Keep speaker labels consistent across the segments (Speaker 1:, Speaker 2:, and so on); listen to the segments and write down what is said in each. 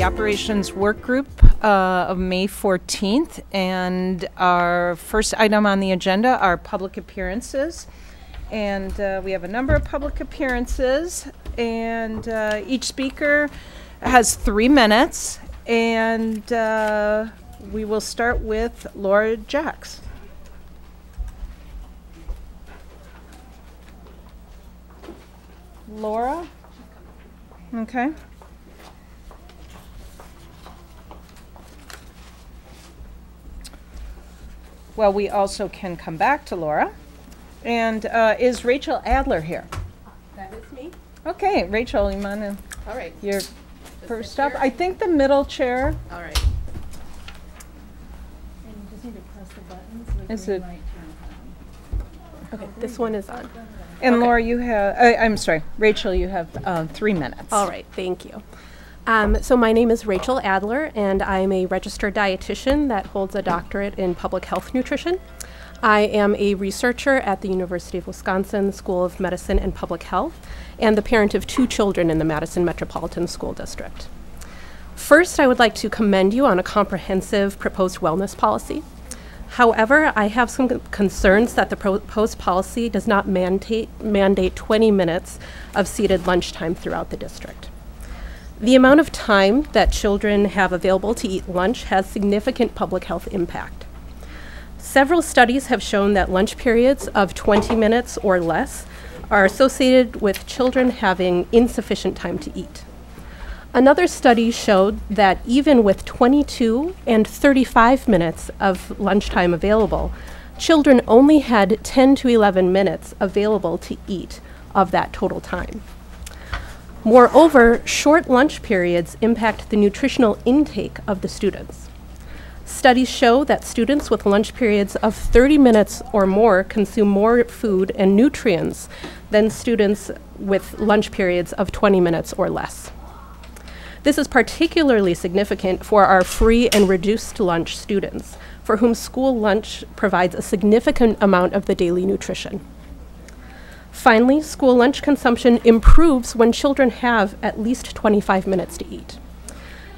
Speaker 1: operations work group of May 14th, and our first item on the agenda are public appearances. And we have a number of public appearances, and each speaker has 3 minutes, and we will start with Laura Jacks. Laura? Okay. Well, we also can come back to Laura. And is Rachel Adler here?
Speaker 2: That is me.
Speaker 1: Okay, Rachel, you want to?
Speaker 2: All right.
Speaker 1: You're first up. I think the middle chair.
Speaker 2: All right.
Speaker 3: And you just need to press the buttons. So the
Speaker 1: Is
Speaker 3: green
Speaker 1: it-
Speaker 3: light turns on.
Speaker 2: Okay, this one is on.
Speaker 1: And
Speaker 2: Okay.
Speaker 1: Laura, you have, I'm sorry, Rachel, you have 3 minutes.
Speaker 2: All right, thank you. So my name is Rachel Adler, and I'm a registered dietitian that holds a doctorate in public health nutrition. I am a researcher at the University of Wisconsin School of Medicine and Public Health, and the parent of 2 children in the Madison Metropolitan School District. First, I would like to commend you on a comprehensive proposed wellness policy. However, I have some concerns that the proposed policy does not mandate 20 minutes of seated lunchtime throughout the district. The amount of time that children have available to eat lunch has significant public health impact. Several studies have shown that lunch periods of 20 minutes or less are associated with children having insufficient time to eat. Another study showed that even with 22 and 35 minutes of lunchtime available, children only had 10 to 11 minutes available to eat of that total time. Moreover, short lunch periods impact the nutritional intake of the students. Studies show that students with lunch periods of 30 minutes or more consume more food and nutrients than students with lunch periods of 20 minutes or less. This is particularly significant for our free and reduced lunch students, for whom school lunch provides a significant amount of the daily nutrition. Finally, school lunch consumption improves when children have at least 25 minutes to eat.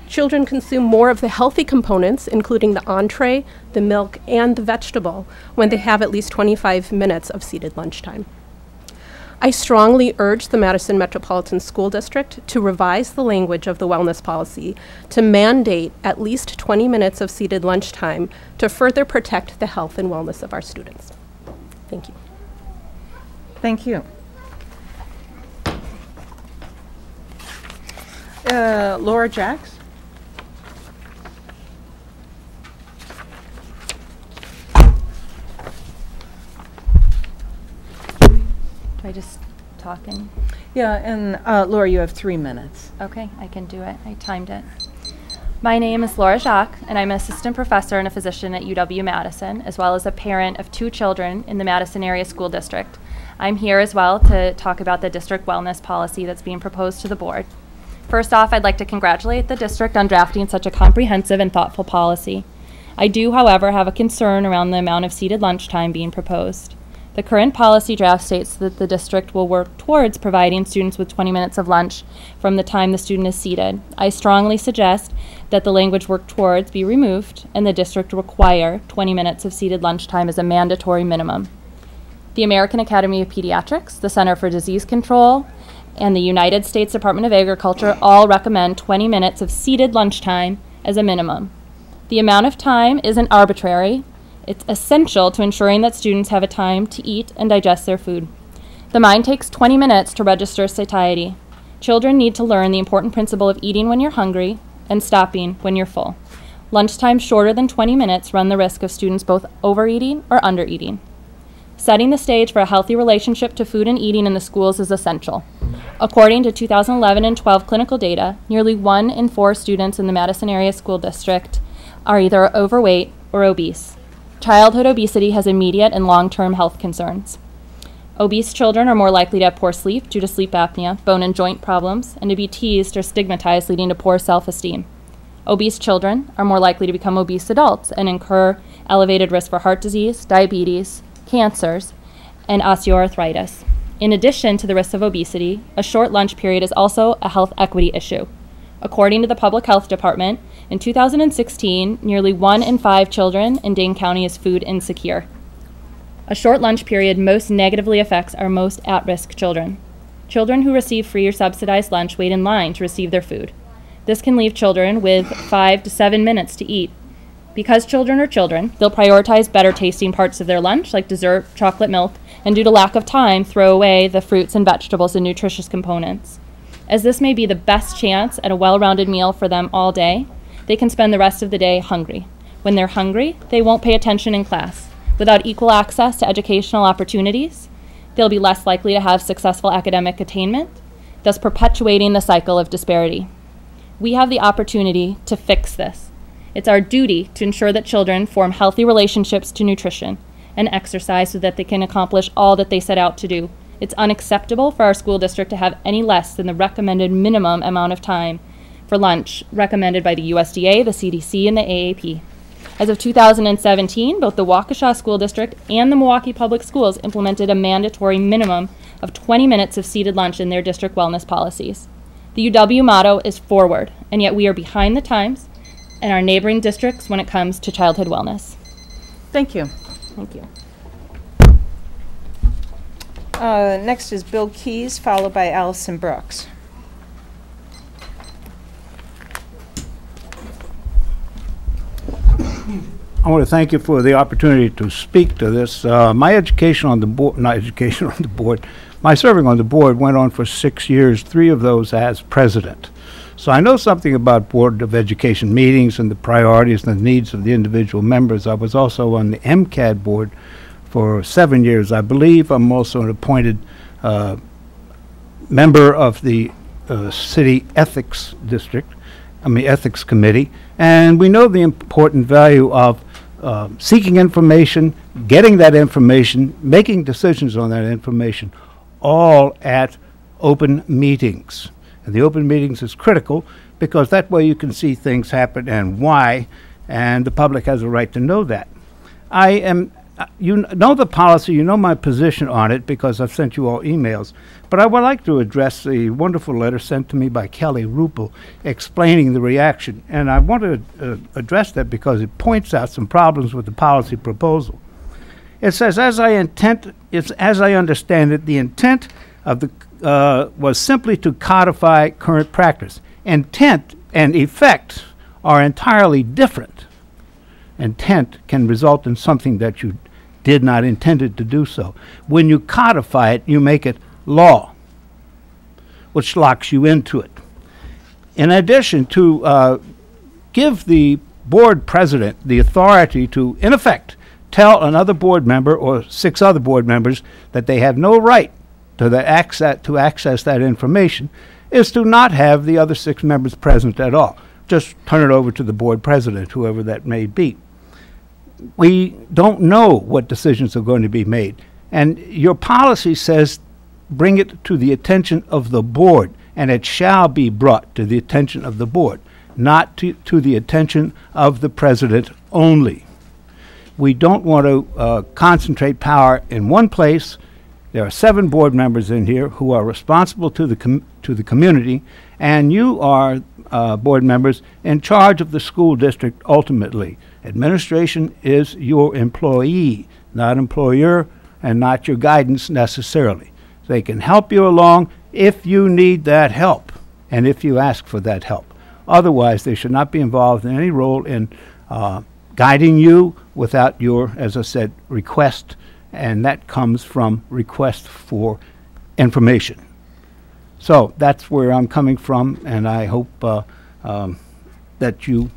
Speaker 2: Children consume more of the healthy components, including the entree, the milk, and the vegetable, when they have at least 25 minutes of seated lunchtime. I strongly urge the Madison Metropolitan School District to revise the language of the wellness policy to mandate at least 20 minutes of seated lunchtime to further protect the health and wellness of our students. Thank you.
Speaker 1: Thank you. Laura Jacks?
Speaker 4: Do I just talk and?
Speaker 1: Yeah, and Laura, you have 3 minutes.
Speaker 4: Okay, I can do it. I timed it. My name is Laura Jacques, and I'm an assistant professor and a physician at UW-Madison, as well as a parent of 2 children in the Madison area school district. I'm here as well to talk about the district wellness policy that's being proposed to the board. First off, I'd like to congratulate the district on drafting such a comprehensive and thoughtful policy. I do, however, have a concern around the amount of seated lunchtime being proposed. The current policy draft states that the district will work towards providing students with 20 minutes of lunch from the time the student is seated. I strongly suggest that the language "work towards" be removed and the district require 20 minutes of seated lunchtime as a mandatory minimum. The American Academy of Pediatrics, the Center for Disease Control, and the United States Department of Agriculture all recommend 20 minutes of seated lunchtime as a minimum. The amount of time isn't arbitrary. It's essential to ensuring that students have a time to eat and digest their food. The mind takes 20 minutes to register satiety. Children need to learn the important principle of eating when you're hungry and stopping when you're full. Lunchtime shorter than 20 minutes run the risk of students both overeating or undereating. Setting the stage for a healthy relationship to food and eating in the schools is essential. According to 2011 and 12 clinical data, nearly 1 in 4 students in the Madison area school district are either overweight or obese. Childhood obesity has immediate and long-term health concerns. Obese children are more likely to have poor sleep due to sleep apnea, bone and joint problems, and to be teased or stigmatized, leading to poor self-esteem. Obese children are more likely to become obese adults and incur elevated risk for heart disease, diabetes, cancers, and osteoarthritis. In addition to the risk of obesity, a short lunch period is also a health equity issue. According to the Public Health Department, in 2016, nearly 1 in 5 children in Dane County is food insecure. A short lunch period most negatively affects our most at-risk children. Children who receive free or subsidized lunch wait in line to receive their food. This can leave children with 5 to 7 minutes to eat. Because children are children, they'll prioritize better tasting parts of their lunch, like dessert, chocolate milk, and due to lack of time, throw away the fruits and vegetables and nutritious components. As this may be the best chance at a well-rounded meal for them all day, they can spend the rest of the day hungry. When they're hungry, they won't pay attention in class. Without equal access to educational opportunities, they'll be less likely to have successful academic attainment, thus perpetuating the cycle of disparity. We have the opportunity to fix this. It's our duty to ensure that children form healthy relationships to nutrition and exercise so that they can accomplish all that they set out to do. It's unacceptable for our school district to have any less than the recommended minimum amount of time for lunch recommended by the USDA, the CDC, and the AAP. As of 2017, both the Waukesha School District and the Milwaukee Public Schools implemented a mandatory minimum of 20 minutes of seated lunch in their district wellness policies. The UW motto is forward, and yet we are behind the times and our neighboring districts when it comes to childhood wellness.
Speaker 1: Thank you.
Speaker 4: Thank you.
Speaker 1: Next is Bill Keys, followed by Allison Brooks.
Speaker 5: I want to thank you for the opportunity to speak to this. My education on the board, not education on the board, my serving on the board went on for 6 years, 3 of those as president. So I know something about Board of Education meetings and the priorities and the needs of the individual members. I was also on the MCAD board for 7 years. I believe I'm also an appointed member of the city ethics ethics committee. And we know the important value of seeking information, getting that information, making decisions on that information, all at open meetings. And the open meetings is critical because that way you can see things happen and why, and the public has a right to know that. You know the policy, you know my position on it because I've sent you all emails, but I would like to address the wonderful letter sent to me by Kelly Ruppel explaining the reaction. And I want to address that because it points out some problems with the policy proposal. It says, as I understand it, the intent of the was simply to codify current practice. Intent and effect are entirely different. Intent can result in something that you did not intend to do so. When you codify it, you make it law, which locks you into it. In addition, to give the board president the authority to, in effect, tell another board member or 6 other board members that they have no right to access that information is to not have the other 6 members present at all. Just turn it over to the board president, whoever that may be. We don't know what decisions are going to be made. And your policy says bring it to the attention of the board, and it shall be brought to the attention of the board, not to the attention of the president only. We don't want to concentrate power in one place. There are 7 board members in here who are responsible to the community, and you are board members in charge of the school district ultimately. Administration is your employee, not employer, and not your guidance necessarily. They can help you along if you need that help and if you ask for that help. Otherwise, they should not be involved in any role in guiding you without your, as I said, request, and that comes from request for information. So that's where I'm coming from, and I hope that you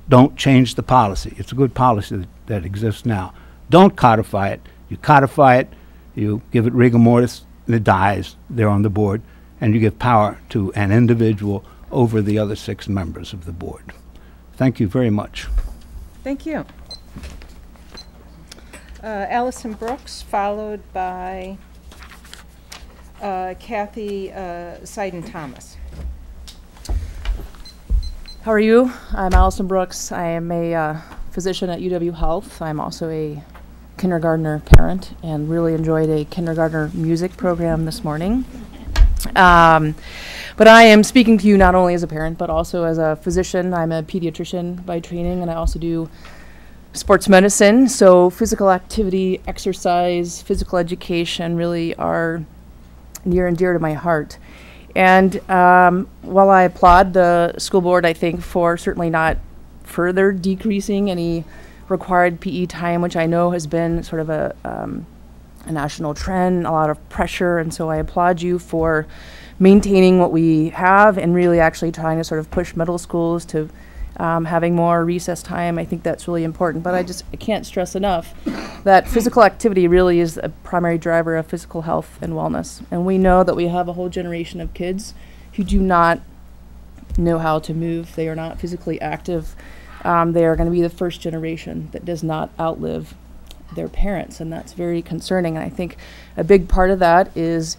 Speaker 5: don't change the policy. It's a good policy that exists now. Don't codify it. You codify it, you give it rigor mortis, and it dies there on the board, and you give power to an individual over the other 6 members of the board. Thank you very much.
Speaker 1: Thank you. Allison Brooks, followed by Kathy Seiden-Thomas.
Speaker 6: How are you? I'm Allison Brooks. I am a physician at UW Health. I'm also a kindergartner parent and really enjoyed a kindergartner music program this morning. But I am speaking to you not only as a parent, but also as a physician. I'm a pediatrician by training, and I also do sports medicine. So physical activity, exercise, physical education really are near and dear to my heart. And while I applaud the school board, I think, for certainly not further decreasing any required PE time, which I know has been sort of a national trend, a lot of pressure, and so I applaud you for maintaining what we have and really actually trying to sort of push middle schools to having more recess time. I think that's really important, but I can't stress enough that physical activity really is a primary driver of physical health and wellness. And we know that we have a whole generation of kids who do not know how to move. They are not physically active. They are going to be the first generation that does not outlive their parents, and that's very concerning. And I think a big part of that is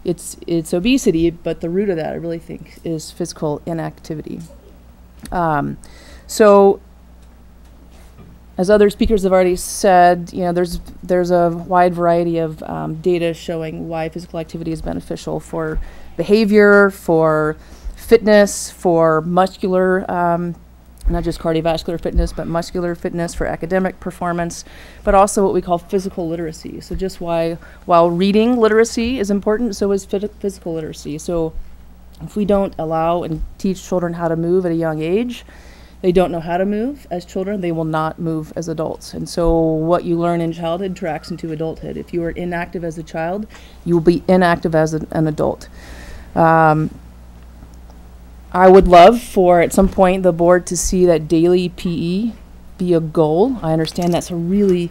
Speaker 6: it's obesity, but the root of that, I really think, is physical inactivity. So, as other speakers have already said, you know, there's a wide variety of data showing why physical activity is beneficial for behavior, for fitness, for muscular, not just cardiovascular fitness, but muscular fitness, for academic performance, but also what we call physical literacy. So just while reading literacy is important, so is physical literacy. So if we don't allow and teach children how to move at a young age, they don't know how to move as children, they will not move as adults. And so what you learn in childhood tracks into adulthood. If you are inactive as a child, you will be inactive as an adult. I would love for, at some point, the board to see that daily PE be a goal. I understand that's a really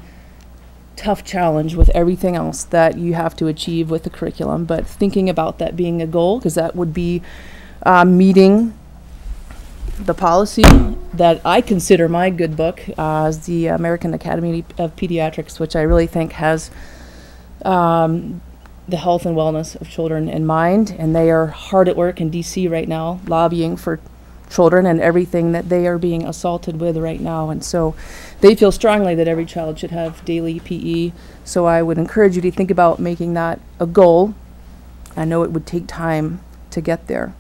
Speaker 6: tough challenge with everything else that you have to achieve with the curriculum, but thinking about that being a goal, because that would be meeting the policy that I consider my good book, as the American Academy of Pediatrics, which I really think has the health and wellness of children in mind, and they are hard at work in DC right now lobbying for children and everything that they are being assaulted with right now. And so they feel strongly that every child should have daily PE. So I would encourage you to think about making that a goal. I know it would take time to get there.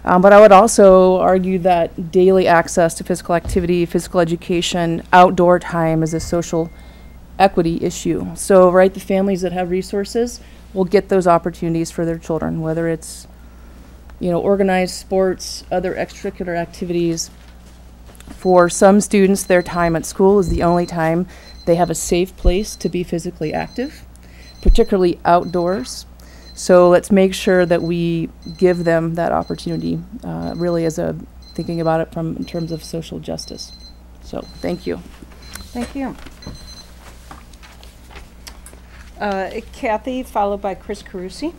Speaker 6: But I would also argue that daily access to physical activity, physical education, outdoor time is a social equity issue. So, right, the families that have resources will get those opportunities for their children, whether it's, you know, organized sports, other extracurricular activities. For some students, their time at school is the only time they have a safe place to be physically active, particularly outdoors. So let's make sure that we give them that opportunity, really as a thinking about it from in terms of social justice. So thank you.
Speaker 1: Thank you. Kathy, followed by Chris Carusi.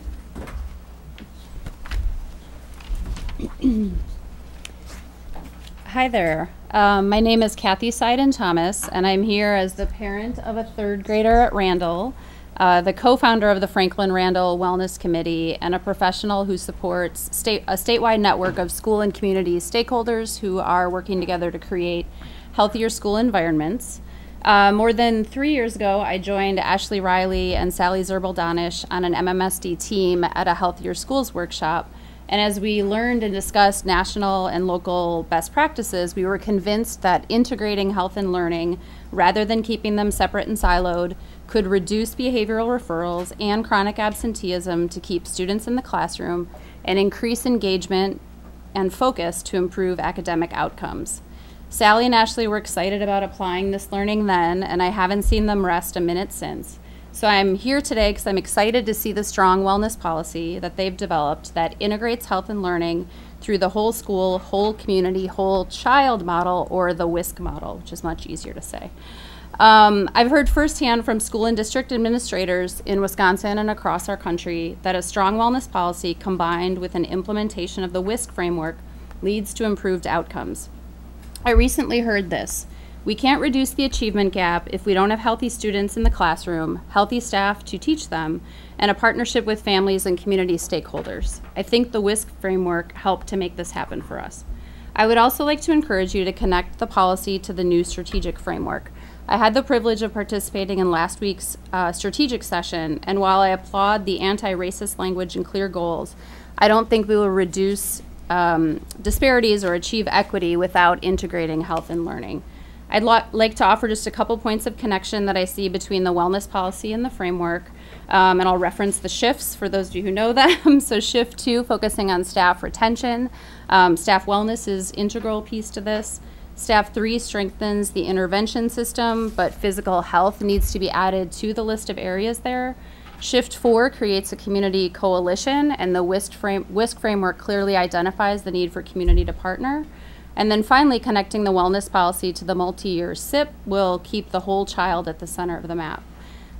Speaker 7: Hi there. My name is Kathy Seiden-Thomas, and I'm here as the parent of a third grader at Randall, the co-founder of the Franklin Randall Wellness Committee, and a professional who supports a statewide network of school and community stakeholders who are working together to create healthier school environments. More than 3 years ago, I joined Ashley Riley and Sally Zerbel-Donish on an MMSD team at a Healthier Schools workshop. And as we learned and discussed national and local best practices, we were convinced that integrating health and learning, rather than keeping them separate and siloed, could reduce behavioral referrals and chronic absenteeism to keep students in the classroom and increase engagement and focus to improve academic outcomes. Sally and Ashley were excited about applying this learning then, and I haven't seen them rest a minute since. So I'm here today because I'm excited to see the strong wellness policy that they've developed that integrates health and learning through the whole school, whole community, whole child model, or the WISC model, which is much easier to say. I've heard firsthand from school and district administrators in Wisconsin and across our country that a strong wellness policy combined with an implementation of the WISC framework leads to improved outcomes. I recently heard this: we can't reduce the achievement gap if we don't have healthy students in the classroom, healthy staff to teach them, and a partnership with families and community stakeholders. I think the WISC framework helped to make this happen for us. I would also like to encourage you to connect the policy to the new strategic framework. I had the privilege of participating in last week's strategic session, and while I applaud the anti-racist language and clear goals, I don't think we will reduce disparities or achieve equity without integrating health and learning. I'd like to offer just a couple points of connection that I see between the wellness policy and the framework, and I'll reference the shifts for those of you who know them. So shift 2, focusing on staff retention. Staff wellness is an integral piece to this. Staff 3 strengthens the intervention system, but physical health needs to be added to the list of areas there. Shift 4 creates a community coalition, and the WISC framework clearly identifies the need for community to partner. And then finally, connecting the wellness policy to the multi-year SIP will keep the whole child at the center of the map.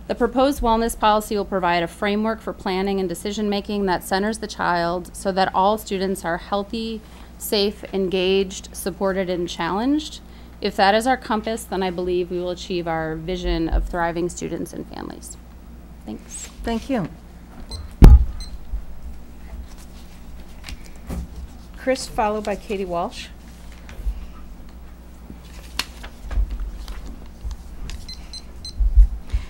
Speaker 7: The proposed wellness policy will provide a framework for planning and decision-making that centers the child so that all students are healthy, safe, engaged, supported, and challenged. If that is our compass, then I believe we will achieve our vision of thriving students and families. Thanks.
Speaker 1: Thank you. Chris, followed by Katie Walsh.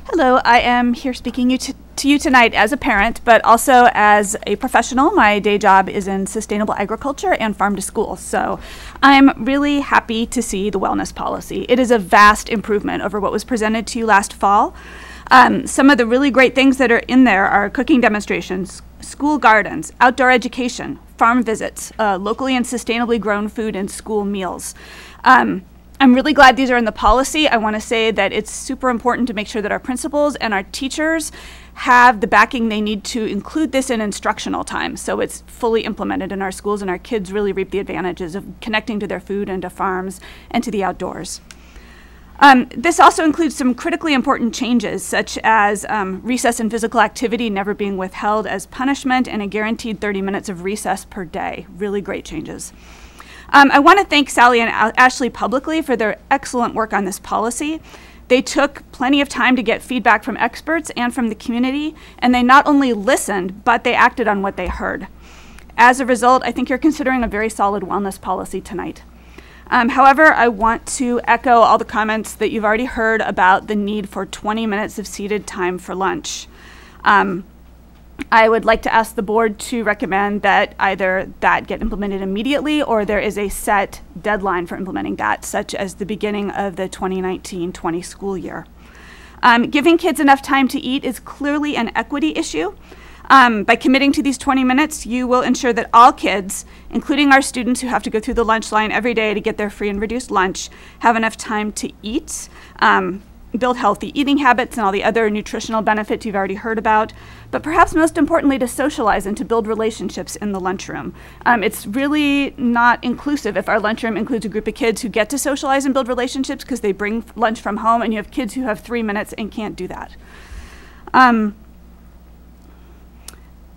Speaker 8: Hello, I am here speaking to you tonight as a parent, but also as a professional. My day job is in sustainable agriculture and farm to school, so I'm really happy to see the wellness policy. It is a vast improvement over what was presented to you last fall. Some of the really great things that are in there are cooking demonstrations, school gardens, outdoor education, farm visits, locally and sustainably grown food, and school meals. I'm really glad these are in the policy. I want to say that it's super important to make sure that our principals and our teachers have the backing they need to include this in instructional time, so it's fully implemented in our schools and our kids really reap the advantages of connecting to their food and to farms and to the outdoors. This also includes some critically important changes, such as recess and physical activity never being withheld as punishment and a guaranteed 30 minutes of recess per day. Really great changes. I want to thank Sally and Ashley publicly for their excellent work on this policy. They took plenty of time to get feedback from experts and from the community, and they not only listened, but they acted on what they heard. As a result, I think you're considering a very solid wellness policy tonight. However, I want to echo all the comments that you've already heard about the need for 20 minutes of seated time for lunch. I would like to ask the board to recommend that either that get implemented immediately or there is a set deadline for implementing that, such as the beginning of the 2019-20 school year. Giving kids enough time to eat is clearly an equity issue. By committing to these 20 minutes, you will ensure that all kids, including our students who have to go through the lunch line every day to get their free and reduced lunch, have enough time to eat, build healthy eating habits and all the other nutritional benefits you've already heard about, but perhaps most importantly to socialize and to build relationships in the lunchroom. It's really not inclusive if our lunchroom includes a group of kids who get to socialize and build relationships because they bring lunch from home, and you have kids who have 3 minutes and can't do that.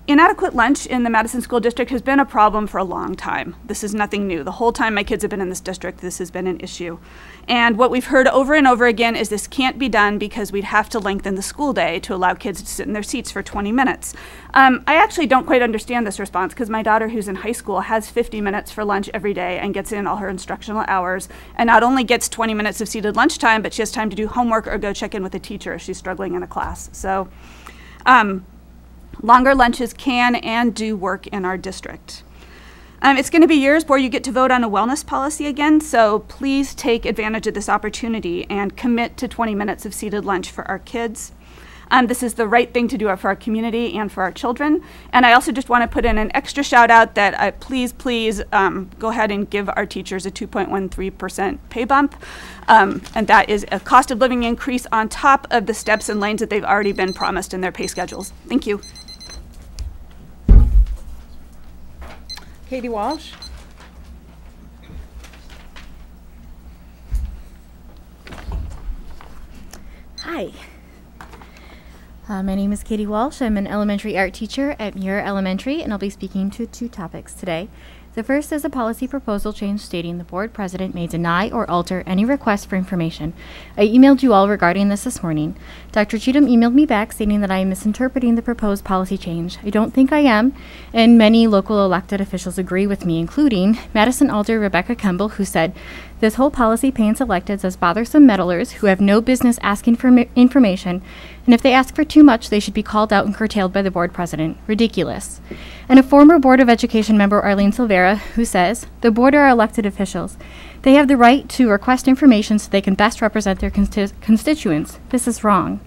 Speaker 8: Inadequate lunch in the Madison School District has been a problem for a long time. This is nothing new. The whole time my kids have been in this district, this has been an issue. And what we've heard over and over again is this can't be done because we'd have to lengthen the school day to allow kids to sit in their seats for 20 minutes. I actually don't quite understand this response because my daughter, who's in high school, has 50 minutes for lunch every day and gets in all her instructional hours, and not only gets 20 minutes of seated lunchtime, but she has time to do homework or go check in with a teacher if she's struggling in a class. So. Longer lunches can and do work in our district. It's going to be years before you get to vote on a wellness policy again, so please take advantage of this opportunity and commit to 20 minutes of seated lunch for our kids. This is the right thing to do for our community and for our children. And I also just want to put in an extra shout out that please go ahead and give our teachers a 2.13% pay bump. And that is a cost of living increase on top of the steps and lanes that they've already been promised in their pay schedules. Thank you.
Speaker 1: Katie Walsh.
Speaker 9: Hi. My name is Katie Walsh. I'm an elementary art teacher at Muir Elementary, and I'll be speaking to 2 topics today. The first is a policy proposal change stating the board president may deny or alter any request for information. I emailed you all regarding this morning. Dr. Cheatham emailed me back stating that I am misinterpreting the proposed policy change. I don't think I am, and many local elected officials agree with me, including Madison Alder Rebecca Kemble, who said This whole policy paints electeds as bothersome meddlers who have no business asking for information, and if they ask for too much, they should be called out and curtailed by the board president. Ridiculous. And a former Board of Education member, Arlene Silvera, who says, the board are elected officials. They have the right to request information so they can best represent their constituents. This is wrong.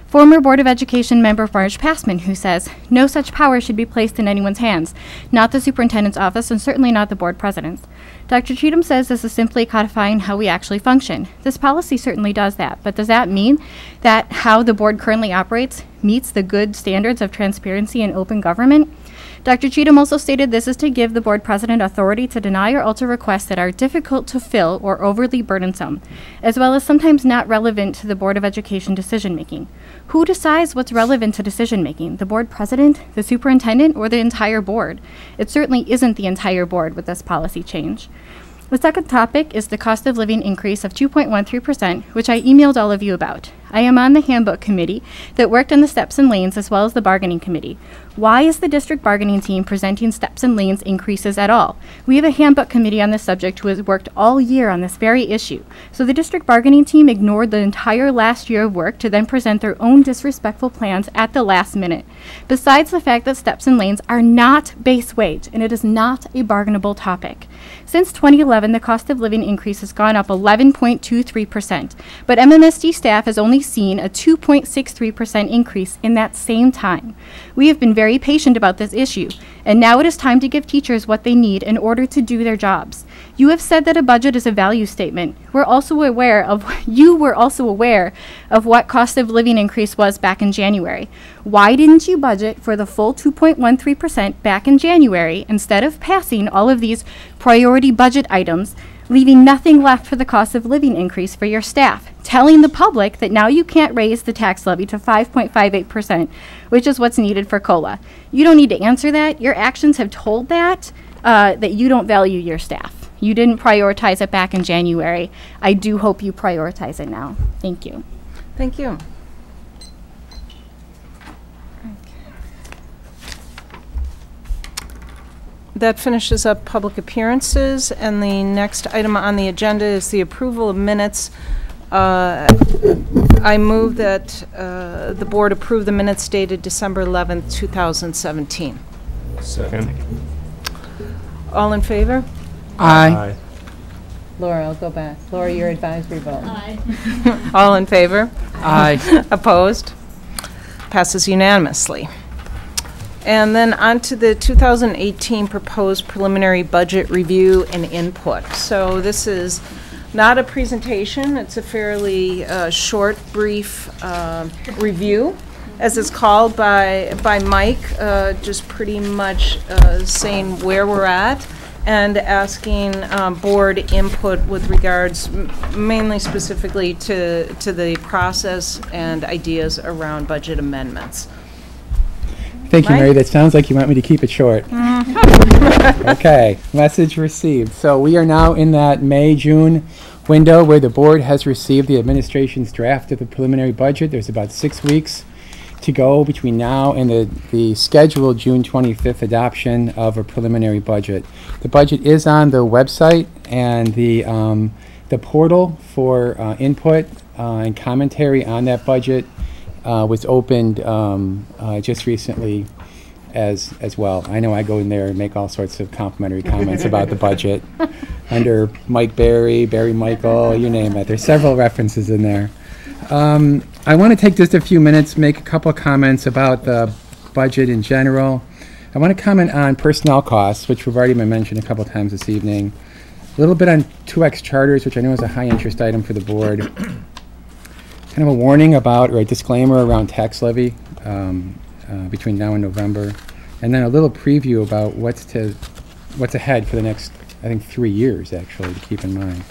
Speaker 9: Former Board of Education member Marge Passman, who says, no such power should be placed in anyone's hands, not the superintendent's office and certainly not the board president's. Dr. Cheatham says this is simply codifying how we actually function. This policy certainly does that, but does that mean that how the board currently operates meets the good standards of transparency and open government? Dr. Cheatham also stated this is to give the board president authority to deny or alter requests that are difficult to fill or overly burdensome, as well as sometimes not relevant to the Board of Education decision-making. Who decides what's relevant to decision-making? The board president, the superintendent, or the entire board? It certainly isn't the entire board with this policy change. The second topic is the cost of living increase of 2.13%, which I emailed all of you about. I am on the handbook committee that worked on the steps and lanes as well as the bargaining committee. Why is the district bargaining team presenting steps and lanes increases at all? We have a handbook committee on this subject who has worked all year on this very issue. So the district bargaining team ignored the entire last year of work to then present their own disrespectful plans at the last minute. Besides the fact that steps and lanes are not base wage and it is not a bargainable topic. Since 2011, the cost of living increase has gone up 11.23%, but MMSD staff has only seen a 2.63% increase in that same time. We have been very patient about this issue, and now it is time to give teachers what they need in order to do their jobs. You have said that a budget is a value statement. You were also aware of what cost of living increase was back in January. Why didn't you budget for the full 2.13% back in January instead of passing all of these priority budget items, leaving nothing left for the cost of living increase for your staff, telling the public that now you can't raise the tax levy to 5.58%, which is what's needed for COLA? You don't need to answer that. Your actions have told that you don't value your staff. You didn't prioritize it back in January. I do hope you prioritize it now. Thank you.
Speaker 1: Thank you. That finishes up public appearances, and the next item on the agenda is the approval of minutes. I move that the board approve the minutes dated December 11th, 2017.
Speaker 10: Second.
Speaker 1: All in favor?
Speaker 10: Aye.
Speaker 1: Laura, I'll go back. Laura, your advisory vote. Aye. All in favor?
Speaker 10: Aye.
Speaker 1: Opposed? Passes unanimously. And then on to the 2018 proposed preliminary budget review and input. So this is not a presentation. It's a fairly short, brief review, as it's called by Mike, just pretty much saying where we're at and asking board input with regards mainly specifically to the process and ideas around budget amendments.
Speaker 11: Thank you,
Speaker 1: Mike?
Speaker 11: Mary. That sounds like you want me to keep it short. Okay, message received. So we are now in that May-June window where the board has received the administration's draft of the preliminary budget. There's about 6 weeks to go between now and the scheduled June 25th adoption of a preliminary budget. The budget is on the website, and the portal for input and commentary on that budget was opened just recently as well. I know I go in there and make all sorts of complimentary comments about the budget under Mike Barry, Barry Michael, you name it. There's several references in there. I want to take just a few minutes, make a couple of comments about the budget in general. I want to comment on personnel costs, which we've already been mentioned a couple of times this evening. A little bit on 2X charters, which I know is a high interest item for the board. Kind of a warning about, or a disclaimer around tax levy between now and November. And then a little preview about what's ahead for the next, I think, 3 years, actually, to keep in mind.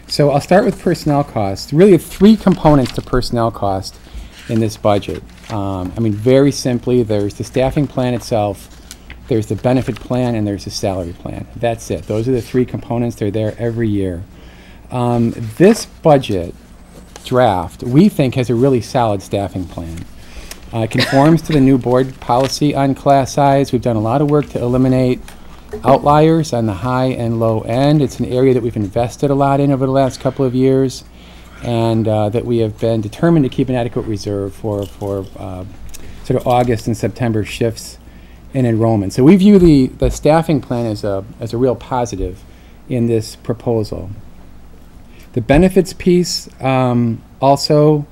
Speaker 11: So I'll start with personnel costs. Really 3 components to personnel cost in this budget. I mean, very simply, there's the staffing plan itself, there's the benefit plan, and there's the salary plan. That's it. Those are the 3 components. They're there every year. This budget draft, we think, has a really solid staffing plan. It conforms to the new board policy on class size. We've done a lot of work to eliminate outliers on the high and low end. It's an area that we've invested a lot in over the last couple of years, and that we have been determined to keep an adequate reserve for sort of August and September shifts in enrollment. So we view the staffing plan as a real positive in this proposal. The benefits piece also,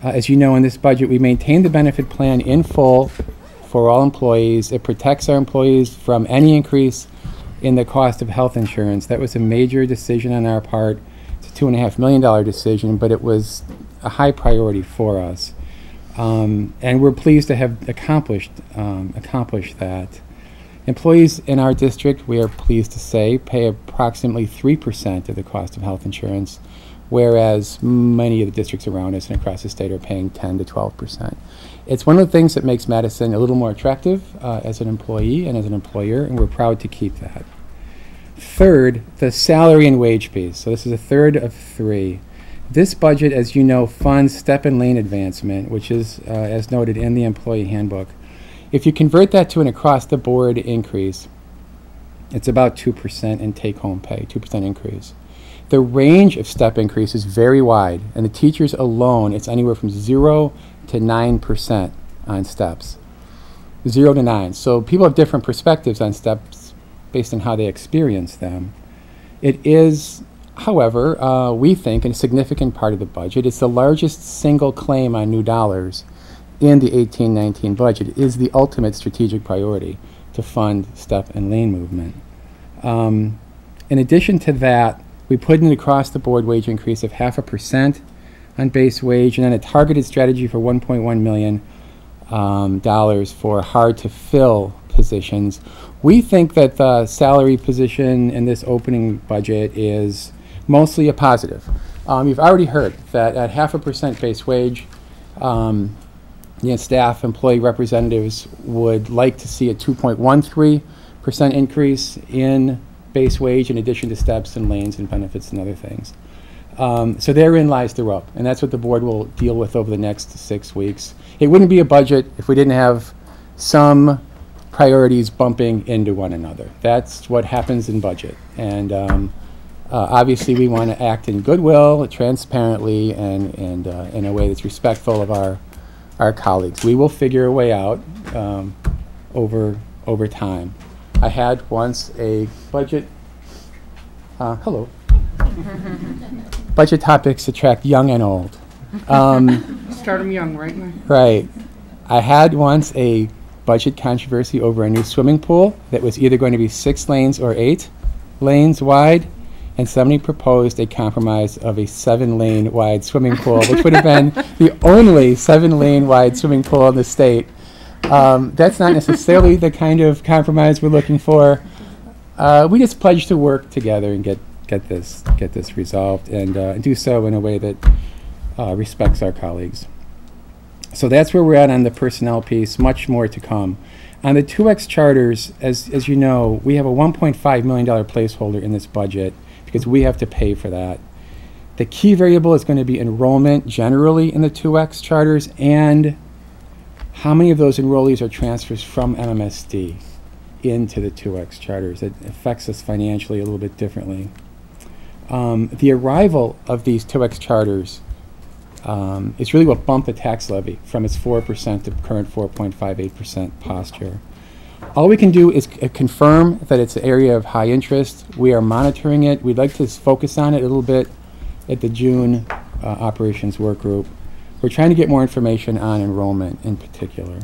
Speaker 11: as you know, in this budget, we maintain the benefit plan in full for all employees. It protects our employees from any increase in the cost of health insurance. That was a major decision on our part. It's a $2.5 million decision, but it was a high priority for us. And we're pleased to have accomplished that. Employees in our district, we are pleased to say, pay approximately 3% of the cost of health insurance, whereas many of the districts around us and across the state are paying 10 to 12%. It's one of the things that makes Madison a little more attractive as an employee and as an employer, and we're proud to keep that. Third, the salary and wage piece. So this is a third of three. This budget, as you know, funds step and lane advancement, which is, as noted in the employee handbook. If you convert that to an across-the-board increase, it's about 2% in take-home pay, 2% increase. The range of step increase is very wide, and the teachers alone, it's anywhere from 0 to 9% on steps. 0 to 9. So people have different perspectives on steps based on how they experience them. It is, however, we think, a significant part of the budget. It's the largest single claim on new dollars in the 18-19 budget. It is the ultimate strategic priority to fund step and lane movement. In addition to that, we put in an across-the-board wage increase of 0.5% on base wage, and then a targeted strategy for $1.1 million for hard-to-fill positions. We think that the salary position in this opening budget is mostly a positive. You've already heard that at 0.5% base wage, staff, employee representatives would like to see a 2.13% increase in base wage in addition to steps and lanes and benefits and other things. So therein lies the rub, and that's what the board will deal with over the next 6 weeks. It wouldn't be a budget if we didn't have some priorities bumping into one another. That's what happens in budget. And obviously we want to act in goodwill, transparently, and in a way that's respectful of our colleagues. We will figure a way out over time. I had once a budget, budget topics attract young and old.
Speaker 10: Start them young, right?
Speaker 11: Right. I had once a budget controversy over a new swimming pool that was either going to be 6 lanes or 8 lanes wide, and somebody proposed a compromise of a 7-lane wide swimming pool, which would have been the only 7-lane wide swimming pool in the state. That's not necessarily the kind of compromise we're looking for. We just pledged to work together and get this resolved, and do so in a way that respects our colleagues. So that's where we're at on the personnel piece. Much more to come. On the 2X charters, as you know, we have a $1.5 million placeholder in this budget because we have to pay for that. The key variable is going to be enrollment generally in the 2X charters, and how many of those enrollees are transfers from MMSD into the 2X charters. It affects us financially a little bit differently. The arrival of these 2X charters is really what bumped the tax levy from its 4% to current 4.58% posture. All we can do is confirm that it's an area of high interest. We are monitoring it. We'd like to focus on it a little bit at the June operations work group. We're trying to get more information on enrollment in particular.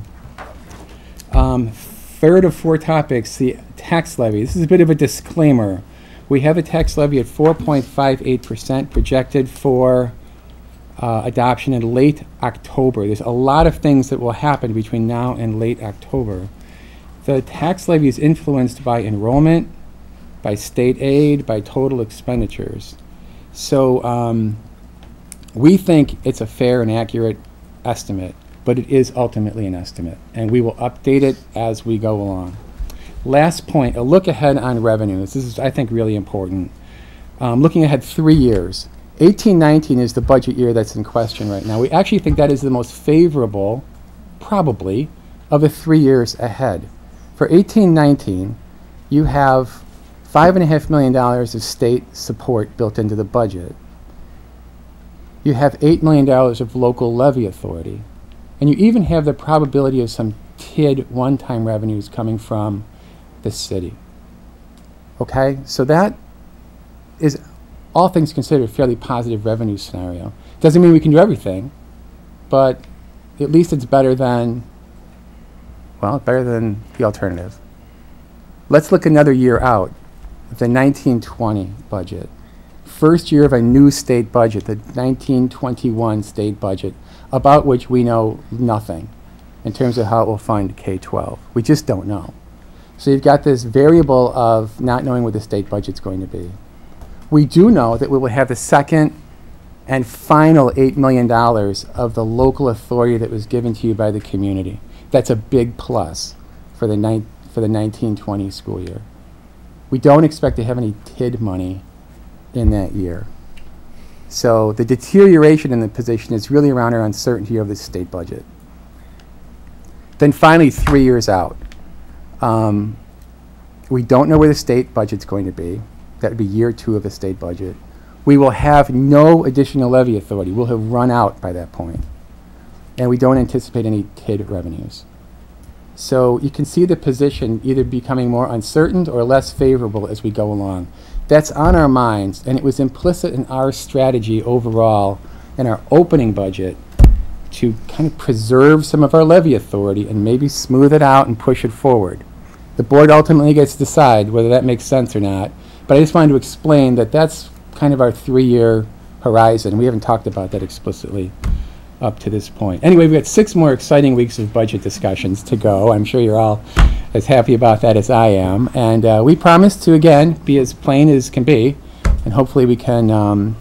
Speaker 11: Third of 4 topics, the tax levy. This is a bit of a disclaimer. We have a tax levy at 4.58% projected for adoption in late October. There's a lot of things that will happen between now and late October. The tax levy is influenced by enrollment, by state aid, by total expenditures. So we think it's a fair and accurate estimate, but it is ultimately an estimate, and we will update it as we go along. Last point, a look ahead on revenue. This is, I think, really important. Looking ahead 3 years. 18-19 is the budget year that's in question right now. We actually think that is the most favorable, probably, of the 3 years ahead. For 18-19, you have $5.5 million of state support built into the budget. You have $8 million of local levy authority. And you even have the probability of some TID one-time revenues coming from the city. Okay? So that is, all things considered, a fairly positive revenue scenario. Doesn't mean we can do everything, but at least it's better than, well, better than the alternative. Let's look another year out, the 1920 budget. First year of a new state budget, the 1921 state budget, about which we know nothing in terms of how it will fund K-12. We just don't know. So you've got this variable of not knowing what the state budget's going to be. We do know that we will have the second and final $8 million of the local authority that was given to you by the community. That's a big plus for the 1920 school year. We don't expect to have any TID money in that year. So the deterioration in the position is really around our uncertainty of the state budget. Then finally, 3 years out, we don't know where the state budget's going to be. That would be year 2 of the state budget. We will have no additional levy authority. We'll have run out by that point. And we don't anticipate any TID revenues. So you can see the position either becoming more uncertain or less favorable as we go along. That's on our minds, and it was implicit in our strategy overall in our opening budget to kind of preserve some of our levy authority and maybe smooth it out and push it forward. The board ultimately gets to decide whether that makes sense or not, but I just wanted to explain that that's kind of our 3-year horizon. We haven't talked about that explicitly up to this point. Anyway, we've got 6 more exciting weeks of budget discussions to go. I'm sure you're all as happy about that as I am. And we promise to, again, be as plain as can be, and hopefully we can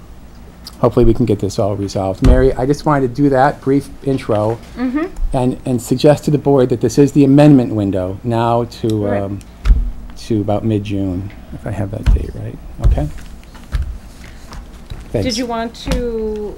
Speaker 11: get this all resolved. Mary, I just wanted to do that brief intro and suggest to the board that this is the amendment window now to about mid-June, if I have that date right. Okay? Thanks.
Speaker 1: Did you want to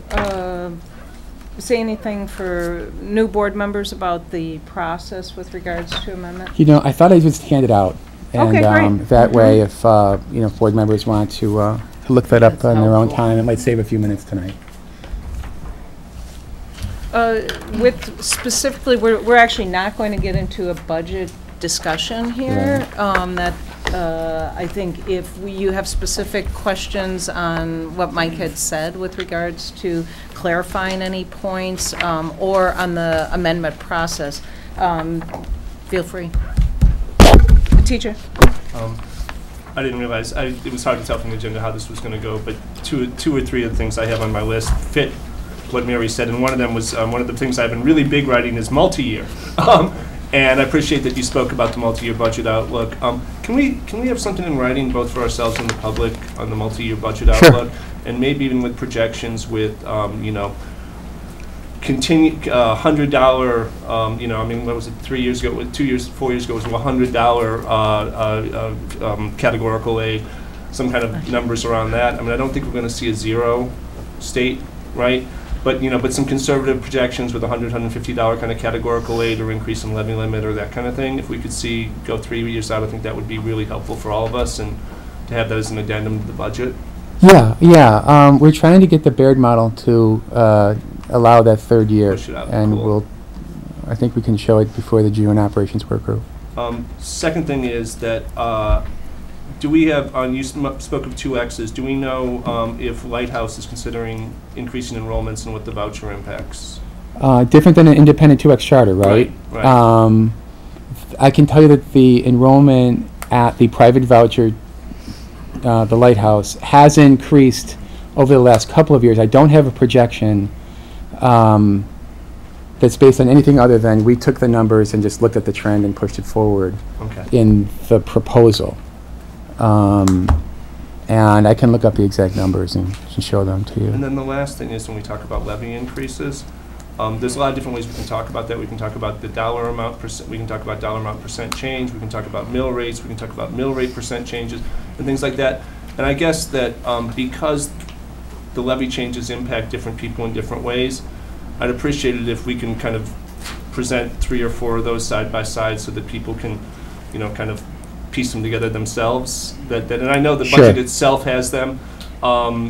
Speaker 1: say anything for new board members about the process with regards to amendment?
Speaker 11: You know, I thought I'd just hand it out. And
Speaker 1: Okay, great.
Speaker 11: that way, if you know, board members want to look that up on their own time, it might save a few minutes tonight.
Speaker 1: With specifically, we're actually not going to get into a budget discussion here. I think if you have specific questions on what Mike had said with regards to clarifying any points or on the amendment process, feel free. The teacher.
Speaker 12: I didn't realize, it was hard to tell from the agenda how this was going to go, but two or three of the things I have on my list fit what Mary said, and one of them was, one of the things I've been really big writing is multi-year. And I appreciate that you spoke about the multi-year budget outlook. Can we have something in writing both for ourselves and the public on the multi-year budget outlook, and maybe even with projections with you know, continue $100. You know, I mean, what was it? 3 years ago, 4 years ago, it was $100 categorical aid, some kind of numbers around that. I mean, I don't think we're going to see a zero state, right? But, you know, but some conservative projections with $100, $150 kind of categorical aid or increase in levy limit or that kind of thing. If we could see, go 3 years out, I think that would be really helpful for all of us, and to have that as an addendum to the budget.
Speaker 11: Yeah. We're trying to get the Baird model to allow that 3rd year,
Speaker 12: Push it out.
Speaker 11: and
Speaker 12: Cool.
Speaker 11: I think we can show it before the June operations work group.
Speaker 12: Second thing is that, do we have, you spoke of 2Xs, do we know if Lighthouse is considering increasing enrollments and what the voucher impacts?
Speaker 11: Different than an independent 2X charter, right?
Speaker 12: Right.
Speaker 11: I can tell you that the enrollment at the private voucher, the Lighthouse, has increased over the last couple of years. I don't have a projection that's based on anything other than we took the numbers and just looked at the trend and pushed it forward in the proposal. And I can look up the exact numbers and show them to you.
Speaker 12: And then the last thing is when we talk about levy increases, there's a lot of different ways we can talk about that. We can talk about the dollar amount, we can talk about dollar amount percent change, we can talk about mill rates, we can talk about mill rate percent changes, and things like that. And I guess that because the levy changes impact different people in different ways, I'd appreciate it if we can kind of present 3 or 4 of those side by side so that people can, you know, kind of piece them together themselves. And I know the
Speaker 11: Sure.
Speaker 12: budget itself has them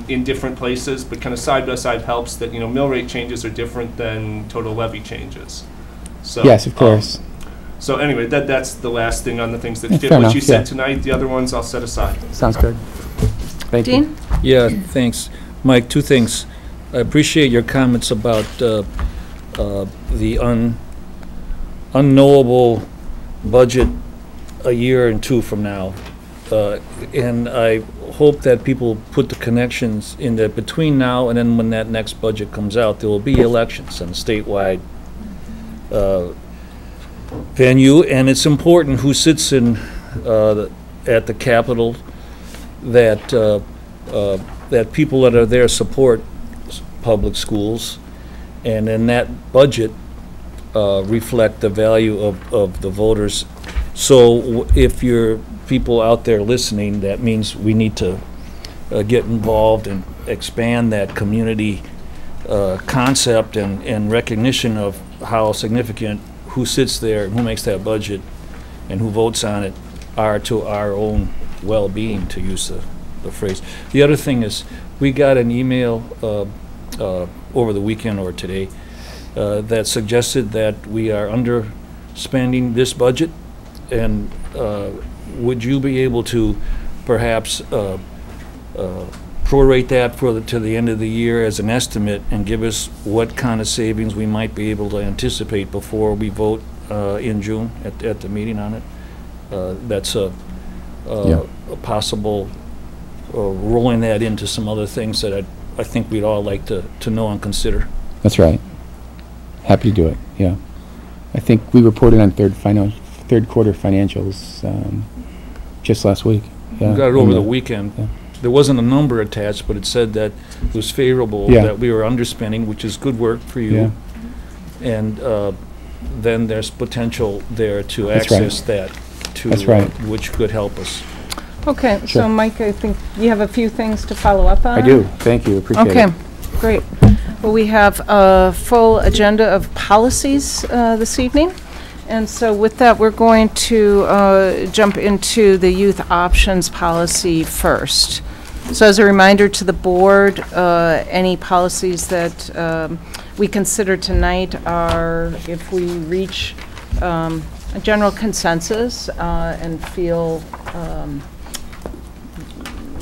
Speaker 12: in different places, but kind of side by side helps that, mill rate changes are different than total levy changes. So,
Speaker 11: Yes, of course.
Speaker 12: So anyway, that's the last thing on the things that fit
Speaker 11: fair
Speaker 12: what
Speaker 11: enough,
Speaker 12: you said
Speaker 11: yeah.
Speaker 12: tonight. The other ones I'll set aside.
Speaker 11: Sounds good. Thank you.
Speaker 1: Dean?
Speaker 10: Yeah, thanks. Mike, two things. I appreciate your comments about the unknowable budget a year and two from now. And I hope that people put the connections in that between now and then when that next budget comes out, there will be elections on a statewide venue, and it's important who sits in at the Capitol, that that people that are there support public schools, and in that budget reflect the value of the voters. So if you're people out there listening, that means we need to get involved and expand that community concept and recognition of how significant who sits there, who makes that budget, and who votes on it are to our own well-being, to use the phrase. The other thing is, we got an email over the weekend or today that suggested that we are underspending this budget, and would you be able to perhaps prorate that to the end of the year as an estimate and give us what kind of savings we might be able to anticipate before we vote in June at the meeting on it? That's a possible rolling that into some other things that I think we'd all like to know and consider.
Speaker 11: That's right. Happy to do it, yeah. I think we reported on third quarter financials just last week. Yeah,
Speaker 10: We got it over
Speaker 11: and,
Speaker 10: the weekend.
Speaker 11: yeah.
Speaker 10: There wasn't a number attached, but it said that it was favorable,
Speaker 11: Yeah.
Speaker 10: that we were underspending, which is good work for you. And then there's potential there to
Speaker 11: That's right.
Speaker 10: access that,
Speaker 11: That's right.
Speaker 10: which could help us.
Speaker 1: Okay,
Speaker 11: Sure.
Speaker 1: so Mike, I think you have a few things to follow up on?
Speaker 11: I do, thank you, appreciate it.
Speaker 1: Okay, great. Well, we have a full agenda of policies this evening. And so with that, we're going to jump into the youth options policy first. So as a reminder to the board, any policies that we consider tonight are, if we reach a general consensus and feel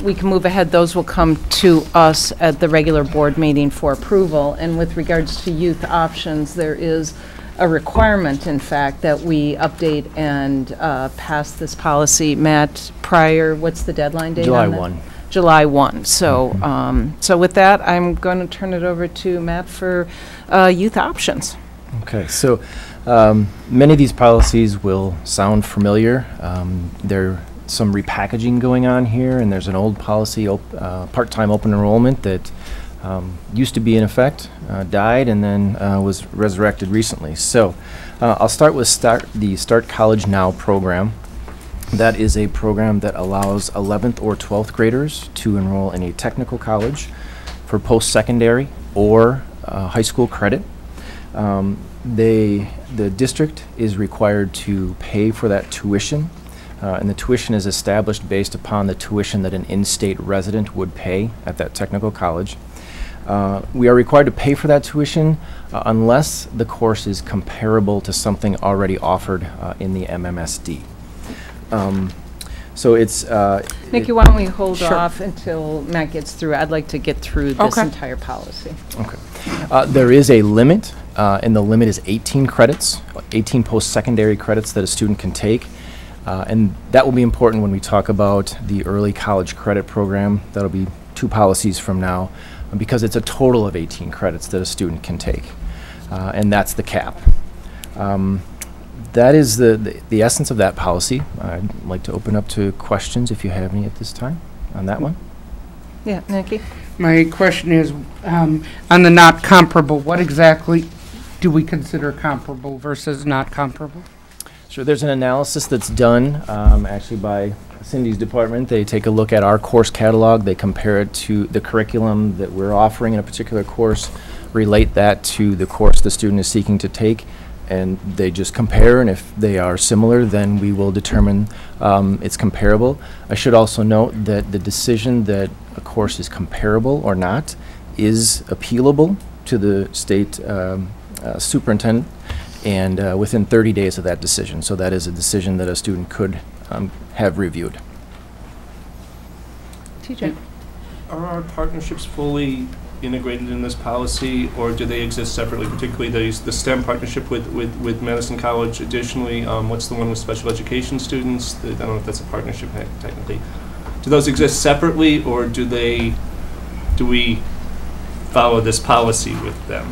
Speaker 1: we can move ahead, those will come to us at the regular board meeting for approval. And with regards to youth options, there is a requirement, in fact, that we update and pass this policy. Matt, what's the deadline date
Speaker 13: July
Speaker 1: on that?
Speaker 13: 1.
Speaker 1: July 1. So, so with that, I'm going to turn it over to Matt for youth options.
Speaker 13: Okay, so many of these policies will sound familiar. There's some repackaging going on here, and there's an old policy, part-time open enrollment, that used to be in effect, died, and then was resurrected recently. So I'll start with the Start College Now program. That is a program that allows 11th or 12th graders to enroll in a technical college for post-secondary or high school credit. The district is required to pay for that tuition, and the tuition is established based upon the tuition that an in-state resident would pay at that technical college. We are required to pay for that tuition unless the course is comparable to something already offered in the MMSD. So it's...
Speaker 1: Nikki, why don't we hold
Speaker 13: Sure.
Speaker 1: off until Matt gets through? I'd like to get through this
Speaker 6: Okay.
Speaker 1: entire policy.
Speaker 13: Okay. There is a limit, and the limit is 18 credits, 18 post-secondary credits that a student can take. And that will be important when we talk about the early college credit program. That'll be 2 policies from now, because it's a total of 18 credits that a student can take. And that's the cap. That is the essence of that policy. I'd like to open up to questions if you have any at this time on that one.
Speaker 1: Yeah, Nikki?
Speaker 10: My question is, on the not comparable, what exactly do we consider comparable versus not comparable?
Speaker 13: So there's an analysis that's done actually by Cindy's department. They take a look at our course catalog, they compare it to the curriculum that we're offering in a particular course, relate that to the course the student is seeking to take, and they just compare, and if they are similar, then we will determine it's comparable. I should also note that the decision that a course is comparable or not is appealable to the state superintendent, and within 30 days of that decision. So that is a decision that a student could have reviewed.
Speaker 1: TJ.
Speaker 12: Are our partnerships fully integrated in this policy, or do they exist separately, particularly the STEM partnership with Madison College? Additionally, what's the one with special education students? I don't know if that's a partnership technically. Do those exist separately, or do we follow this policy with them?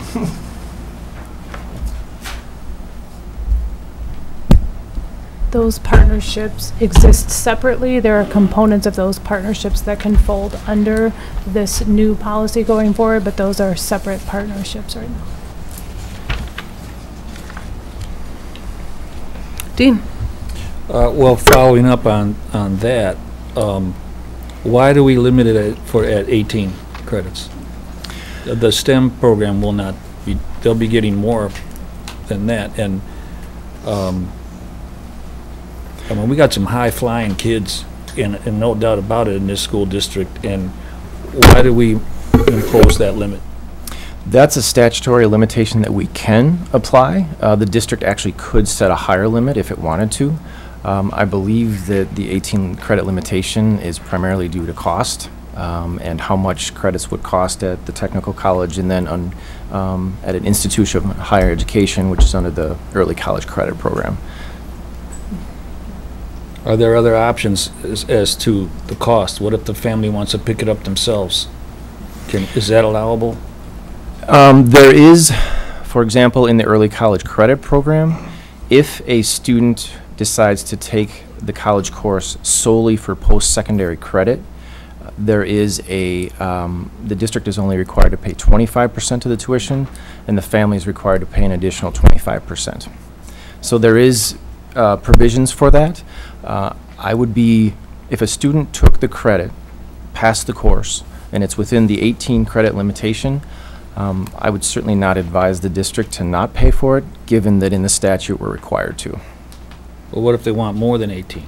Speaker 3: Those partnerships exist separately. There are components of those partnerships that can fold under this new policy going forward, but those are separate partnerships right now.
Speaker 1: Dean.
Speaker 10: Well, following up on that, why do we limit it at 18 credits? The STEM program will not be, they'll be getting more than that, and I mean, we got some high-flying kids, and no doubt about it, in this school district, and why do we impose that limit?
Speaker 13: That's a statutory limitation that we can apply. The district actually could set a higher limit if it wanted to. I believe that the 18 credit limitation is primarily due to cost, and how much credits would cost at the technical college, and then at an institution of higher education, which is under the early college credit program.
Speaker 10: Are there other options as to the cost? What if the family wants to pick it up themselves? Is that allowable?
Speaker 13: There is, for example, in the early college credit program, if a student decides to take the college course solely for post-secondary credit, there is the district is only required to pay 25% of the tuition, and the family is required to pay an additional 25%. So there is provisions for that. I would be, if a student took the credit, passed the course, and it's within the 18 credit limitation, I would certainly not advise the district to not pay for it, given that in the statute we're required to.
Speaker 10: Well, what if they want more than 18?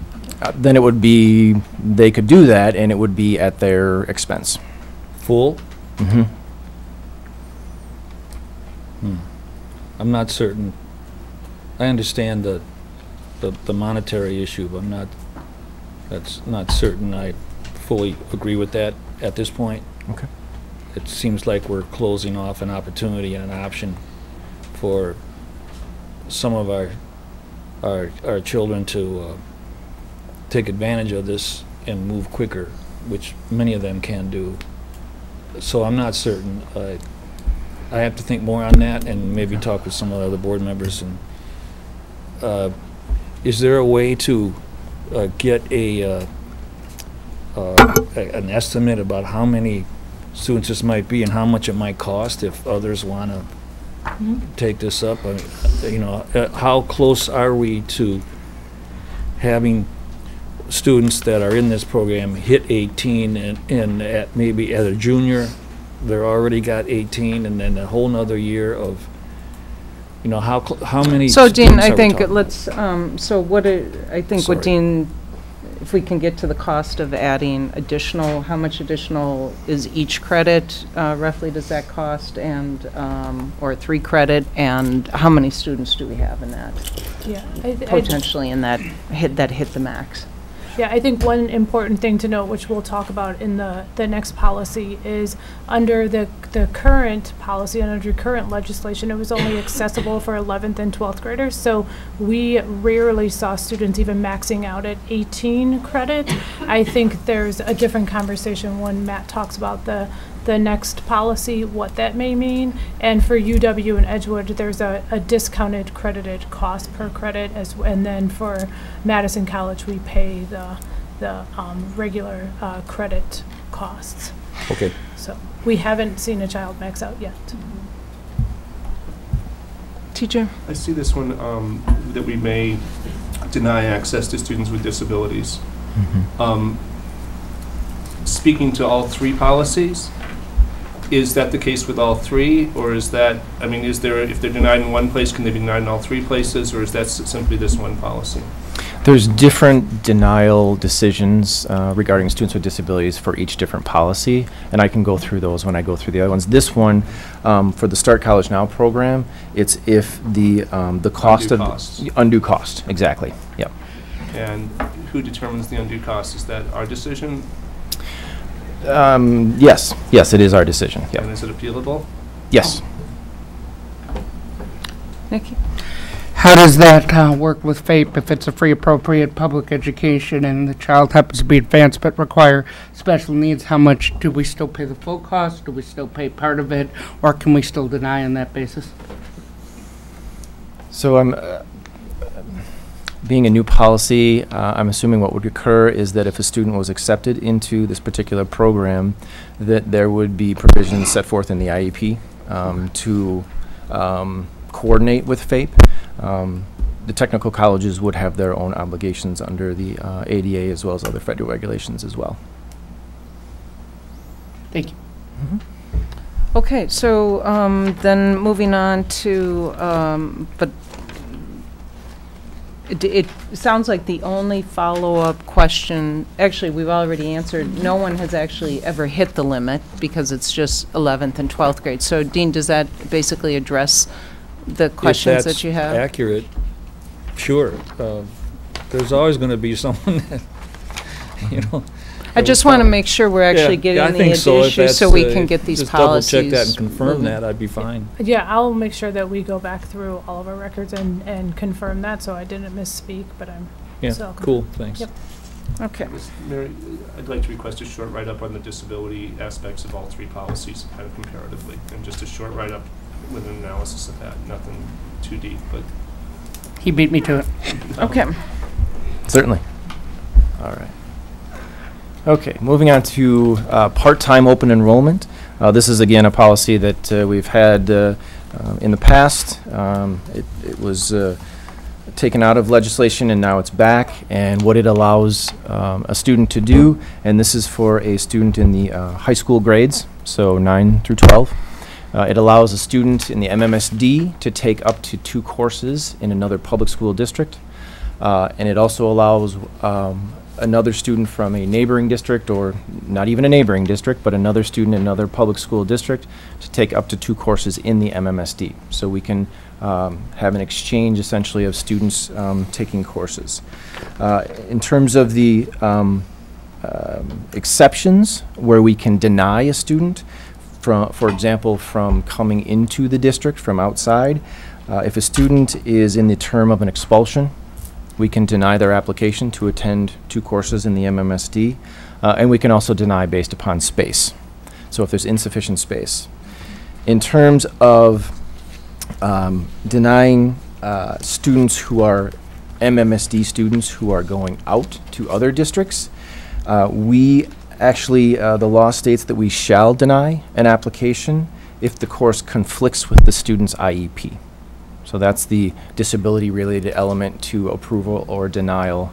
Speaker 13: Then it would be, they could do that, and it would be at their expense.
Speaker 10: Full?
Speaker 13: Mm-hmm.
Speaker 10: I'm not certain. I understand the monetary issue, but that's not certain I fully agree with that at this point.
Speaker 13: Okay.
Speaker 10: It seems like we're closing off an opportunity and an option for some of our children to take advantage of this and move quicker, which many of them can do. So I'm not certain. I have to think more on that and maybe talk with some of the other board members. And is there a way to get an estimate about how many students this might be and how much it might cost if others want to take this up? You know, how close are we to having students that are in this program hit 18 and at maybe at a junior they're already got 18, and then a whole nother year of, you know, how many
Speaker 1: So Dean,
Speaker 10: students
Speaker 1: I
Speaker 10: are we
Speaker 1: think
Speaker 10: talking?
Speaker 1: let's, so what, I think what Dean, if we can get to the cost of adding additional, how much additional is each credit, roughly does that cost, and, or 3 credit, and how many students do we have in that?
Speaker 3: Yeah,
Speaker 1: Potentially in that hit the max.
Speaker 3: Yeah, I think one important thing to note, which we'll talk about in the next policy, is under the current policy and under current legislation, it was only accessible for 11th and 12th graders. So we rarely saw students even maxing out at 18 credit. I think there's a different conversation when Matt talks about the next policy, what that may mean. And for UW and Edgewood, there's a discounted credited cost per credit, and then for Madison College, we pay the regular credit costs.
Speaker 10: Okay.
Speaker 3: So we haven't seen a child max out yet.
Speaker 1: Teacher?
Speaker 12: I see this one that we may deny access to students with disabilities.
Speaker 13: Mm-hmm.
Speaker 12: Speaking to all 3 policies, Is that the case with all three, or is that, I mean, is there, if they're denied in one place, can they be denied in all three places, or is that simply this one policy?
Speaker 13: There's different denial decisions regarding students with disabilities for each different policy, and I can go through those when I go through the other ones. This one, for the Start College Now program, it's if the cost
Speaker 12: Undue
Speaker 13: of
Speaker 12: costs.
Speaker 13: undue cost, exactly. Yep.
Speaker 12: And who determines the undue cost? Is that our decision?
Speaker 13: Yes, it is our decision. Yep.
Speaker 12: And is it appealable?
Speaker 13: Yes.
Speaker 1: Nikki?
Speaker 14: How does that work with FAPE if it's a free appropriate public education and the child happens to be advanced but require special needs? How much do we still pay the full cost? Do we still pay part of it, or can we still deny on that basis?
Speaker 13: So I'm being a new policy, I'm assuming what would occur is that if a student was accepted into this particular program, that there would be provisions set forth in the IEP to coordinate with FAPE. The technical colleges would have their own obligations under the ADA as well as other federal regulations as well.
Speaker 14: Thank you.
Speaker 13: Mm-hmm.
Speaker 1: Okay, so then moving on to, but it sounds like the only follow-up question, actually, we've already answered. No one has actually ever hit the limit because it's just 11th and 12th grade. So, Dean, does that basically address the questions that you have?
Speaker 10: If that's accurate, sure. There's always going to be someone that, you know.
Speaker 1: I just want to make sure we're actually getting
Speaker 10: I
Speaker 1: the
Speaker 10: think so. If
Speaker 1: issue
Speaker 10: that's,
Speaker 1: so we can get these
Speaker 10: just
Speaker 1: policies
Speaker 10: double check that and confirm
Speaker 1: moving.
Speaker 10: that, I'd be fine.
Speaker 3: Yeah, I'll make sure that we go back through all of our records and confirm that, so I didn't misspeak, but I'm
Speaker 10: Yeah,
Speaker 3: so.
Speaker 10: cool, thanks.
Speaker 3: Yep.
Speaker 1: Okay.
Speaker 12: Mary, I'd like to request a short write-up on the disability aspects of all three policies, kind of comparatively, and just a short write-up with an analysis of that. Nothing too deep, but.
Speaker 14: He beat me to it.
Speaker 1: Okay.
Speaker 13: Certainly. All right. Okay, moving on to part-time open enrollment. This is again a policy that we've had in the past. It was taken out of legislation and now it's back, and what it allows a student to do, and this is for a student in the high school grades, so 9 through 12. It allows a student in the MMSD to take up to 2 courses in another public school district, and it also allows another student from a neighboring district, or not even a neighboring district, but another student in another public school district to take up to 2 courses in the MMSD. So we can have an exchange essentially of students taking courses. In terms of the exceptions where we can deny a student, for example, from coming into the district from outside, if a student is in the term of an expulsion, we can deny their application to attend 2 courses in the MMSD, and we can also deny based upon space. So if there's insufficient space. In terms of denying students who are MMSD students who are going out to other districts, we actually, the law states that we shall deny an application if the course conflicts with the student's IEP. So that's the disability-related element to approval or denial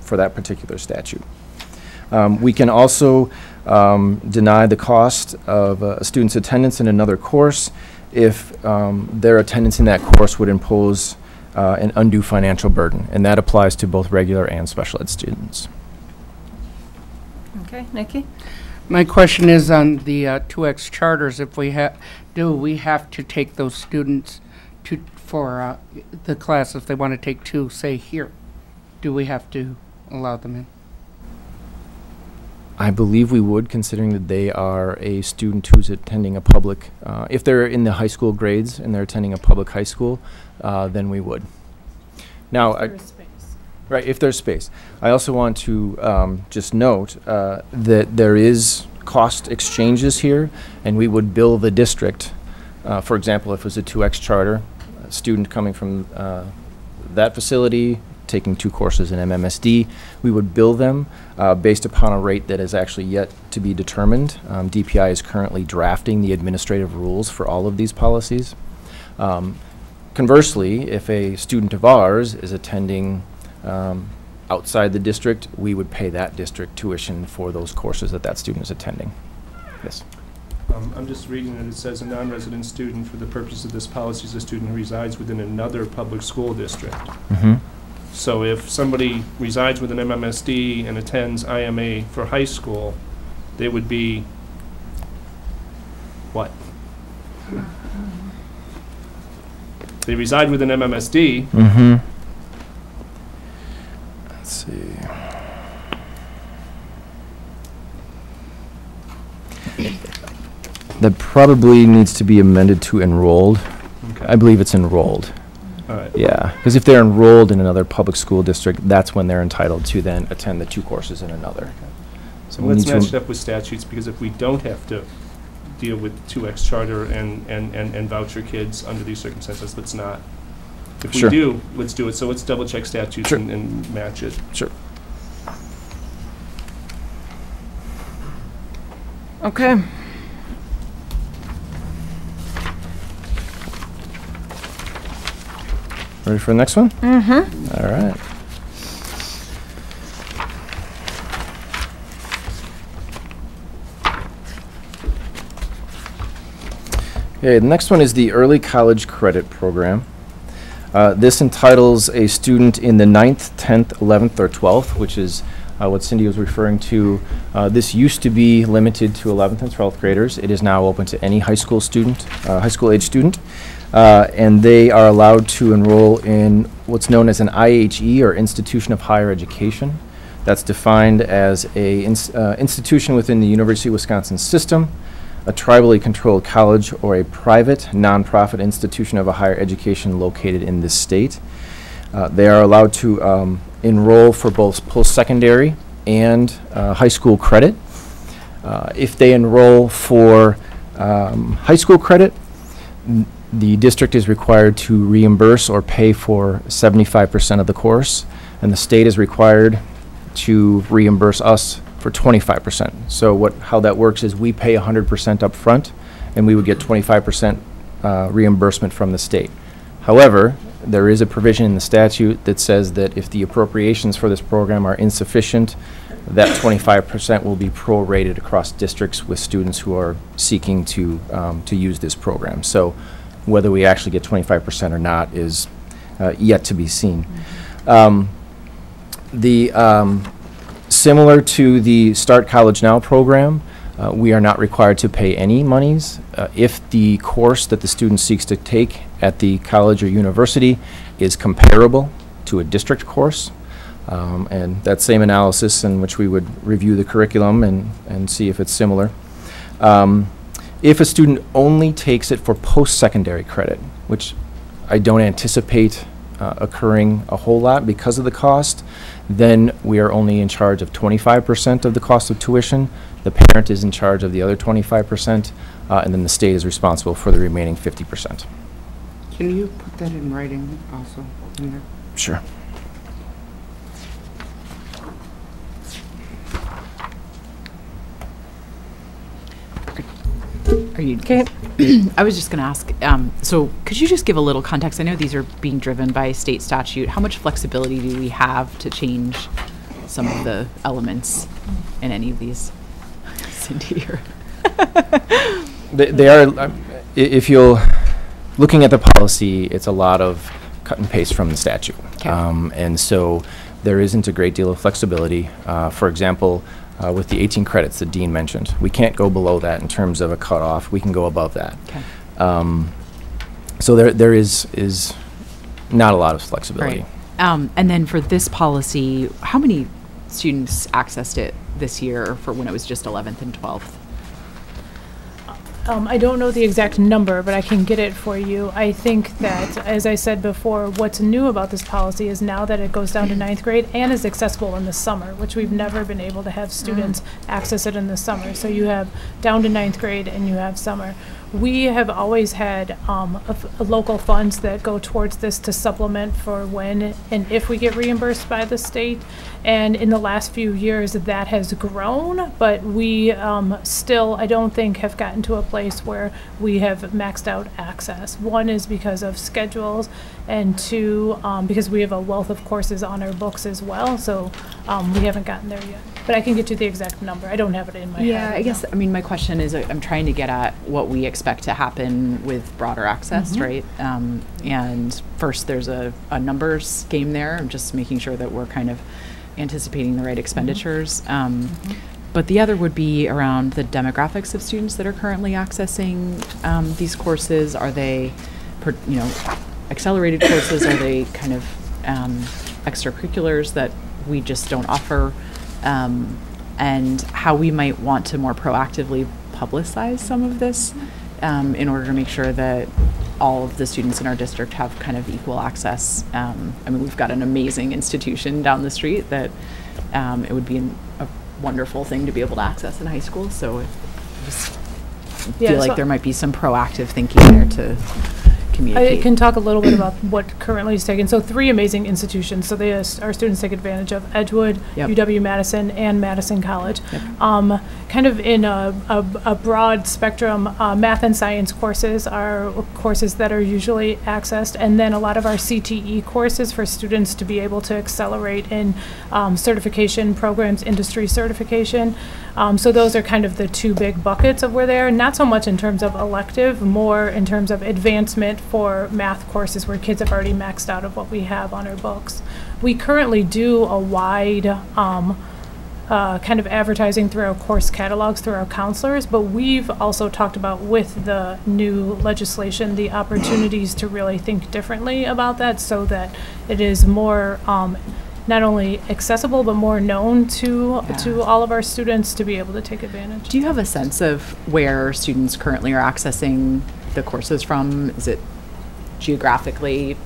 Speaker 13: for that particular statute. We can also deny the cost of a student's attendance in another course if their attendance in that course would impose an undue financial burden, and that applies to both regular and special ed students.
Speaker 1: Okay, Nikki?
Speaker 14: My question is on the 2X charters. If we do we have to take those students for the class if they want to take 2, say here? Do we have to allow them in?
Speaker 13: I believe we would, considering that they are a student who's attending a public, if they're in the high school grades and they're attending a public high school, then we would. Now, right, if there's space. I also want to just note that there is cost exchanges here, and we would bill the district. For example, if it was a 2X charter, a student coming from that facility, taking 2 courses in MMSD, we would bill them based upon a rate that is actually yet to be determined. DPI is currently drafting the administrative rules for all of these policies. Conversely, if a student of ours is attending outside the district, we would pay that district tuition for those courses that that student is attending. Yes.
Speaker 12: I'm just reading it. It says a non-resident student for the purpose of this policy is a student who resides within another public school district.
Speaker 13: Mm-hmm.
Speaker 12: So if somebody resides with an MMSD and attends IMA for high school, they would be what? They reside with an MMSD.
Speaker 13: Mm-hmm. Let's see. That probably needs to be amended to enrolled.
Speaker 12: Okay.
Speaker 13: I believe it's enrolled.
Speaker 12: All right.
Speaker 13: Yeah, because if they're enrolled in another public school district, that's when they're entitled to then attend the 2 courses in another. So we
Speaker 12: Let's
Speaker 13: need
Speaker 12: match
Speaker 13: to
Speaker 12: it up with statutes, because if we don't have to deal with 2X charter and voucher kids under these circumstances, let's not. If we
Speaker 13: Sure.
Speaker 12: do, let's do it. So let's double check statutes
Speaker 13: Sure.
Speaker 12: and match it.
Speaker 13: Sure.
Speaker 1: Okay.
Speaker 13: Ready for the next one?
Speaker 1: Mm-hmm.
Speaker 13: All right. Okay, the next one is the Early College Credit Program. This entitles a student in the 9th, 10th, 11th, or 12th, which is what Cindy was referring to. This used to be limited to 11th and 12th graders. It is now open to any high school student, high school age student. And they are allowed to enroll in what's known as an IHE, or Institution of Higher Education. That's defined as a institution within the University of Wisconsin system, a tribally controlled college, or a private nonprofit institution of a higher education located in this state. They are allowed to enroll for both post-secondary and high school credit. If they enroll for high school credit, the district is required to reimburse or pay for 75% of the course, and the state is required to reimburse us for 25%. So how that works is we pay 100% up front, and we would get 25% reimbursement from the state. However, there is a provision in the statute that says that if the appropriations for this program are insufficient, that 25% will be prorated across districts with students who are seeking to use this program. So whether we actually get 25% or not is yet to be seen. Similar to the Start College Now program, we are not required to pay any monies if the course that the student seeks to take at the college or university is comparable to a district course. And that same analysis in which we would review the curriculum and see if it's similar. If a student only takes it for post-secondary credit, which I don't anticipate occurring a whole lot because of the cost, then we are only in charge of 25% of the cost of tuition. The parent is in charge of the other 25%, and then the state is responsible for the remaining 50%.
Speaker 14: Can you put that in writing also? In there?
Speaker 13: Sure.
Speaker 15: Are you
Speaker 1: Okay.
Speaker 15: I was just going to ask, so could you just give a little context? I know these are being driven by state statute. How much flexibility do we have to change some of the elements in any of these? Cindy, or
Speaker 13: They are, if you're looking at the policy, it's a lot of cut and paste from the statute.
Speaker 15: Okay.
Speaker 13: And so there isn't a great deal of flexibility. For example, with the 18 credits that Dean mentioned, we can't go below that in terms of a cutoff. We can go above that.
Speaker 15: Okay.
Speaker 13: So there is not a lot of flexibility.
Speaker 15: Right. And then for this policy, how many students accessed it this year for when it was just 11th and 12th?
Speaker 3: I don't know the exact number, but I can get it for you. I think that, as I said before, what's new about this policy is now that it goes down to 9th grade and is accessible in the summer, which we've never been able to have students access it in the summer. So you have down to 9th grade and you have summer. We have always had local funds that go towards this to supplement for when and if we get reimbursed by the state. And in the last few years, that has grown, but we still, I don't think, have gotten to a place place where we have maxed out access. One is because of schedules, and two, because we have a wealth of courses on our books as well, so we haven't gotten there yet. But I can get you the exact number. I don't have it in my head.
Speaker 15: Yeah, I
Speaker 3: right
Speaker 15: guess,
Speaker 3: now.
Speaker 15: I mean, my question is, I'm trying to get at what we expect to happen with broader access, right? And first, there's a numbers game there. I'm just making sure that we're kind of anticipating the right expenditures. But the other would be around the demographics of students that are currently accessing these courses. Are they, accelerated courses? Are they kind of extracurriculars that we just don't offer? And how we might want to more proactively publicize some of this in order to make sure that all of the students in our district have kind of equal access. I mean, we've got an amazing institution down the street that it would be a wonderful thing to be able to access in high school. So I just feel like there might be some proactive thinking there to communicate.
Speaker 3: I can talk a little bit about what currently is taken. So 3 amazing institutions. So our students take advantage of Edgewood, UW-Madison, and Madison College. Kind of in a broad spectrum, math and science courses are courses that are usually accessed, and then a lot of our CTE courses for students to be able to accelerate in certification programs, industry certification. So those are kind of the 2 big buckets of where they are. Not so much in terms of elective, more in terms of advancement for math courses where kids have already maxed out of what we have on our books. We currently do a wide kind of advertising through our course catalogs, through our counselors, but we've also talked about, with the new legislation, the opportunities to really think differently about that so that it is more not only accessible but more known to all of our students to be able to take advantage.
Speaker 15: Do you have a sense of where students currently are accessing the courses from? Is it geographically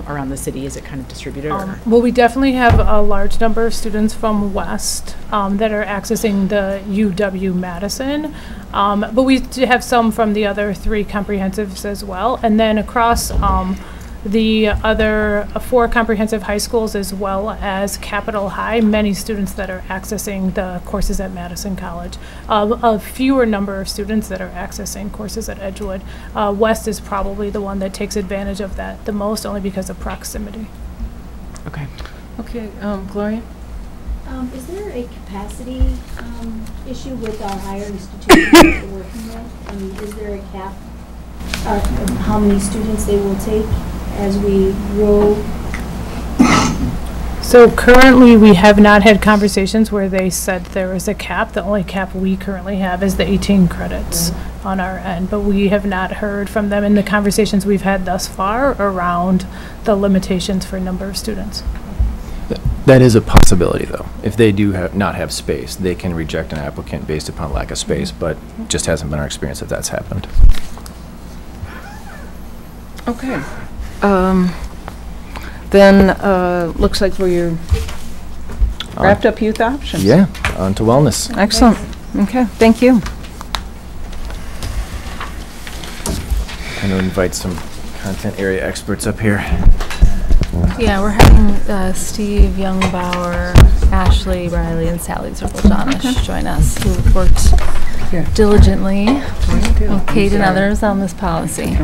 Speaker 15: around the city? Is it kind of distributed?
Speaker 3: Well, we definitely have a large number of students from West that are accessing the UW-Madison, but we do have some from the other 3 comprehensives as well. And then across the other 4 comprehensive high schools, as well as Capitol High, many students that are accessing the courses at Madison College. A fewer number of students that are accessing courses at Edgewood. West is probably the one that takes advantage of that the most, only because of proximity.
Speaker 15: Okay.
Speaker 1: Okay, Gloria?
Speaker 16: Is there a capacity issue with our higher institutions that we're working with? I mean, is there a cap of how many students they will take as we grow?
Speaker 3: So currently we have not had conversations where they said there is a cap. The only cap we currently have is the 18 credits on our end, but we have not heard from them in the conversations we've had thus far around the limitations for number of students.
Speaker 13: That is a possibility, though. If they do not have space, they can reject an applicant based upon lack of space, but it just hasn't been our experience that that's happened.
Speaker 1: Okay. Then looks like we're wrapped up youth options.
Speaker 13: Yeah, on to wellness.
Speaker 1: Excellent. Okay, thank you.
Speaker 13: I'm going to invite some content area experts up here.
Speaker 17: Yeah, we're having Steve Youngbauer, Ashley Riley, and Sally Zerbeljanish join us, who worked diligently with Kate and others on this policy.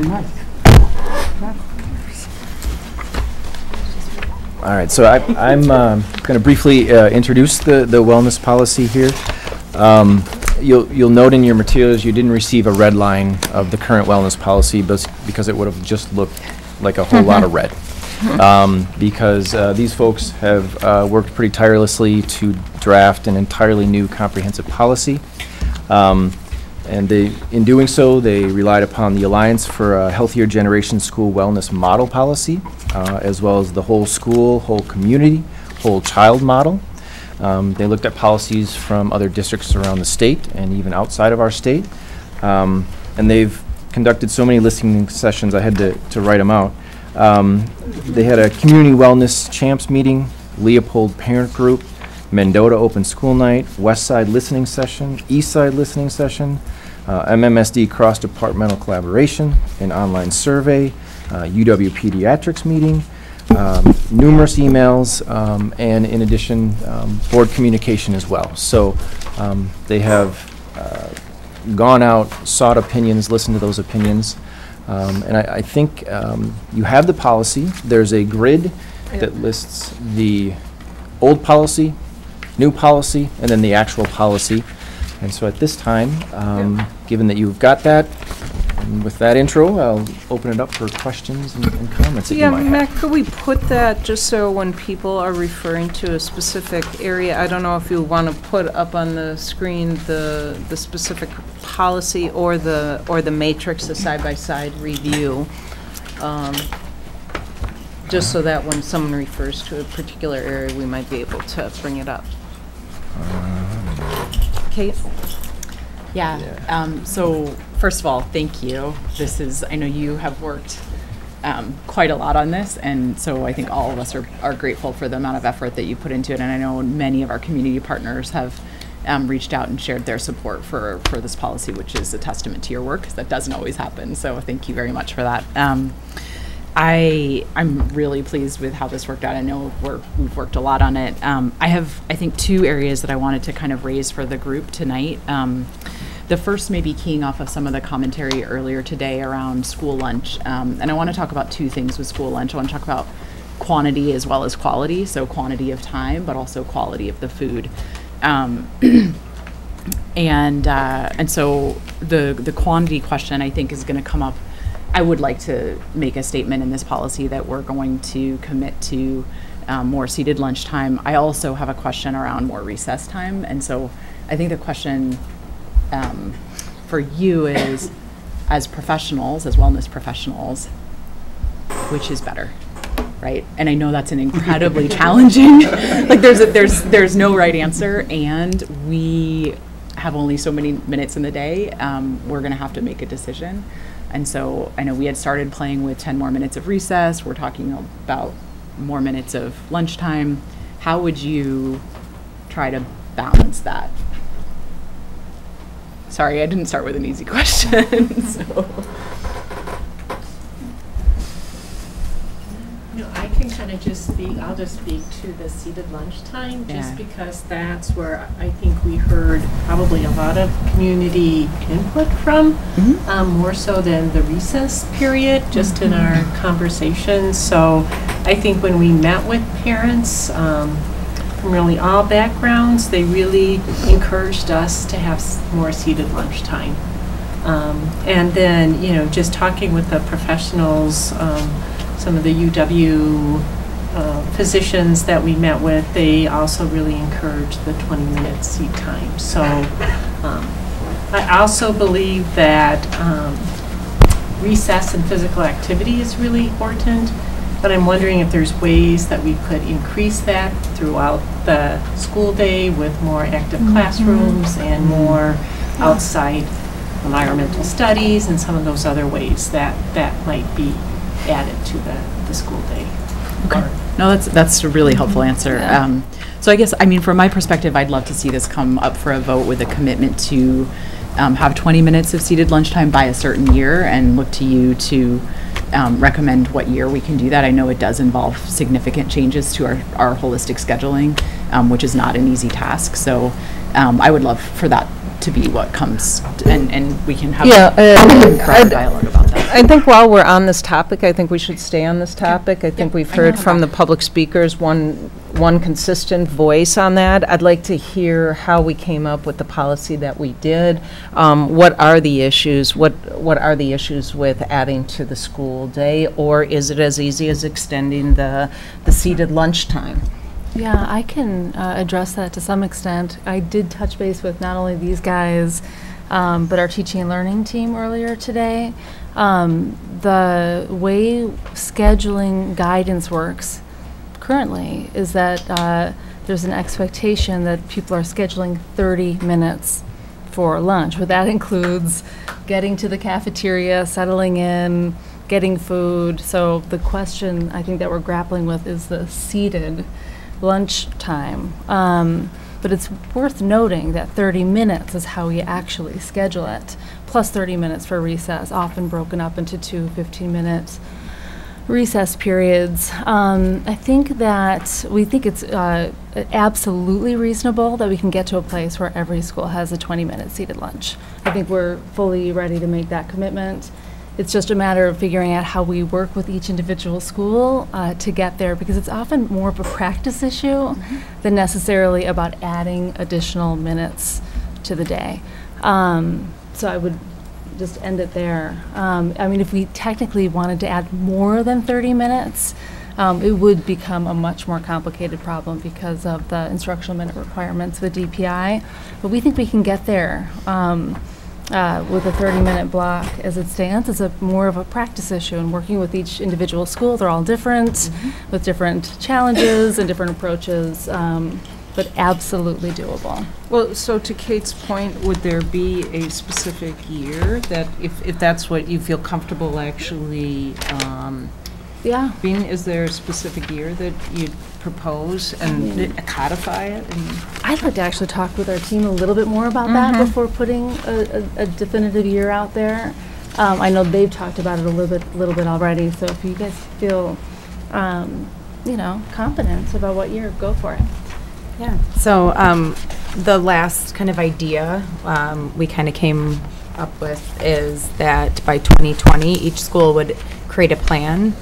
Speaker 13: All right, so I'm going to briefly introduce the wellness policy here. You'll note in your materials you didn't receive a red line of the current wellness policy because it would have just looked like a whole lot of red. Because these folks have worked pretty tirelessly to draft an entirely new comprehensive policy. And in doing so, they relied upon the Alliance for a Healthier Generation School Wellness Model Policy, as well as the whole school, whole community, whole child model. They looked at policies from other districts around the state and even outside of our state. And they've conducted so many listening sessions, I had to write them out. They had a community wellness champs meeting, Leopold parent group, Mendota open school night, West Side listening session, East Side listening session, MMSD cross-departmental collaboration, an online survey, UW pediatrics meeting, numerous emails, and in addition, board communication as well. So they have gone out, sought opinions, listened to those opinions. And I think you have the policy. There's a grid that lists the old policy, new policy, and then the actual policy. And so at this time, given that you've got that, and with that intro, I'll open it up for questions and comments that you might have.
Speaker 1: Matt, could we put that, just so when people are referring to a specific area, I don't know if you want to put up on the screen the specific policy or the matrix, the side-by-side review, just so that when someone refers to a particular area, we might be able to bring it up. Kate?
Speaker 15: Yeah. So first of all, thank you. This is, I know you have worked quite a lot on this, and so I think all of us are grateful for the amount of effort that you put into it, and I know many of our community partners have reached out and shared their support for this policy, which is a testament to your work, because that doesn't always happen, so thank you very much for that. I'm really pleased with how this worked out. I know we've worked a lot on it. I have, I think, 2 areas that I wanted to kind of raise for the group tonight. The first may be keying off of some of the commentary earlier today around school lunch. And I want to talk about 2 things with school lunch. I want to talk about quantity as well as quality. So quantity of time, but also quality of the food. And so the quantity question, I think, is going to come up. I would like to make a statement in this policy that we're going to commit to more seated lunchtime. I also have a question around more recess time. And so I think the question for you is, as professionals, as wellness professionals, which is better, right? And I know that's an incredibly challenging, like there's no right answer, and we have only so many minutes in the day. We're gonna have to make a decision. And so I know we had started playing with 10 more minutes of recess. We're talking about more minutes of lunchtime. How would you try to balance that? Sorry, I didn't start with an easy question. So.
Speaker 18: No, I can kind of just speak, I'll just speak to the seated lunchtime, just because that's where I think we heard probably a lot of community input from, more so than the recess period, just in our conversations. So I think when we met with parents, from really all backgrounds, they really encouraged us to have more seated lunchtime. And then, you know, just talking with the professionals, some of the UW physicians that we met with, they also really encouraged the 20-minute seat time. So I also believe that recess and physical activity is really important. But I'm wondering if there's ways that we could increase that throughout the school day with more active classrooms and more outside environmental studies and some of those other ways that might be added to the school day.
Speaker 15: Okay. No, that's a really helpful answer. So I guess, I mean, from my perspective, I'd love to see this come up for a vote with a commitment to have 20 minutes of seated lunchtime by a certain year, and look to you to recommend what year we can do that. I know it does involve significant changes to our holistic scheduling, which is not an easy task. So I would love for that to be what comes, and we can have a dialogue about that.
Speaker 1: I think while we're on this topic, I think we should stay on this topic. I think we've heard from the public speakers one consistent voice on that. I'd like to hear how we came up with the policy that we did. What are the issues? What are the issues with adding to the school day, or is it as easy as extending the seated lunchtime?
Speaker 17: Yeah, I can address that to some extent. I did touch base with not only these guys, but our teaching and learning team earlier today. The way scheduling guidance works currently is that there's an expectation that people are scheduling 30 minutes for lunch, but that includes getting to the cafeteria, settling in, getting food. So the question I think that we're grappling with is the seated lunch time. But it's worth noting that 30 minutes is how we actually schedule it, plus 30 minutes for recess, often broken up into 2 15-minute recess periods. I think that we think it's absolutely reasonable that we can get to a place where every school has a 20-minute seated lunch. I think we're fully ready to make that commitment. It's just a matter of figuring out how we work with each individual school to get there, because it's often more of a practice issue than necessarily about adding additional minutes to the day. So I would just end it there. I mean, if we technically wanted to add more than 30 minutes, it would become a much more complicated problem because of the instructional minute requirements with DPI. But we think we can get there with a 30-minute block as it stands. It's more of a practice issue, and working with each individual school. They're all different, with different challenges and different approaches. But absolutely doable.
Speaker 1: Well, so to Kate's point, would there be a specific year that, if that's what you feel comfortable actually being, is there a specific year that you'd propose and codify it?
Speaker 17: I'd like to actually talk with our team a little bit more about that before putting a definitive year out there. I know they've talked about it a little bit already, so if you guys feel, confident about what year, go for it.
Speaker 19: Yeah, so the last kind of idea we kind of came up with is that by 2020, each school would create a plan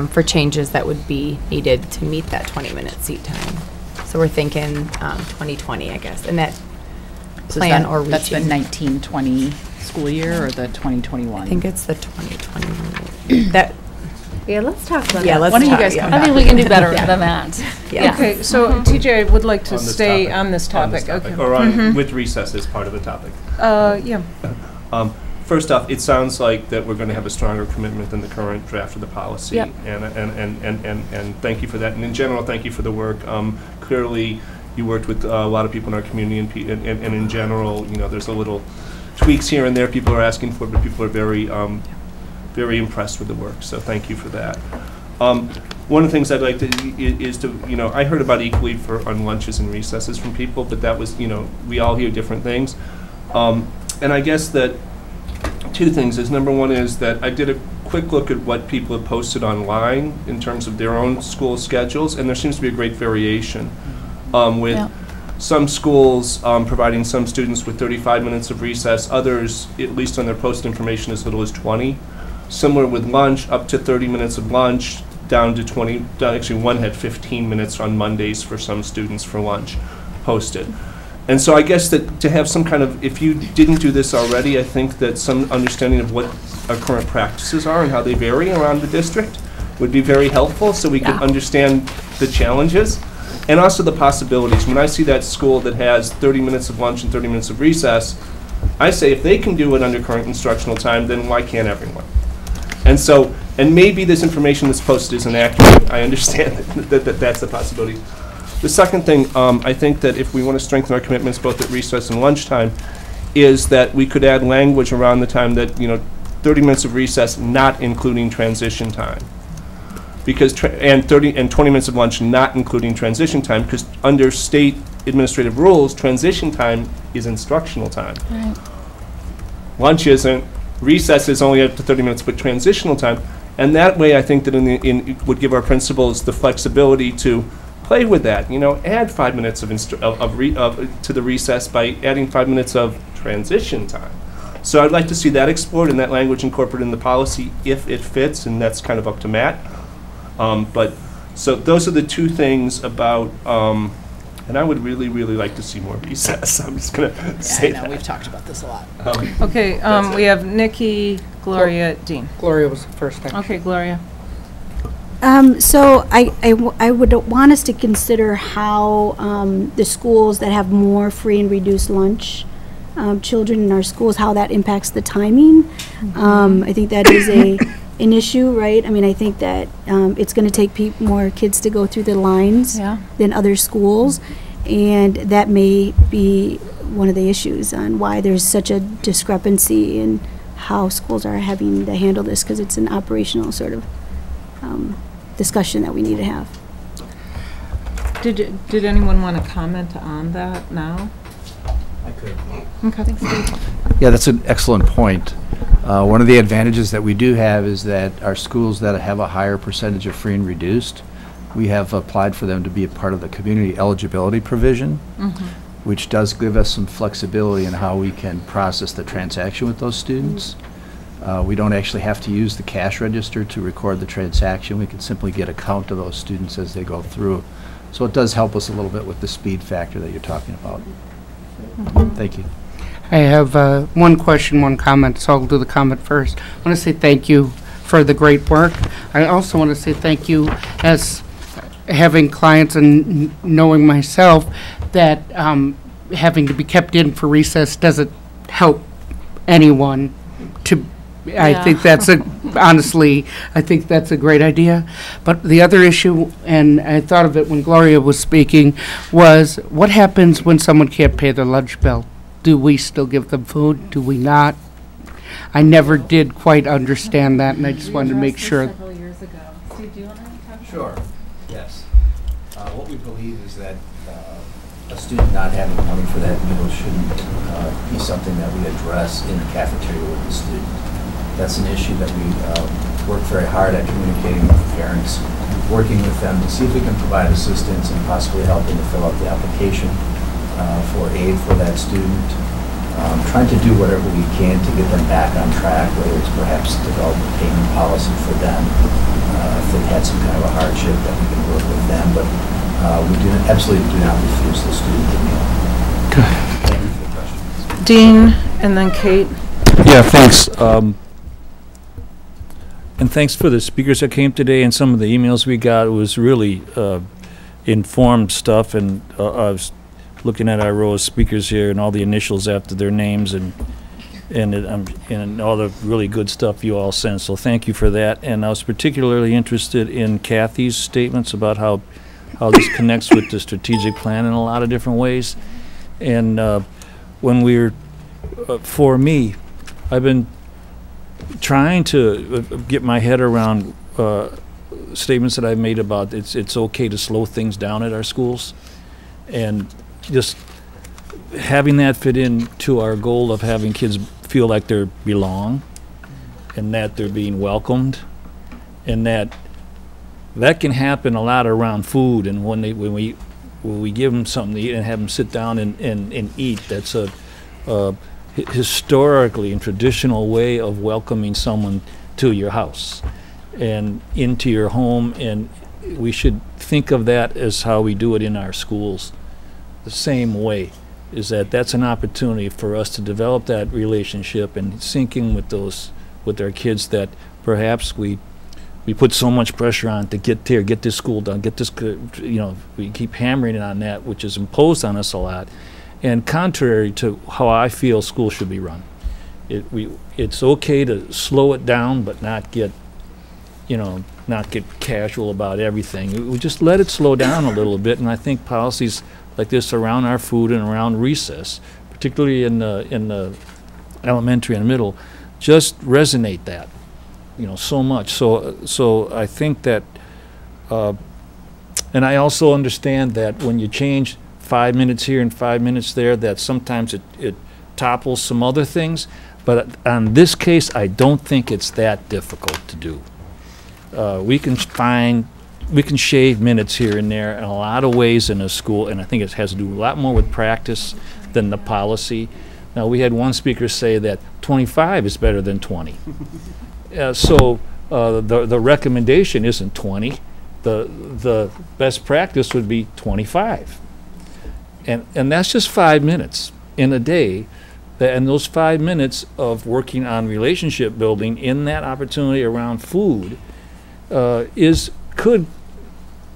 Speaker 19: for changes that would be needed to meet that 20-minute seat time. So we're thinking 2020, I guess, and that plan or reaching.
Speaker 15: That's the 1920 school year or the 2021?
Speaker 19: I think it's the 2020. That.
Speaker 17: Yeah, let's talk about
Speaker 19: that.
Speaker 17: Let's
Speaker 19: Why don't you
Speaker 17: talk,
Speaker 19: guys come
Speaker 17: I think we can do better than that.
Speaker 19: Yeah.
Speaker 1: Okay, so TJ, I would like to
Speaker 12: On this
Speaker 1: stay
Speaker 12: topic.
Speaker 1: on this topic.
Speaker 12: Okay.
Speaker 1: Okay.
Speaker 12: Or on with recess as part of the topic.
Speaker 1: Yeah.
Speaker 12: First off, it sounds like that we're going to have a stronger commitment than the current draft of the policy,
Speaker 17: Yep.
Speaker 12: and thank you for that. And in general, thank you for the work. Clearly, you worked with a lot of people in our community, and in general, there's a little tweaks here and there people are asking for, but people are very very impressed with the work. So thank you for that. One of the things I'd like to is to I heard about equally on lunches and recesses from people, but that was we all hear different things, and I guess that. Two things is, number one is that I did a quick look at what people have posted online in terms of their own school schedules, and there seems to be a great variation with some schools providing some students with 35 minutes of recess, others, at least on their post information, as little as 20. Similar with lunch, up to 30 minutes of lunch, down to 20, actually one had 15 minutes on Mondays for some students for lunch posted. And so I guess that to have some kind of, if you didn't do this already, I think that some understanding of what our current practices are and how they vary around the district would be very helpful, so we could understand the challenges and also the possibilities. When I see that school that has 30 minutes of lunch and 30 minutes of recess, I say if they can do it under current instructional time, then why can't everyone? And so, and maybe this information that's posted isn't accurate. I understand that that's a possibility. The second thing, I think that if we want to strengthen our commitments both at recess and lunchtime, is that we could add language around the time that, 30 minutes of recess not including transition time. Because, and 20 minutes of lunch not including transition time, because under state administrative rules, transition time is instructional time.
Speaker 17: Right.
Speaker 12: Lunch isn't, recess is only up to 30 minutes, but transitional time. And that way I think that it would give our principals the flexibility to play with that, add 5 minutes to the recess by adding 5 minutes of transition time. So I'd like to see that explored and that language incorporated in the policy if it fits, and that's kind of up to Matt. But so those are the two things about, and I would really, really like to see more recess. I'm just going to say that.
Speaker 15: We've talked about this a lot.
Speaker 1: Okay, we have Nikki, Gloria, Dean.
Speaker 14: Gloria was the first thing.
Speaker 1: Okay, Gloria.
Speaker 16: So I would want us to consider how the schools that have more free and reduced lunch children in our schools, how that impacts the timing. I think that is an issue, right? I mean, I think that it's going to take more kids to go through the lines than other schools, and that may be one of the issues on why there's such a discrepancy in how schools are having to handle this, because it's an operational sort of discussion that we need to have.
Speaker 1: Did anyone want to comment on that now?
Speaker 20: I could.
Speaker 1: Okay.
Speaker 20: Yeah, that's an excellent point.
Speaker 13: One of the advantages that we do have is that our schools that have a higher percentage of free and reduced, we have applied for them to be a part of the community eligibility provision, which does give us some flexibility in how we can process the transaction with those students. We don't actually have to use the cash register to record the transaction. We can simply get a count of those students as they go through. So it does help us a little bit with the speed factor that you're talking about. Thank you.
Speaker 14: I have one question, one comment, so I'll do the comment first. I want to say thank you for the great work. I also want to say thank you as having clients and knowing myself that having to be kept in for recess doesn't help anyone to I think that's honestly, I think that's a great idea. But the other issue, and I thought of it when Gloria was speaking, was what happens when someone can't pay their lunch bill? Do we still give them food? Do we not? I never did quite understand that, and I just wanted to make sure.
Speaker 17: Several years ago. Steve, do you want to talk?
Speaker 13: Sure. Yes. What we believe is that a student not having money for that meal shouldn't be something that we address in the cafeteria with the student. That's an issue that we work very hard at communicating with parents, working with them to see if we can provide assistance and possibly help them to fill out the application for aid for that student. Trying to do whatever we can to get them back on track, whether it's perhaps develop a payment policy for them if they've had some kind of a hardship that we can work with them. But we absolutely do not refuse the student the meal. Thank you for the question.
Speaker 1: Dean, and then Kate.
Speaker 10: Yeah, thanks. And thanks for the speakers that came today and some of the emails we got. It was really informed stuff, and I was looking at our row of speakers here and all the initials after their names and all the really good stuff you all sent. So thank you for that. And I was particularly interested in Kathy's statements about how this connects with the strategic plan in a lot of different ways. And when we're, for me, I've been trying to get my head around statements that I've made about it's okay to slow things down at our schools, and just having that fit into our goal of having kids feel like they belong and that they're being welcomed, and that can happen a lot around food. And when we give them something to eat and have them sit down and eat, that's a historically and traditional way of welcoming someone to your house and into your home, and we should think of that as how we do it in our schools the same way. Is that's an opportunity for us to develop that relationship and syncing with our kids that perhaps we put so much pressure on to get this school done, get this, we keep hammering it on that, which is imposed on us a lot. And contrary to how I feel school should be run, it's okay to slow it down, but not get casual about everything. We just let it slow down a little bit, and I think policies like this around our food and around recess, particularly in the elementary and middle, just resonate that, so much. So I think that, and I also understand that when you change 5 minutes here and 5 minutes there, that sometimes it topples some other things. But on this case, I don't think it's that difficult to do. We can shave minutes here and there in a lot of ways in a school, and I think it has to do a lot more with practice than the policy. Now, we had one speaker say that 25 is better than 20. So the recommendation isn't 20. The best practice would be 25. And that's just 5 minutes in a day. And those 5 minutes of working on relationship building in that opportunity around food could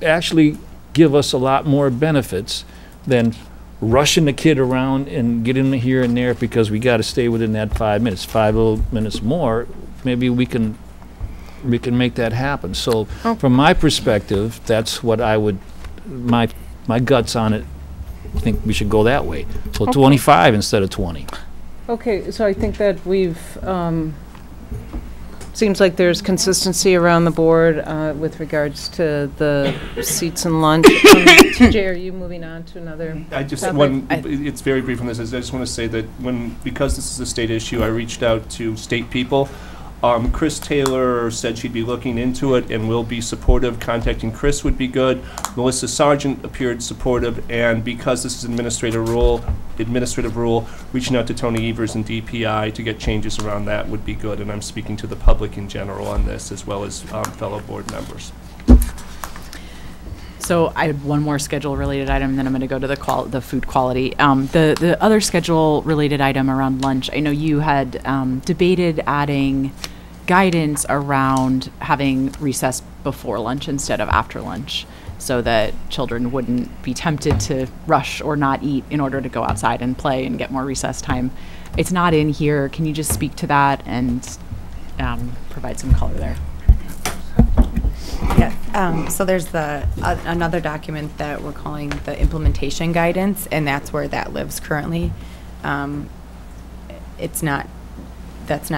Speaker 10: actually give us a lot more benefits than rushing the kid around and getting here and there because we got to stay within that 5 minutes. 5 little minutes more, maybe we can make that happen. So from my perspective, that's what I would, my guts on it, I think we should go that way. So 25 instead of 20.
Speaker 1: Okay, so I think that we've seems like there's consistency around the board with regards to the seats and lunch. TJ, are you moving on to another
Speaker 12: I just
Speaker 1: topic?
Speaker 12: it's very brief on this. I just want to say that because this is a state issue, I reached out to state people. Chris Taylor said she'd be looking into it and will be supportive. Contacting Chris would be good. Melissa Sargent appeared supportive, and because this is administrative rule, reaching out to Tony Evers and DPI to get changes around that would be good. And I'm speaking to the public in general on this, as well as fellow board members.
Speaker 15: So I have one more schedule-related item, then I'm going to go to the food quality. The other schedule-related item around lunch, I know you had debated adding guidance around having recess before lunch instead of after lunch, so that children wouldn't be tempted to rush or not eat in order to go outside and play and get more recess time. It's not in here. Can you just speak to that and provide some color there?
Speaker 19: Yeah, so there's another document that we're calling the implementation guidance, and that's where that lives currently. That's not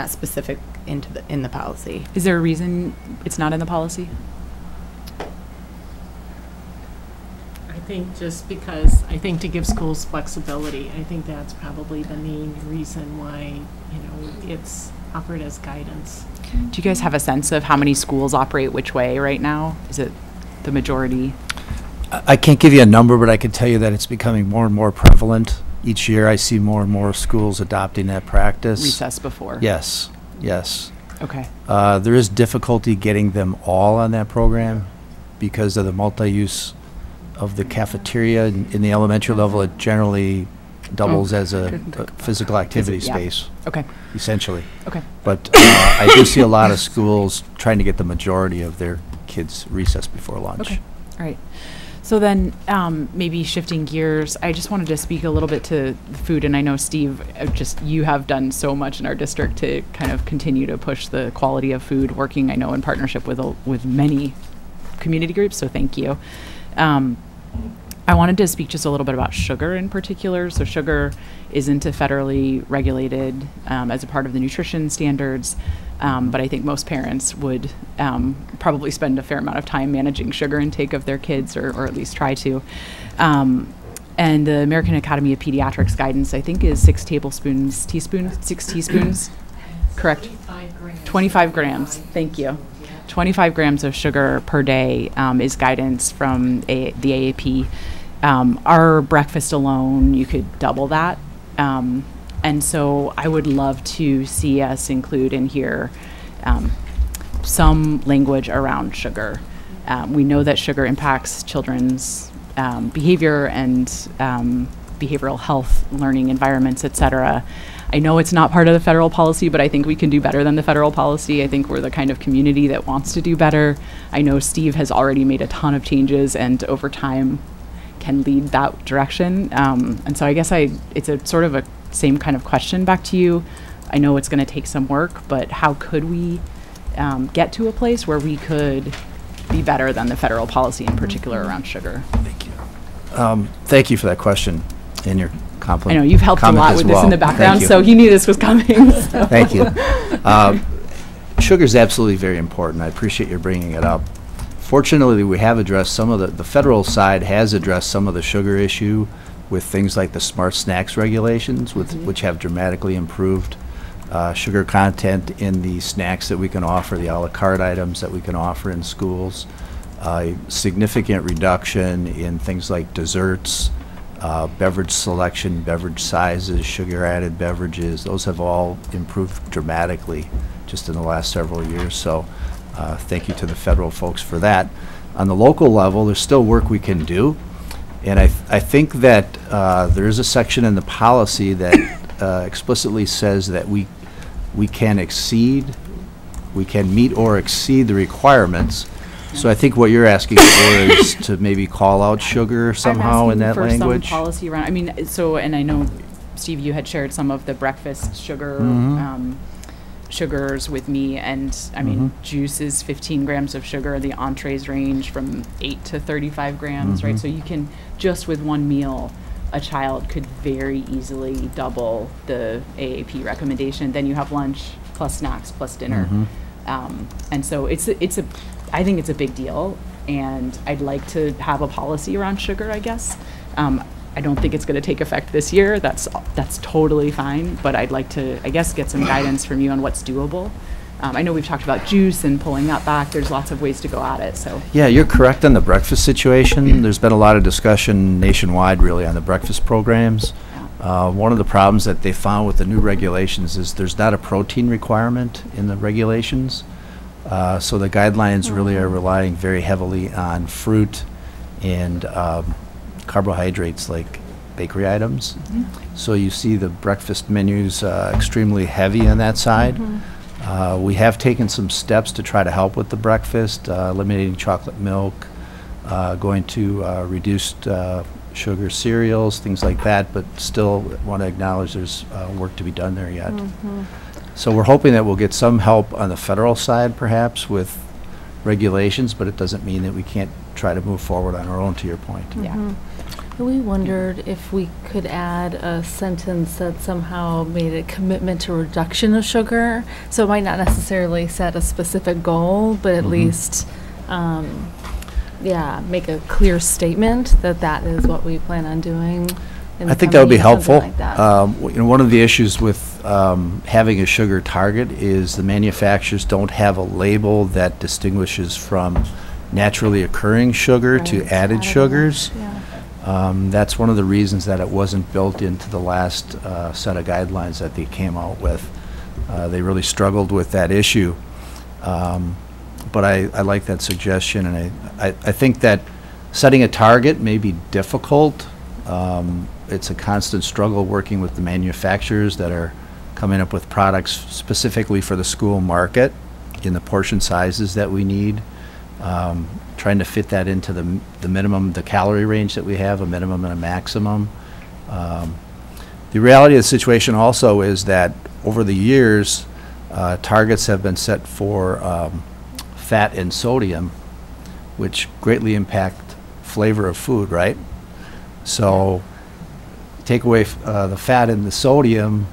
Speaker 19: specific in the policy.
Speaker 15: Is there a reason it's not in the policy?
Speaker 18: I think just because, I think to give schools flexibility, I think that's probably the main reason why, it's offered as guidance.
Speaker 15: Do you guys have a sense of how many schools operate which way right now? Is it the majority?
Speaker 20: I can't give you a number, but I can tell you that it's becoming more and more prevalent. Each year I see more and more schools adopting that practice.
Speaker 15: Recess before?
Speaker 20: Yes, yes.
Speaker 15: Okay.
Speaker 20: There is difficulty getting them all on that program because of the multi-use of the cafeteria. In the elementary level, it generally doubles as a physical activity space.
Speaker 15: Okay.
Speaker 20: Essentially.
Speaker 15: Okay.
Speaker 20: But I do see a lot of schools trying to get the majority of their kids recess before lunch.
Speaker 15: Okay. All right. So then maybe shifting gears, I just wanted to speak a little bit to the food. And I know, Steve, you have done so much in our district to kind of continue to push the quality of food, working, I know, in partnership with many community groups. So thank you. I wanted to speak just a little bit about sugar in particular. So sugar isn't a federally regulated as a part of the nutrition standards, but I think most parents would probably spend a fair amount of time managing sugar intake of their kids, or at least try to. And the American Academy of Pediatrics guidance, I think, is 6 teaspoons, correct?
Speaker 18: 25 grams.
Speaker 15: 25 grams, thank you. 25 grams of sugar per day is guidance from the AAP. Our breakfast alone, you could double that. And so I would love to see us include in here some language around sugar. We know that sugar impacts children's behavior and behavioral health, learning environments, et cetera. I know it's not part of the federal policy, but I think we can do better than the federal policy. I think we're the kind of community that wants to do better. I know Steve has already made a ton of changes, and over time can lead that direction. And so I guess it's a sort of a same kind of question back to you. I know it's going to take some work, but how could we get to a place where we could be better than the federal policy, in particular around sugar?
Speaker 20: Thank you. Thank you for that question and your compliment.
Speaker 15: I know you've helped a lot with this in the background, so you knew this was coming. So.
Speaker 20: Thank you. Sugar is absolutely very important. I appreciate your bringing it up. Fortunately, we have addressed some of the federal side has addressed some of the sugar issue with things like the Smart Snacks regulations, which have dramatically improved sugar content in the snacks that we can offer, the a la carte items that we can offer in schools. Significant reduction in things like desserts, beverage selection, beverage sizes, sugar-added beverages. Those have all improved dramatically just in the last several years. So thank you to the federal folks for that. On the local level, there's still work we can do. And I think that there is a section in the policy that explicitly says that we can meet or exceed the requirements. So I think what you're asking for is to maybe call out sugar somehow in that language.
Speaker 15: I'm asking for some policy around. I mean, so, and I know, Steve, you had shared some of the breakfast sugar sugars with me, and I mean, juice is 15 grams of sugar. The entrees range from 8 to 35 grams, right? So you can, just with one meal, a child could very easily double the AAP recommendation. Then you have lunch plus snacks plus dinner. And so I think it's a big deal, and I'd like to have a policy around sugar, I guess. I don't think it's going to take effect this year. That's totally fine, but I'd like to, I guess, get some guidance from you on what's doable. I know we've talked about juice and pulling that back. There's lots of ways to go at it, so.
Speaker 20: Yeah, you're correct on the breakfast situation. There's been a lot of discussion nationwide, really, on the breakfast programs. One of the problems that they found with the new regulations is there's not a protein requirement in the regulations. So the guidelines really are relying very heavily on fruit and carbohydrates like bakery items. So you see the breakfast menus extremely heavy on that side. We have taken some steps to try to help with the breakfast, eliminating chocolate milk, going to reduced sugar cereals, things like that, but still want to acknowledge there's work to be done there yet. So we're hoping that we'll get some help on the federal side, perhaps, with regulations, but it doesn't mean that we can't try to move forward on our own, to your point.
Speaker 17: We wondered if we could add a sentence that somehow made a commitment to reduction of sugar. So it might not necessarily set a specific goal, but at least, make a clear statement that that is what we plan on doing.
Speaker 20: I think that would be helpful. Like that. One of the issues with having a sugar target is the manufacturers don't have a label that distinguishes from naturally occurring sugar to added sugars. That's one of the reasons that it wasn't built into the last set of guidelines that they came out with. They really struggled with that issue. But I like that suggestion, and I think that setting a target may be difficult. It's a constant struggle working with the manufacturers that are coming up with products specifically for the school market in the portion sizes that we need. Trying to fit that into the minimum, the calorie range that we have, a minimum and a maximum. The reality of the situation also is that over the years, targets have been set for fat and sodium, which greatly impact flavor of food, right? So take away the fat and the sodium,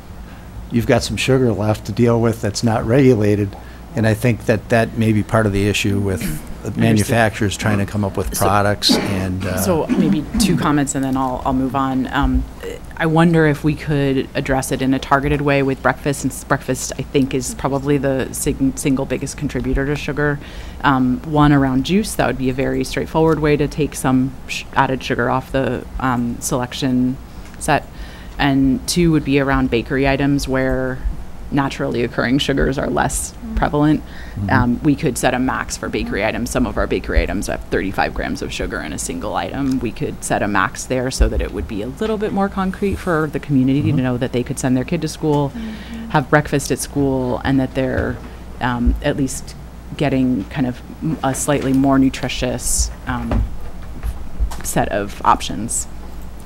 Speaker 20: you've got some sugar left to deal with that's not regulated. And I think that may be part of the issue with manufacturers trying to come up with products. And
Speaker 15: so maybe two comments and then I'll move on. I wonder if we could address it in a targeted way with breakfast, since breakfast I think is probably the single biggest contributor to sugar. One, around juice, that would be a very straightforward way to take some added sugar off the selection set. And two would be around bakery items where naturally occurring sugars are less prevalent. We could set a max for bakery items. Some of our bakery items have 35 grams of sugar in a single item. We could set a max there so that it would be a little bit more concrete for the community to know that they could send their kid to school, have breakfast at school, and that they're at least getting kind of a slightly more nutritious set of options.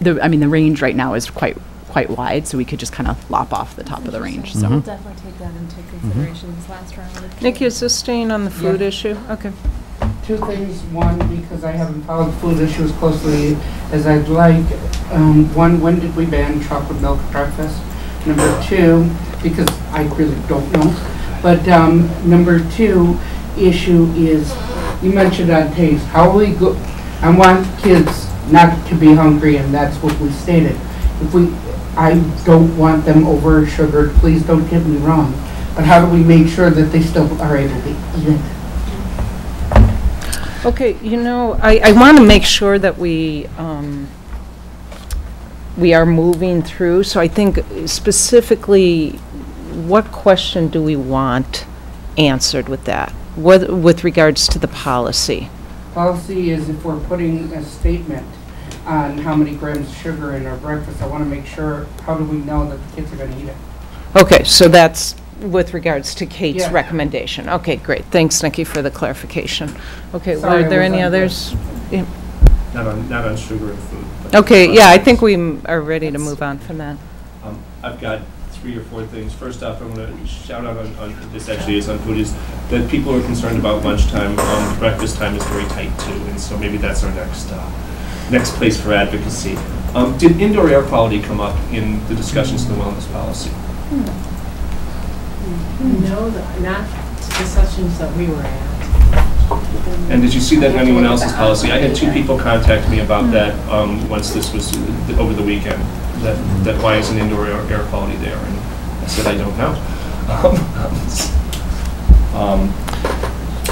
Speaker 15: The range right now is quite wide, so we could just kind of lop off the top of the range. So
Speaker 17: we'll definitely take that into consideration this last round.
Speaker 1: Nikki, is this staying on the food issue? Okay.
Speaker 14: Two things. One, because I haven't followed the food issue as closely as I'd like. One, when did we ban chocolate milk at breakfast? Number two, because I really don't know. But number two issue is, you mentioned on taste. How will we go? I want kids not to be hungry, and that's what we stated. I don't want them over sugared, please don't get me wrong, but how do we make sure that they still are able to eat it?
Speaker 1: Okay, I want to make sure that we are moving through, so I think specifically, what question do we want answered with that, with regards to the policy?
Speaker 14: Policy is if we're putting a statement on how many grams of sugar in our breakfast, I want to make sure, how do we know that the kids are going to eat it?
Speaker 1: Okay, so that's with regards to Kate's recommendation. Okay, great. Thanks, Nikki, for the clarification. Okay,
Speaker 14: Sorry,
Speaker 1: were there any others? Yeah.
Speaker 12: Not on sugar and food.
Speaker 1: Okay, yeah, I think we are ready to move on from that.
Speaker 12: I've got 3 or 4 things. First off, I want to shout out on this actually is on food, is that people are concerned about lunchtime. Breakfast time is very tight too, and so maybe that's our next place for advocacy. Did indoor air quality come up in the discussions of the wellness policy?
Speaker 18: No, not the sessions that we were at.
Speaker 12: And did you see that in anyone else's policy? I had 2 people contact me about that once this was over the weekend. That why isn't indoor air quality there? And I said I don't know.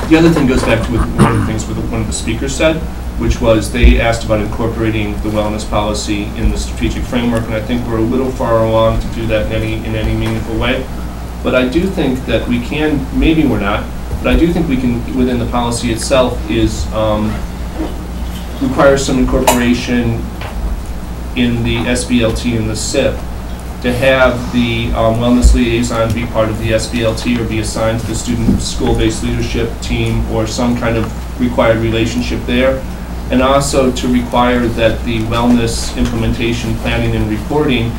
Speaker 12: The other thing goes back to one of the things one of the speakers said, which was they asked about incorporating the wellness policy in the strategic framework, and I think we're a little far along to do that in any meaningful way. But I do think that we can, maybe we're not, but I do think we can, within the policy itself, is require some incorporation in the SBLT and the SIP to have the wellness liaison be part of the SBLT or be assigned to the student school-based leadership team or some kind of required relationship there. And also to require that the wellness implementation planning and reporting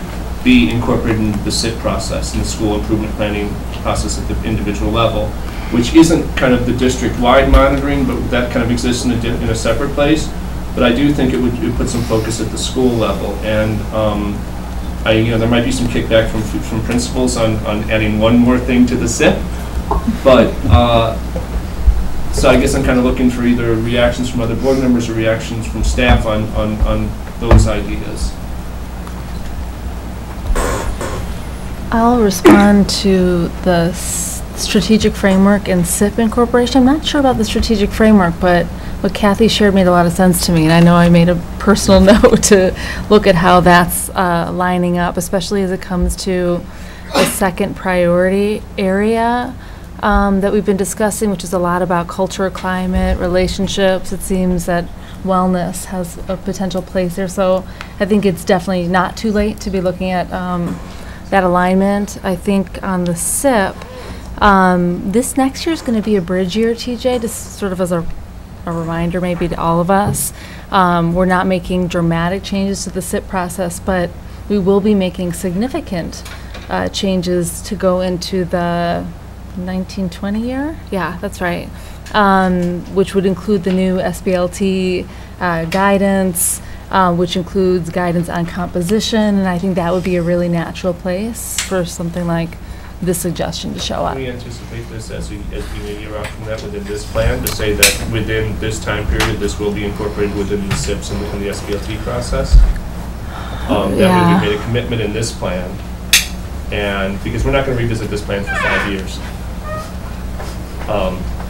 Speaker 12: be incorporated into the SIP process, in the school improvement planning process at the individual level, which isn't kind of the district-wide monitoring, but that kind of exists in a separate place. But I do think it would put some focus at the school level. And there might be some kickback from principals on adding one more thing to the SIP, but so I guess I'm kind of looking for either reactions from other board members or reactions from staff on those ideas.
Speaker 17: I'll respond to the strategic framework and SIP incorporation. I'm not sure about the strategic framework, but what Kathy shared made a lot of sense to me, and I know I made a personal note to look at how that's lining up, especially as it comes to the second priority area that we've been discussing, which is a lot about culture, climate, relationships. It seems that wellness has a potential place there, so I think it's definitely not too late to be looking at that alignment. I think on the SIP, this next year is going to be a bridge year, TJ, just sort of as a reminder maybe to all of us. We're not making dramatic changes to the SIP process, but we will be making significant changes to go into the 1920 year? Yeah, that's right. Which would include the new SBLT guidance, which includes guidance on composition, and I think that would be a really natural place for something like this suggestion to show up.
Speaker 12: Can we anticipate this as being a year out from that within this plan, to say that within this time period this will be incorporated within the SIPs and the SBLT process? That way we made a commitment in this plan, and because we're not going to revisit this plan for 5 years.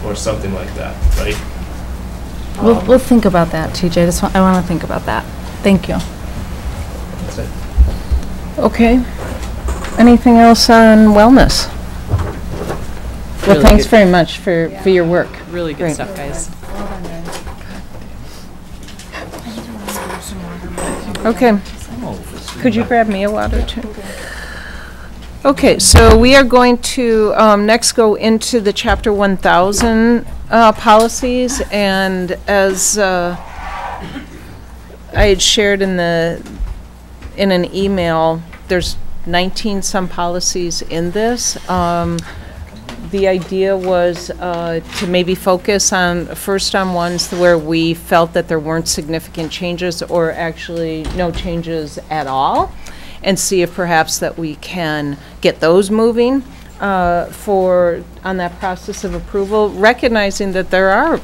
Speaker 12: Or something like that, right?
Speaker 17: We'll think about that, TJ. I want to think about that. Thank you.
Speaker 12: That's it.
Speaker 1: Okay. Anything else on wellness? Well,
Speaker 15: Really
Speaker 1: thanks
Speaker 15: good.
Speaker 1: very much for your work.
Speaker 15: Really good
Speaker 1: Great.
Speaker 15: stuff, guys.
Speaker 1: Okay. Could you grab me a water too? Okay, so we are going to next go into the Chapter 1000 policies, and as I had shared in an email, there's 19 some policies in this. The idea was to maybe focus first on ones where we felt that there weren't significant changes or actually no changes at all, and see if perhaps that we can get those moving on that process of approval, recognizing that there are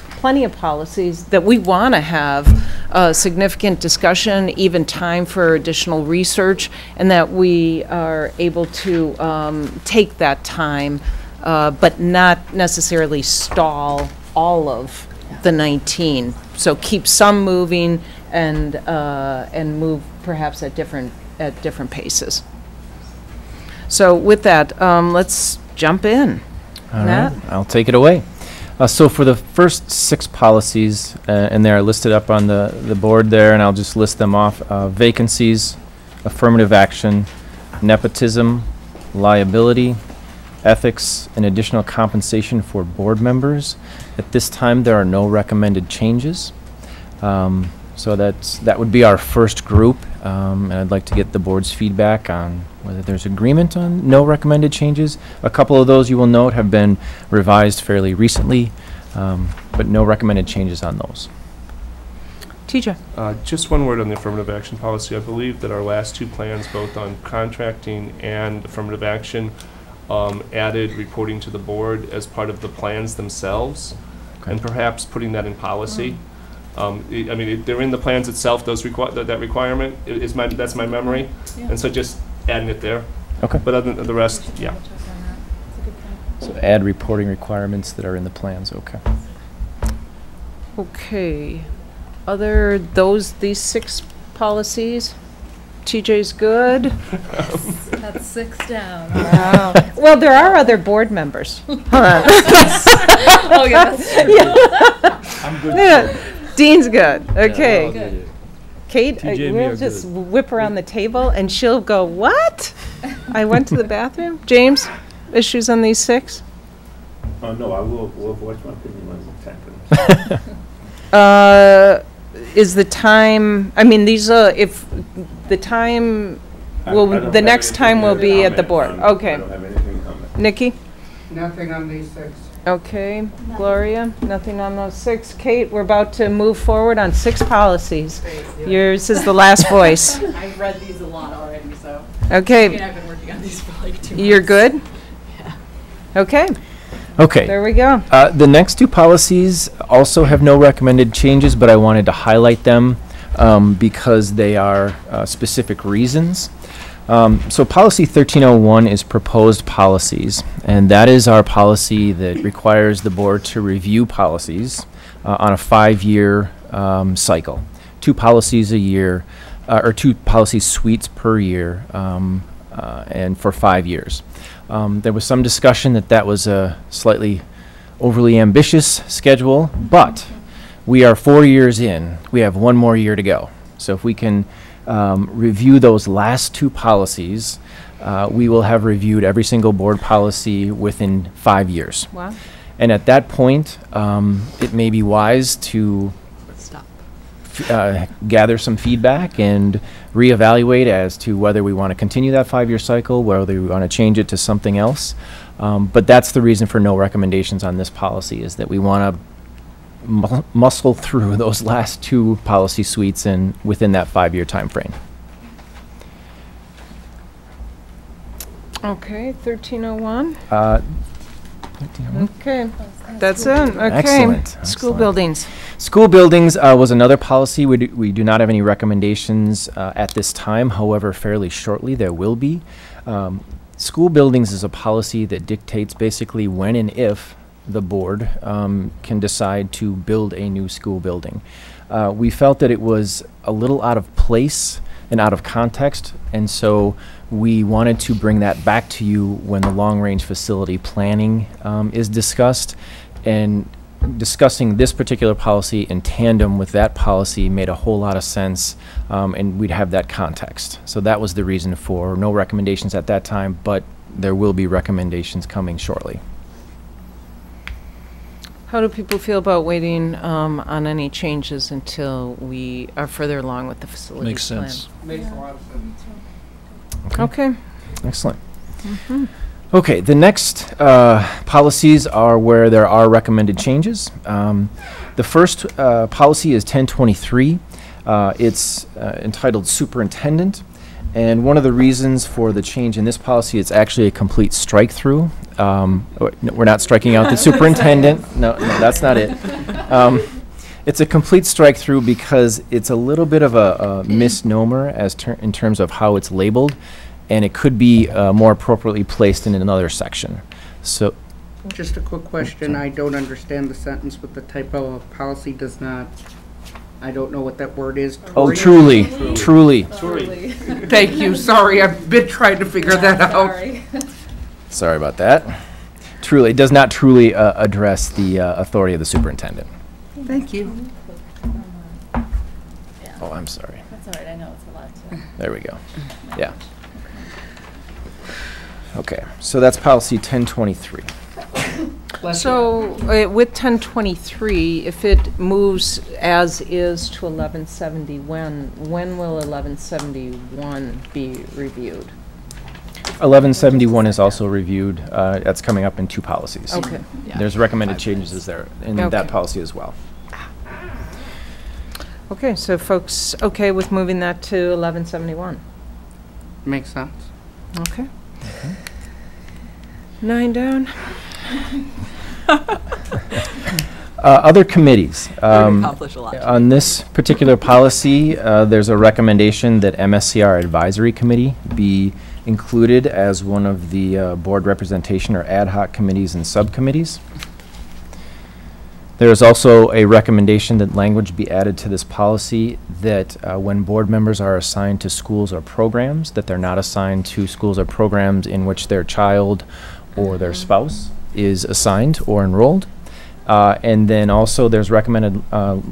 Speaker 1: plenty of policies that we want to have significant discussion, even time for additional research, and that we are able to take that time, but not necessarily stall all of the 19. So keep some moving and move perhaps at different paces. So with that, let's jump in.
Speaker 13: All
Speaker 1: Matt?
Speaker 13: right, I'll take it away. So for the first 6 policies, and they are listed up on the board there, and I'll just list them off. Vacancies, affirmative action, nepotism, liability, ethics, and additional compensation for board members. At this time, there are no recommended changes. So that would be our first group, and I'd like to get the board's feedback on whether there's agreement on no recommended changes. A couple of those, you will note, have been revised fairly recently, but no recommended changes on those.
Speaker 1: TJ.
Speaker 12: Just one word on the affirmative action policy. I believe that our last 2 plans, both on contracting and affirmative action, added reporting to the board as part of the plans themselves, and perhaps putting that in policy. I mean, they're in the plans itself, those that requirement, that's my memory, and so just adding it there.
Speaker 13: Okay.
Speaker 12: But other than the rest, yeah.
Speaker 13: So add reporting requirements that are in the plans, okay.
Speaker 1: Okay. These 6 policies? TJ's good?
Speaker 17: That's 6 down.
Speaker 1: Wow. Well, there are other board members. Hold on.
Speaker 17: Oh, yeah, that's true.
Speaker 1: I'm good. Yeah. Dean's good. Okay.
Speaker 17: Yeah, good.
Speaker 1: Kate,
Speaker 10: TJ and me
Speaker 1: we'll
Speaker 10: are
Speaker 1: just
Speaker 10: good.
Speaker 1: whip around the table and she'll go, what? I went to the bathroom. James, issues on these 6?
Speaker 21: No, I will voice my opinion when it's happening.
Speaker 1: Is the time, I mean, these are, if the time, the next time will be at the board. Okay.
Speaker 21: I don't have anything to comment.
Speaker 1: Nikki?
Speaker 14: Nothing on these 6.
Speaker 1: Okay. Gloria? Nothing on those 6. Kate, we're about to move forward on 6 policies. Yours is the last voice.
Speaker 15: I've read these a lot already, so.
Speaker 1: Okay.
Speaker 15: I mean, I've been working on these for like 2 months.
Speaker 1: You're good?
Speaker 15: Yeah.
Speaker 1: Okay.
Speaker 13: Okay.
Speaker 1: There we go.
Speaker 13: The next 2 policies also have no recommended changes, but I wanted to highlight them because they are specific reasons. So policy 1301 is proposed policies, and that is our policy that requires the board to review policies on a 5-year cycle. 2 policies a year, or 2 policy suites per year, and for 5 years. There was some discussion that was a slightly overly ambitious schedule, but we are 4 years in. We have 1 more year to go. So if we can review those last 2 policies, we will have reviewed every single board policy within 5 years.
Speaker 1: Wow.
Speaker 13: And at that point, it may be wise to gather some feedback and reevaluate as to whether we want to continue that 5-year cycle, whether we want to change it to something else. But that's the reason for no recommendations on this policy, is that we want to muscle through those last 2 policy suites and within that 5-year time frame.
Speaker 1: Okay, 1301.
Speaker 13: 1301.
Speaker 1: Okay, that's it. Okay.
Speaker 13: Excellent.
Speaker 1: School
Speaker 13: Excellent.
Speaker 1: buildings.
Speaker 13: School buildings was another policy. We do not have any recommendations at this time. However, fairly shortly there will be. School buildings is a policy that dictates basically when and if the board can decide to build a new school building. We felt that it was a little out of place and out of context, and so we wanted to bring that back to you when the long-range facility planning is discussed. And discussing this particular policy in tandem with that policy made a whole lot of sense, and we'd have that context. So that was the reason for no recommendations at that time, but there will be recommendations coming shortly.
Speaker 1: How do people feel about waiting on any changes until we are further along with the facility plan?
Speaker 10: Makes sense.
Speaker 14: Makes a lot of sense.
Speaker 1: Okay.
Speaker 13: Excellent. Okay, the next policies are where there are recommended changes. The first policy is 1023. It's entitled Superintendent. And one of the reasons for the change in this policy, it's actually a complete strike-through. We're not striking out the superintendent. No, that's not it. It's a complete strike-through because it's a little bit of a misnomer in terms of how it's labeled, and it could be more appropriately placed in another section. So,
Speaker 14: just a quick question. I don't understand the sentence with the typo. Policy does not. I don't know what that word is.
Speaker 13: oh, truly.
Speaker 14: Thank you. Sorry, I've been trying to figure that out.
Speaker 13: Sorry about that. Truly, it does not truly address the authority of the superintendent.
Speaker 14: Thank you.
Speaker 13: Oh, I'm sorry.
Speaker 17: That's all right, I know it's a lot too.
Speaker 13: There we go. Yeah. Okay, so that's policy 1023.
Speaker 1: So with 1023, if it moves as is to 1171, when will 1171 be reviewed?
Speaker 13: 1171 is also reviewed. That's coming up in 2 policies.
Speaker 1: Okay.
Speaker 13: There's recommended changes there in that policy as well.
Speaker 1: Okay, so folks okay with moving that to 1171?
Speaker 14: Makes sense.
Speaker 1: Okay. 9 down.
Speaker 13: Other committees.
Speaker 15: accomplish a lot.
Speaker 13: On this particular policy, there's a recommendation that MSCR Advisory Committee be included as one of the board representation or ad hoc committees and subcommittees. There is also a recommendation that language be added to this policy that when board members are assigned to schools or programs, that they're not assigned to schools or programs in which their child or their spouse is assigned or enrolled. And then also there's recommended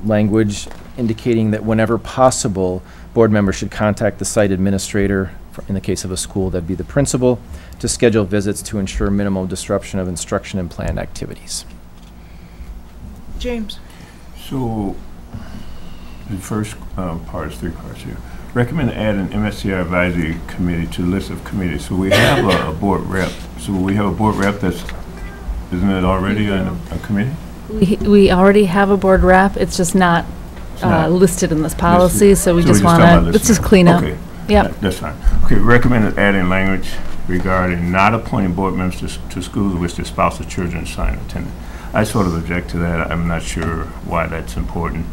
Speaker 13: language indicating that whenever possible, board members should contact the site administrator, in the case of a school, that'd be the principal, to schedule visits to ensure minimal disruption of instruction and planned activities.
Speaker 1: James.
Speaker 21: So, the first part is 3 parts here. Recommend add an MSCR advisory committee to the list of committees. So we have a board rep. So we have a board rep that's, isn't it already a committee?
Speaker 17: We already have a board rep. It's just not listed in this policy, so we just want to, let's just clean up.
Speaker 21: Okay.
Speaker 17: Yep.
Speaker 21: That's fine. Okay, recommend adding language regarding not appointing board members to schools in which their spouse or children are assigned attendant. I sort of object to that. I'm not sure why that's important.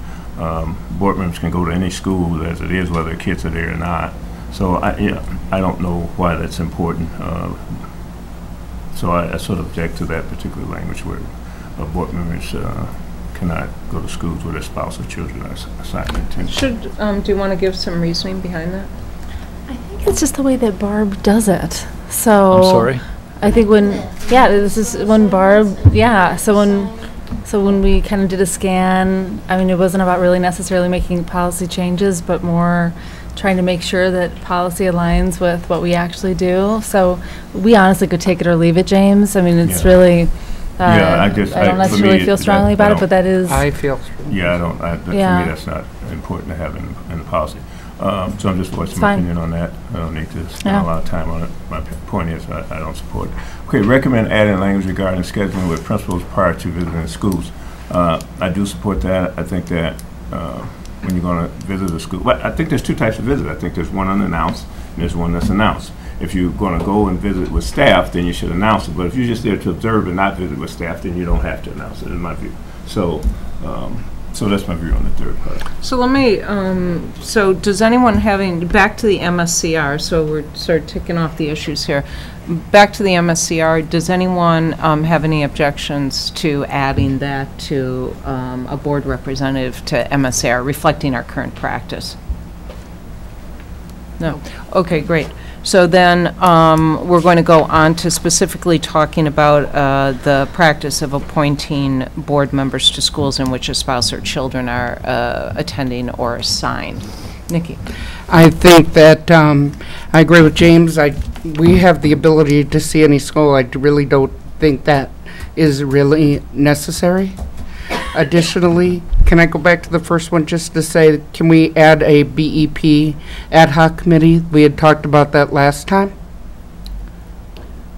Speaker 21: Board members can go to any school as it is, whether their kids are there or not. So I don't know why that's important. So I sort of object to that particular language where board members cannot go to schools where their spouse or children are assigned attendant.
Speaker 1: Should, do you want to give some reasoning behind that?
Speaker 17: I think it's just the way that Barb does it. So
Speaker 10: I'm sorry?
Speaker 17: I think this is when Barb, so when we kind of did a scan, I mean, it wasn't about really necessarily making policy changes, but more trying to make sure that policy aligns with what we actually do. So we honestly could take it or leave it, James. I mean, it's really, I don't necessarily feel strongly about it, but that is.
Speaker 14: I feel.
Speaker 21: Yeah, I don't, to me, that's not important to have in the policy. So I'm just voicing my opinion on that. I don't need to spend a lot of time on it. My point is I don't support it. Okay, recommend adding language regarding scheduling with principals prior to visiting schools. I do support that. I think that when you're going to visit a school, but I think there's 2 types of visit. I think there's one unannounced and there's one that's announced. If you're going to go and visit with staff, then you should announce it. But if you're just there to observe and not visit with staff, then you don't have to announce it, in my view. So, so that's my view on the 3rd part.
Speaker 1: So let me, so does anyone back to the MSCR, so we're sort of ticking off the issues here. Back to the MSCR, does anyone have any objections to adding that to a board representative to MSCR, reflecting our current practice? No. Okay, great. So then we're going to go on to specifically talking about the practice of appointing board members to schools in which a spouse or children are attending or assigned. Nikki.
Speaker 14: I think that I agree with James. We have the ability to see any school. I really don't think that is really necessary. Additionally, can I go back to the first one just to say, can we add a BEP ad hoc committee? We had talked about that last time.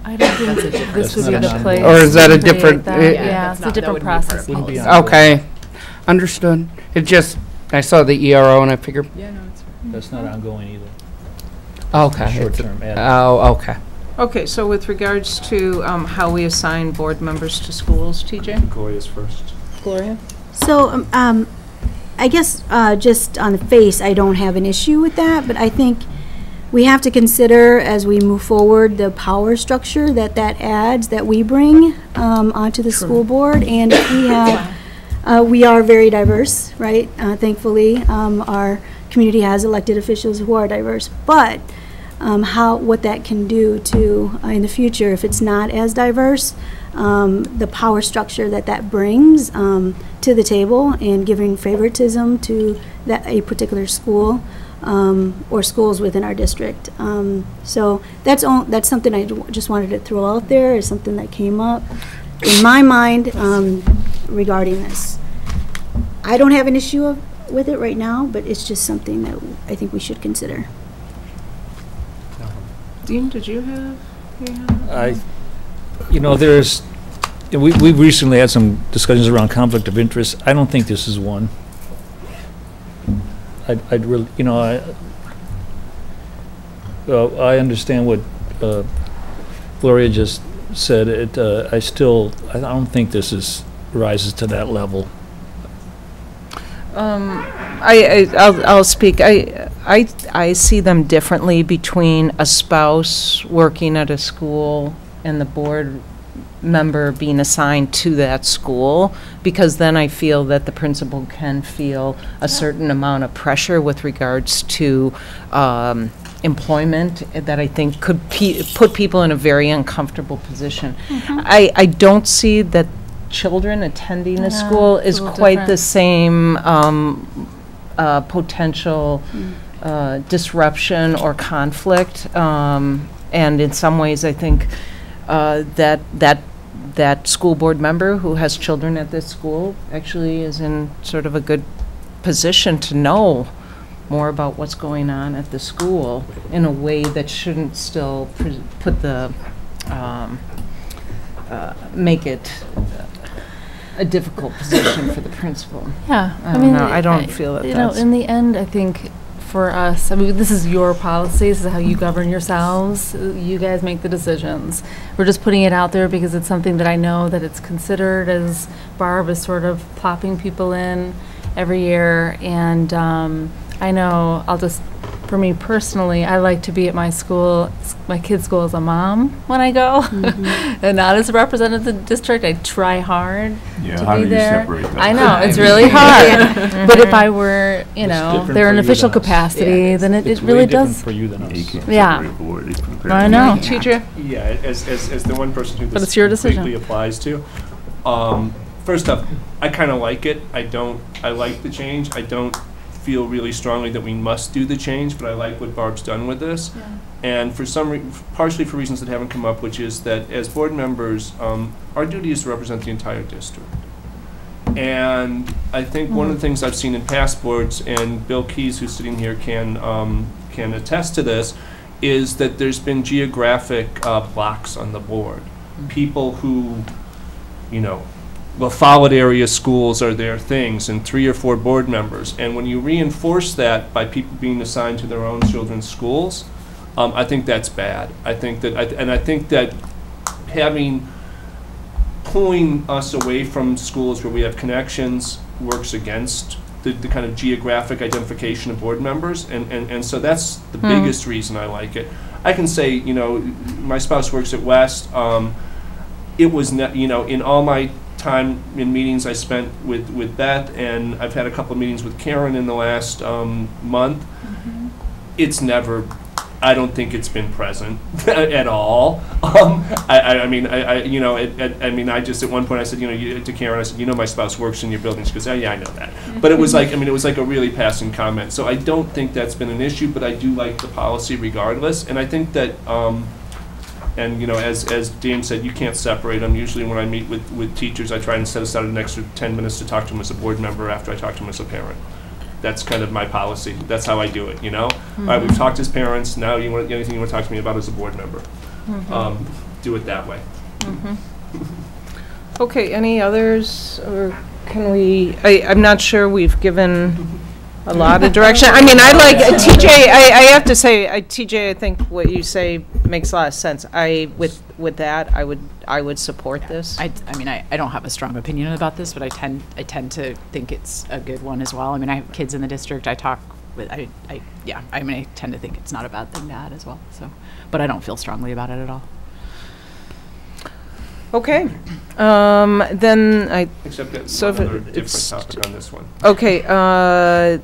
Speaker 17: I don't think this would be the place.
Speaker 14: Or is that a different?
Speaker 17: Yeah, it's a different process.
Speaker 14: Okay, understood. It just, I saw the ERO and I figured.
Speaker 10: Yeah, no, that's not ongoing either.
Speaker 14: Okay.
Speaker 10: Short-term ad.
Speaker 14: Oh, okay.
Speaker 1: Okay, so with regards to how we assign board members to schools, TJ?
Speaker 12: Gloria's first.
Speaker 1: Gloria?
Speaker 16: So, I guess just on the face, I don't have an issue with that, but I think we have to consider as we move forward the power structure that adds, that we bring onto the school board. And if we have, we are very diverse, right? Thankfully, our community has elected officials who are diverse, but what that can do to in the future if it's not as diverse, the power structure that brings to the table and giving favoritism to a particular school or schools within our district. So that's something I just wanted to throw out there as something that came up in my mind regarding this. I don't have an issue with it right now, but it's just something that I think we should consider.
Speaker 1: Dean, did you have?
Speaker 10: We've recently had some discussions around conflict of interest. I don't think this is one. I'd really, I understand what Gloria just said, I don't think this rises to that level.
Speaker 1: I'll speak. I see them differently between a spouse working at a school and the board member being assigned to that school, because then I feel that the principal can feel a certain amount of pressure with regards to employment that I think could put people in a very uncomfortable position. I don't see that children attending a school is quite the same potential disruption or conflict, and in some ways I think that school board member who has children at this school actually is in sort of a good position to know more about what's going on at the school in a way that shouldn't still put the make it a difficult position for the principal.
Speaker 17: Yeah,
Speaker 1: I mean, I don't feel that.
Speaker 17: You know, in the end, I think for us, I mean, this is your policy. This is how you govern yourselves. You guys make the decisions. We're just putting it out there because it's something that I know that it's considered, as Barb is sort of plopping people in every year. And I know for me personally, I like to be at my school, my kid's school, as a mom when I go, and not as a representative of the district. I try hard to be there. I know, it's really hard. But if I were, they're in official capacity, then it really does.
Speaker 10: For you than us.
Speaker 17: Yeah. I know.
Speaker 1: Teacher?
Speaker 12: Yeah, as the one person who
Speaker 17: But
Speaker 12: this
Speaker 17: it's your decision.
Speaker 12: completely applies to. First up, I kind of like it. I like the change. I don't feel really strongly that we must do the change, but I like what Barb's done with this.
Speaker 17: Yeah.
Speaker 12: And for partially for reasons that haven't come up, which is that as board members, our duty is to represent the entire district. And I think one of the things I've seen in past boards, and Bill Keys, who's sitting here, can attest to this, is that there's been geographic blocks on the board. People who, well, Follett area schools are their things, and 3 or 4 board members. And when you reinforce that by people being assigned to their own children's schools, I think that's bad. I think that pulling us away from schools where we have connections works against the kind of geographic identification of board members, and so that's the biggest reason I like it. I can say, my spouse works at West. It was, in all my time in meetings I spent with Beth, and I've had a couple of meetings with Karen in the last month. It's never, I don't think it's been present at all. I just at one point I said, to Karen, I said, my spouse works in your building. She goes, oh yeah, I know that. But it was like, it was like a really passing comment. So I don't think that's been an issue, but I do like the policy regardless. And I think that, as James said, you can't separate them. Usually when I meet with teachers, I try and set aside an extra 10 minutes to talk to them as a board member after I talk to them as a parent. That's kind of my policy. That's how I do it, All right, we've talked as parents. Now anything you want to talk to me about as a board member. Do it that way.
Speaker 1: Okay, any others, or can we, I'm not sure we've given a lot of direction. I mean, I like, TJ, I have to say, TJ, I think what you say makes a lot of sense. With that, I would support this.
Speaker 15: I don't have a strong opinion about this, but I tend to think it's a good one as well. I mean, I have kids in the district. I talk with, I tend to think it's not a bad thing to add as well. So, but I don't feel strongly about it at all.
Speaker 1: Okay, then
Speaker 12: Except that another different topic on this one.
Speaker 1: Okay,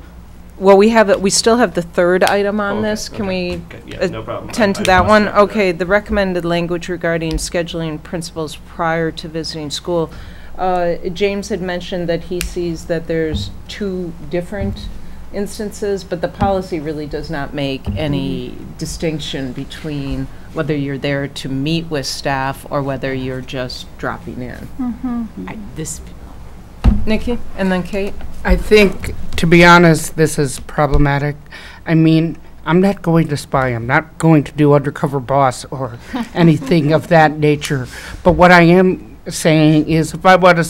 Speaker 1: well, we still have the third item on this. Can we
Speaker 12: no problem.
Speaker 1: attend to that one? Okay, the recommended language regarding scheduling principals prior to visiting school. James had mentioned that he sees that there's 2 different instances, but the policy really does not make any distinction between whether you're there to meet with staff or whether you're just dropping in. Nikki, and then Kate?
Speaker 14: I think, to be honest, this is problematic. I mean, I'm not going to spy. I'm not going to do undercover boss or anything of that nature. But what I am saying is if I want to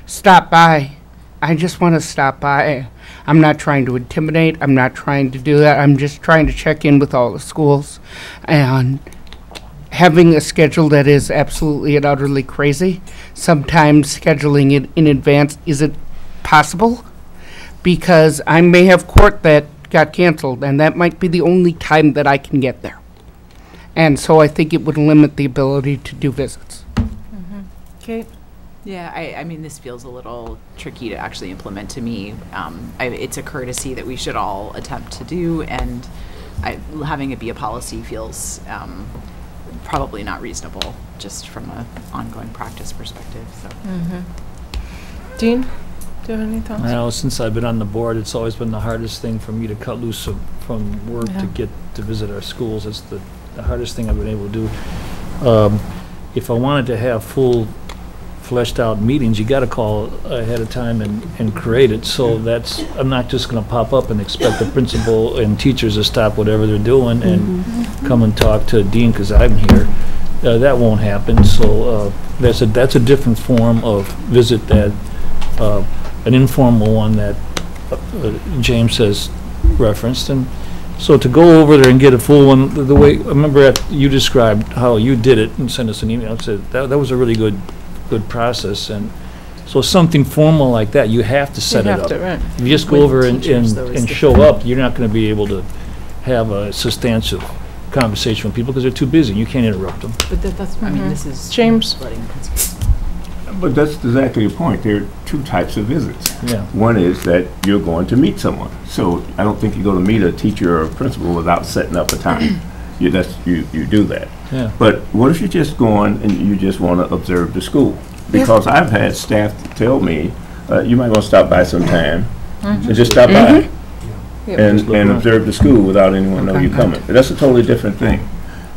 Speaker 14: stop by, I just want to stop by. I'm not trying to intimidate. I'm not trying to do that. I'm just trying to check in with all the schools and having a schedule that is absolutely and utterly crazy, sometimes scheduling it in advance isn't possible, because I may have court that got canceled, and that might be the only time that I can get there. And so I think it would limit the ability to do visits.
Speaker 1: Kate?
Speaker 15: Yeah, I mean, this feels a little tricky to actually implement to me. It's a courtesy that we should all attempt to do, and having it be a policy feels probably not reasonable, just from an ongoing practice perspective. So,
Speaker 1: Dean, do you have any thoughts?
Speaker 10: Well, since I've been on the board, it's always been the hardest thing for me to cut loose from work to get to visit our schools. It's the hardest thing I've been able to do. If I wanted to have full fleshed out meetings, you got to call ahead of time and create it. So I'm not just going to pop up and expect the principal and teachers to stop whatever they're doing and come and talk to Dean because I'm here. That won't happen. So that's a different form of visit, that an informal one that James has referenced. And so to go over there and get a full one, the way I remember you described how you did it and sent us an email, said that was a really good process. And so something formal like that, you have to set it up. If you just go over and show up, you're not going to be able to have a substantial conversation with people because they're too busy. You can't interrupt them.
Speaker 15: But that's, I mean, this is
Speaker 1: James.
Speaker 21: But that's exactly the point. There are two types of visits.
Speaker 10: Yeah.
Speaker 21: One is that you're going to meet someone. So I don't think you go to meet a teacher or a principal without setting up a time. You do that.
Speaker 10: Yeah.
Speaker 21: But what if you're just going and you just want to observe the school? Because I've had staff tell me, you might want to stop by sometime and just stop by and observe the school without anyone knowing you're coming. But that's a totally different thing.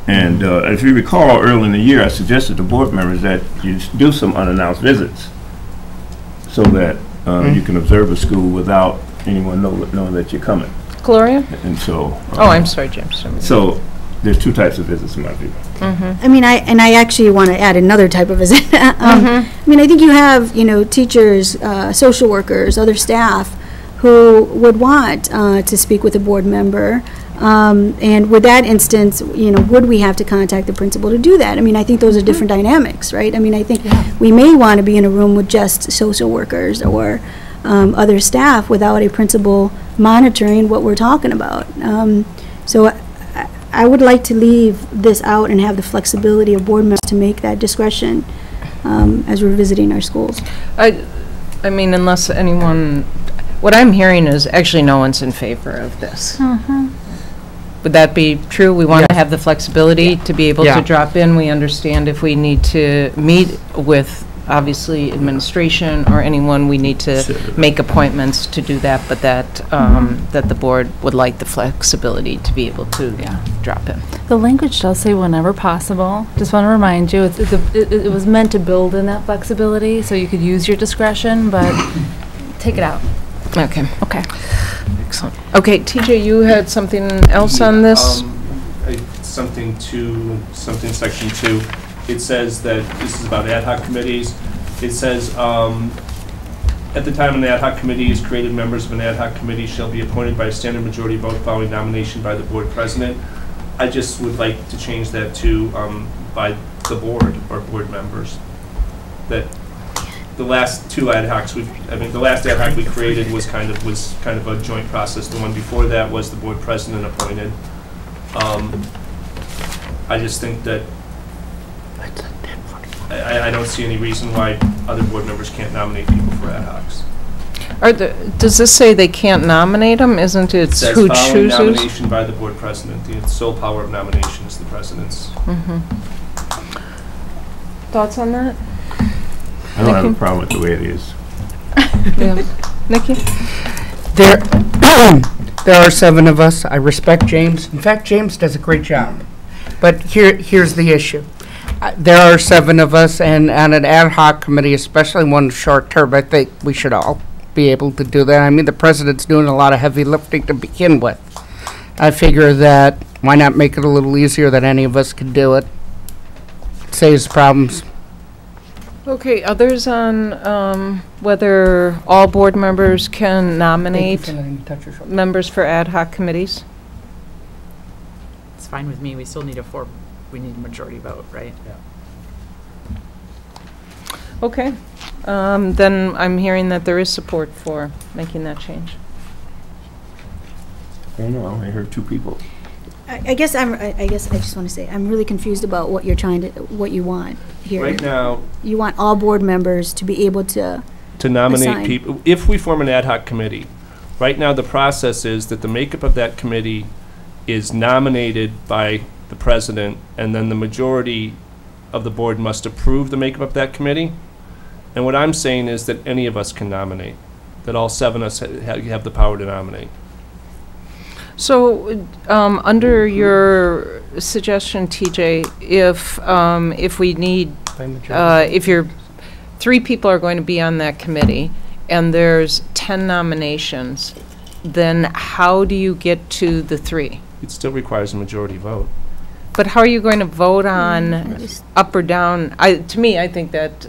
Speaker 21: And if you recall, early in the year, I suggested to board members that you do some unannounced visits so that you can observe a school without anyone knowing that you're coming.
Speaker 1: Gloria?
Speaker 21: And so...
Speaker 1: I'm sorry, James.
Speaker 21: So there's two types of visits in my view.
Speaker 16: I mean, I actually want to add another type of visit. I mean, I think you have, teachers, social workers, other staff who would want to speak with a board member. And with that instance, would we have to contact the principal to do that? I mean, I think those are different dynamics, right? I mean, I think we may want to be in a room with just social workers or other staff without a principal monitoring what we're talking about. So I would like to leave this out and have the flexibility of board members to make that discretion as we're visiting our schools.
Speaker 1: I mean, unless anyone, what I'm hearing is actually no one's in favor of this. Would that be true? We want to have the flexibility to be able to drop in. We understand if we need to meet with, obviously, administration or anyone, we need to make appointments to do that, but that that the board would like the flexibility to be able to drop in.
Speaker 17: The language does say whenever possible. Just want to remind you, it was meant to build in that flexibility, so you could use your discretion, but take it out.
Speaker 1: Okay. Excellent. Okay, TJ, you had something else on this?
Speaker 12: Something section 2. It says that this is about ad hoc committees. It says, at the time an ad hoc committee is created, members of an ad hoc committee shall be appointed by a standard majority vote following nomination by the board president. I just would like to change that to by the board or board members. That the last two ad hocs the last ad hoc we created was kind of a joint process. The one before that was the board president appointed. I just think that I don't see any reason why other board members can't nominate people for ad hocs.
Speaker 1: Does this say they can't nominate them? Isn't it who chooses?
Speaker 12: Nomination by the board president. The sole power of nomination is the president's.
Speaker 1: Thoughts on that?
Speaker 21: I don't have a problem with the way it is.
Speaker 1: Nikki?
Speaker 14: There are 7 of us. I respect James. In fact, James does a great job. But here's the issue. There are 7 of us, and on an ad hoc committee, especially one short term, I think we should all be able to do that. I mean, the president's doing a lot of heavy lifting to begin with. I figure that why not make it a little easier that any of us can do it? Saves problems.
Speaker 1: Okay, others on whether all board members can nominate members for ad hoc committees?
Speaker 15: It's fine with me. We still need a we need a majority vote, right?
Speaker 12: Yeah.
Speaker 1: Okay. Then I'm hearing that there is support for making that change.
Speaker 21: I don't know, I heard 2 people.
Speaker 16: I guess I just want to say, I'm really confused about what you're what you want here.
Speaker 12: Right now,
Speaker 16: You want all board members to be able to
Speaker 12: nominate
Speaker 16: assign.
Speaker 12: people, if we form an ad hoc committee, right now the process is that the makeup of that committee is nominated by the president, and then the majority of the board must approve the makeup of that committee. And what I'm saying is that any of us can nominate, that all 7 of us have the power to nominate.
Speaker 1: So, under your suggestion, TJ, if we need, if you're 3 people are going to be on that committee, and there's 10 nominations, then how do you get to the 3?
Speaker 12: It still requires a majority vote.
Speaker 1: But how are you going to vote on up or down? To me, I think that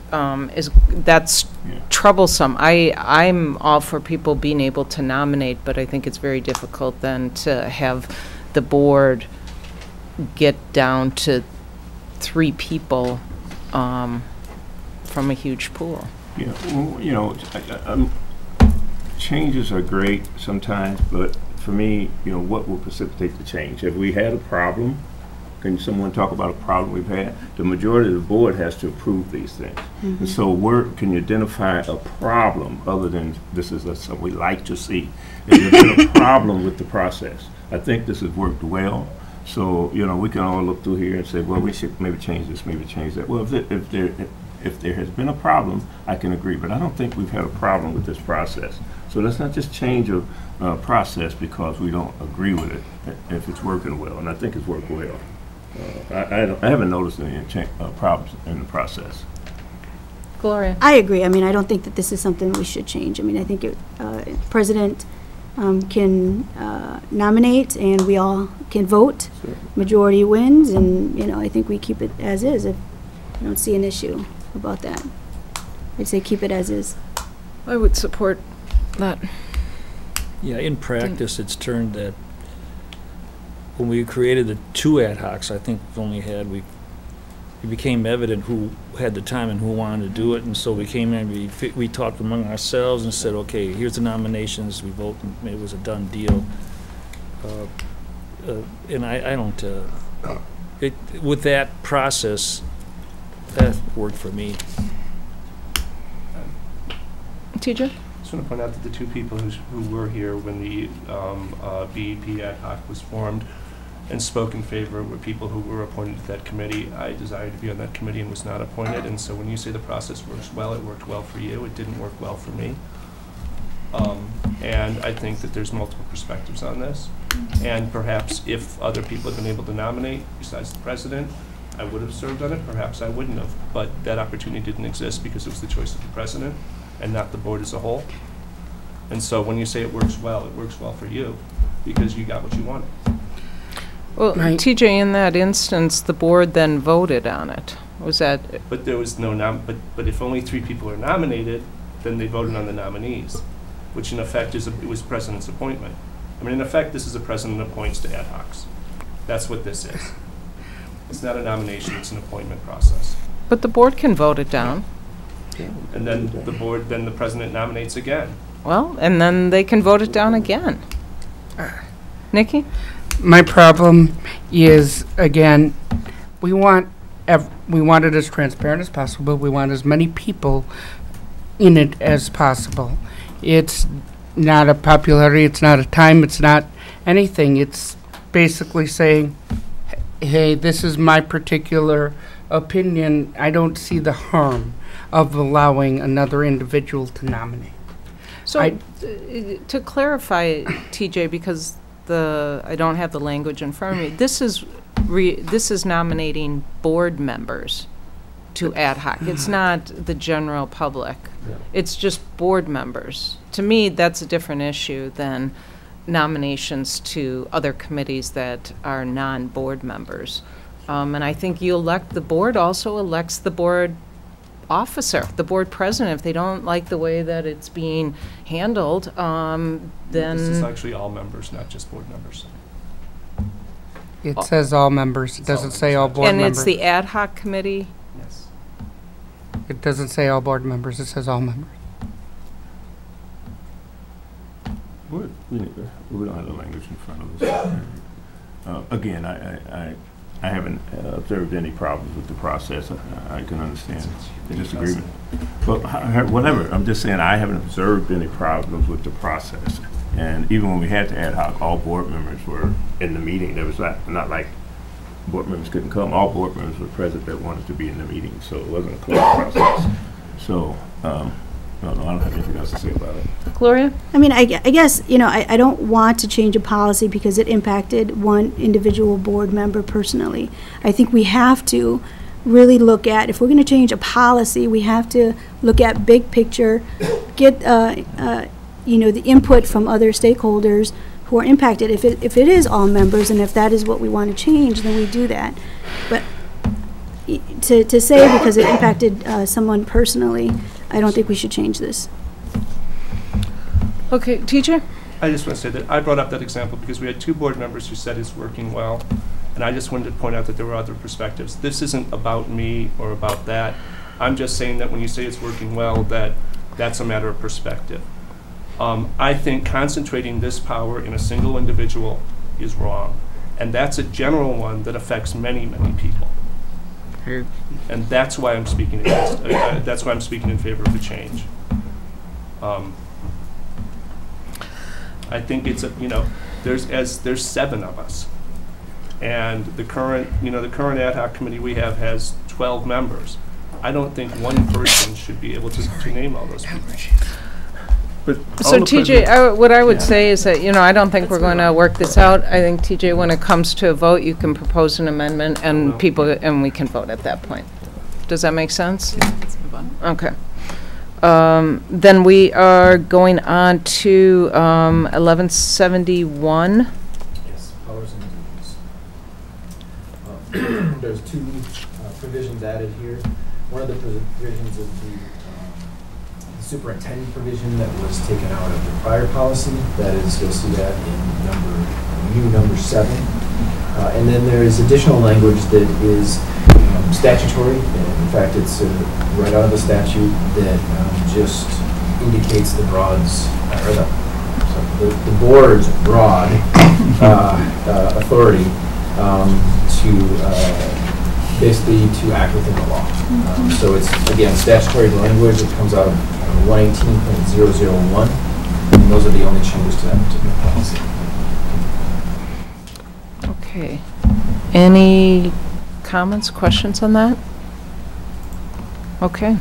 Speaker 1: that's troublesome. I'm all for people being able to nominate, but I think it's very difficult then to have the board get down to 3 people from a huge pool.
Speaker 21: Yeah, well, you know, changes are great sometimes, but for me, you know, what will precipitate the change? Have we had a problem? Can someone talk about a problem we've had? The majority of the board has to approve these things. And so can you identify a problem other than this is something we like to see? Is there been a problem with the process? I think this has worked well. So, you know, we can all look through here and say, well, we should maybe change this, maybe change that. Well, if there has been a problem, I can agree. But I don't think we've had a problem with this process. So let's not just change a process because we don't agree with it if it's working well. And I think it's worked well. I haven't noticed any problems in the process.
Speaker 1: Gloria?
Speaker 16: I agree. I mean, I don't think that this is something we should change. I mean, I think President can nominate and we all can vote.
Speaker 21: Sure.
Speaker 16: Majority wins, and, you know, I think we keep it as is. I don't see an issue about that. I'd say keep it as is.
Speaker 1: I would support that.
Speaker 10: Yeah, in practice, it's turned that when we created the 2 ad hocs, I think it became evident who had the time and who wanted to do it, and so we came in, we talked among ourselves and said, okay, here's the nominations, we vote, and it was a done deal. And I don't, with that process, that worked for me.
Speaker 1: TJ?
Speaker 12: I just want to point out that the 2 people who were here when the BEP ad hoc was formed and spoke in favor were people who were appointed to that committee. I desired to be on that committee and was not appointed, and so when you say the process works well, it worked well for you. It didn't work well for me. And I think that there's multiple perspectives on this. And perhaps if other people had been able to nominate besides the president, I would have served on it. Perhaps I wouldn't have. But that opportunity didn't exist because it was the choice of the president and not the board as a whole. And so when you say it works well for you because you got what you wanted.
Speaker 1: Well, TJ, in that instance, the board then voted on it. Was that?
Speaker 12: But there was no but if only 3 people are nominated, then they voted on the nominees, which in effect it was president's appointment. I mean, in effect, this is a president appoints to ad hocs. That's what this is. It's not a nomination, it's an appointment process.
Speaker 1: But the board can vote it down.
Speaker 12: And then the president nominates again.
Speaker 1: Well, and then they can vote it down again. Nikki?
Speaker 14: My problem is, again, we want it as transparent as possible. We want as many people in it as possible. It's not a popularity, it's not a time, it's not anything. It's basically saying, hey, this is my particular opinion. I don't see the harm of allowing another individual to nominate.
Speaker 1: So, to clarify, TJ, because I don't have the language in front of me, this is nominating board members to ad hoc. It's not the general public. Yeah. It's just board members. To me, that's a different issue than nominations to other committees that are non-board members. And I think you elect, the board also elects the board officer, the board president. If they don't like the way that it's being handled, then...
Speaker 12: This is actually all members, not just board members.
Speaker 14: It says all members. It doesn't say all board
Speaker 1: And
Speaker 14: members.
Speaker 1: it's the ad hoc committee?
Speaker 12: Yes.
Speaker 14: It doesn't say all board members. It says all members.
Speaker 21: We don't have the language in front of us. Again, I haven't observed any problems with the process. I can understand the disagreement. But whatever, I'm just saying I haven't observed any problems with the process. And even when we had the ad hoc, all board members were in the meeting. There was not like board members couldn't come. All board members were present that wanted to be in the meeting, so it wasn't a closed process. So, no, I don't have anything else to say about it.
Speaker 1: Gloria?
Speaker 16: I mean, I guess, you know, I don't want to change a policy because it impacted one individual board member personally. I think we have to really look at, if we're going to change a policy, we have to look at big picture, get, you know, the input from other stakeholders who are impacted. If it is all members and if that is what we want to change, then we do that. But to say because it impacted someone personally, I don't think we should change this.
Speaker 1: Okay, teacher?
Speaker 12: I just want to say that I brought up that example because we had 2 board members who said it's working well, and I just wanted to point out that there were other perspectives. This isn't about me or about that. I'm just saying that when you say it's working well, that's a matter of perspective. I think concentrating this power in a single individual is wrong, and that's a general one that affects many, many people. And that's why I'm speaking against. That's why I'm speaking in favor of the change. I think it's there's 7 of us, and the current ad hoc committee we have has 12 members. I don't think one person should be able to name all those people. But
Speaker 1: so TJ, what I would say is that, I don't think we're going to work this out. I think, TJ, when it comes to a vote, you can propose an amendment and we can vote at that point. Does that make sense?
Speaker 15: Yeah, let's move on.
Speaker 1: Okay. Then we are going on to 1171.
Speaker 2: Yes, powers and duties. There's 2 provisions added here. One of the provisions is the superintendent provision that was taken out of the prior policy. That is, you'll see that in number 7. And then there is additional language that is statutory. In fact, it's right out of the statute that just indicates the the board's broad authority to basically to act within the law. So it's, again, statutory language that comes out of 118.001, and those are the only changes to that particular policy.
Speaker 1: Okay. Any comments, questions on that? Okay.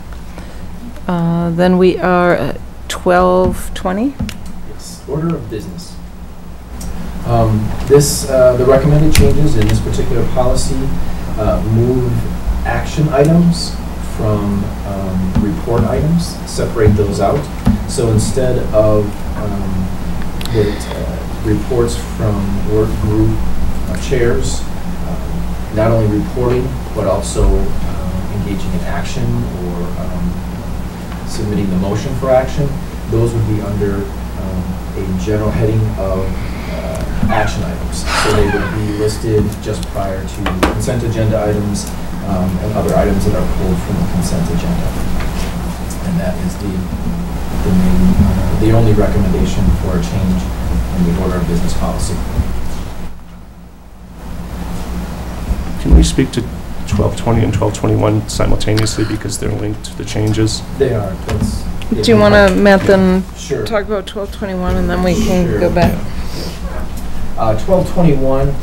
Speaker 1: Then we are at 1220.
Speaker 2: Yes, order of business. The recommended changes in this particular policy move action items from report items, separate those out. So instead of reports from work group chairs, not only reporting, but also engaging in action or submitting the motion for action, those would be under a general heading of action items. So they would be listed just prior to consent agenda items and other items that are pulled from the consent agenda. And that is the only recommendation for a change in the order of business policy.
Speaker 12: Can we speak to 1220 and 1221 simultaneously because they're linked to the changes?
Speaker 2: They are.
Speaker 1: Do you want to, Matt, then
Speaker 2: Sure.
Speaker 1: talk about 1221 and then we can go back?
Speaker 2: 1221,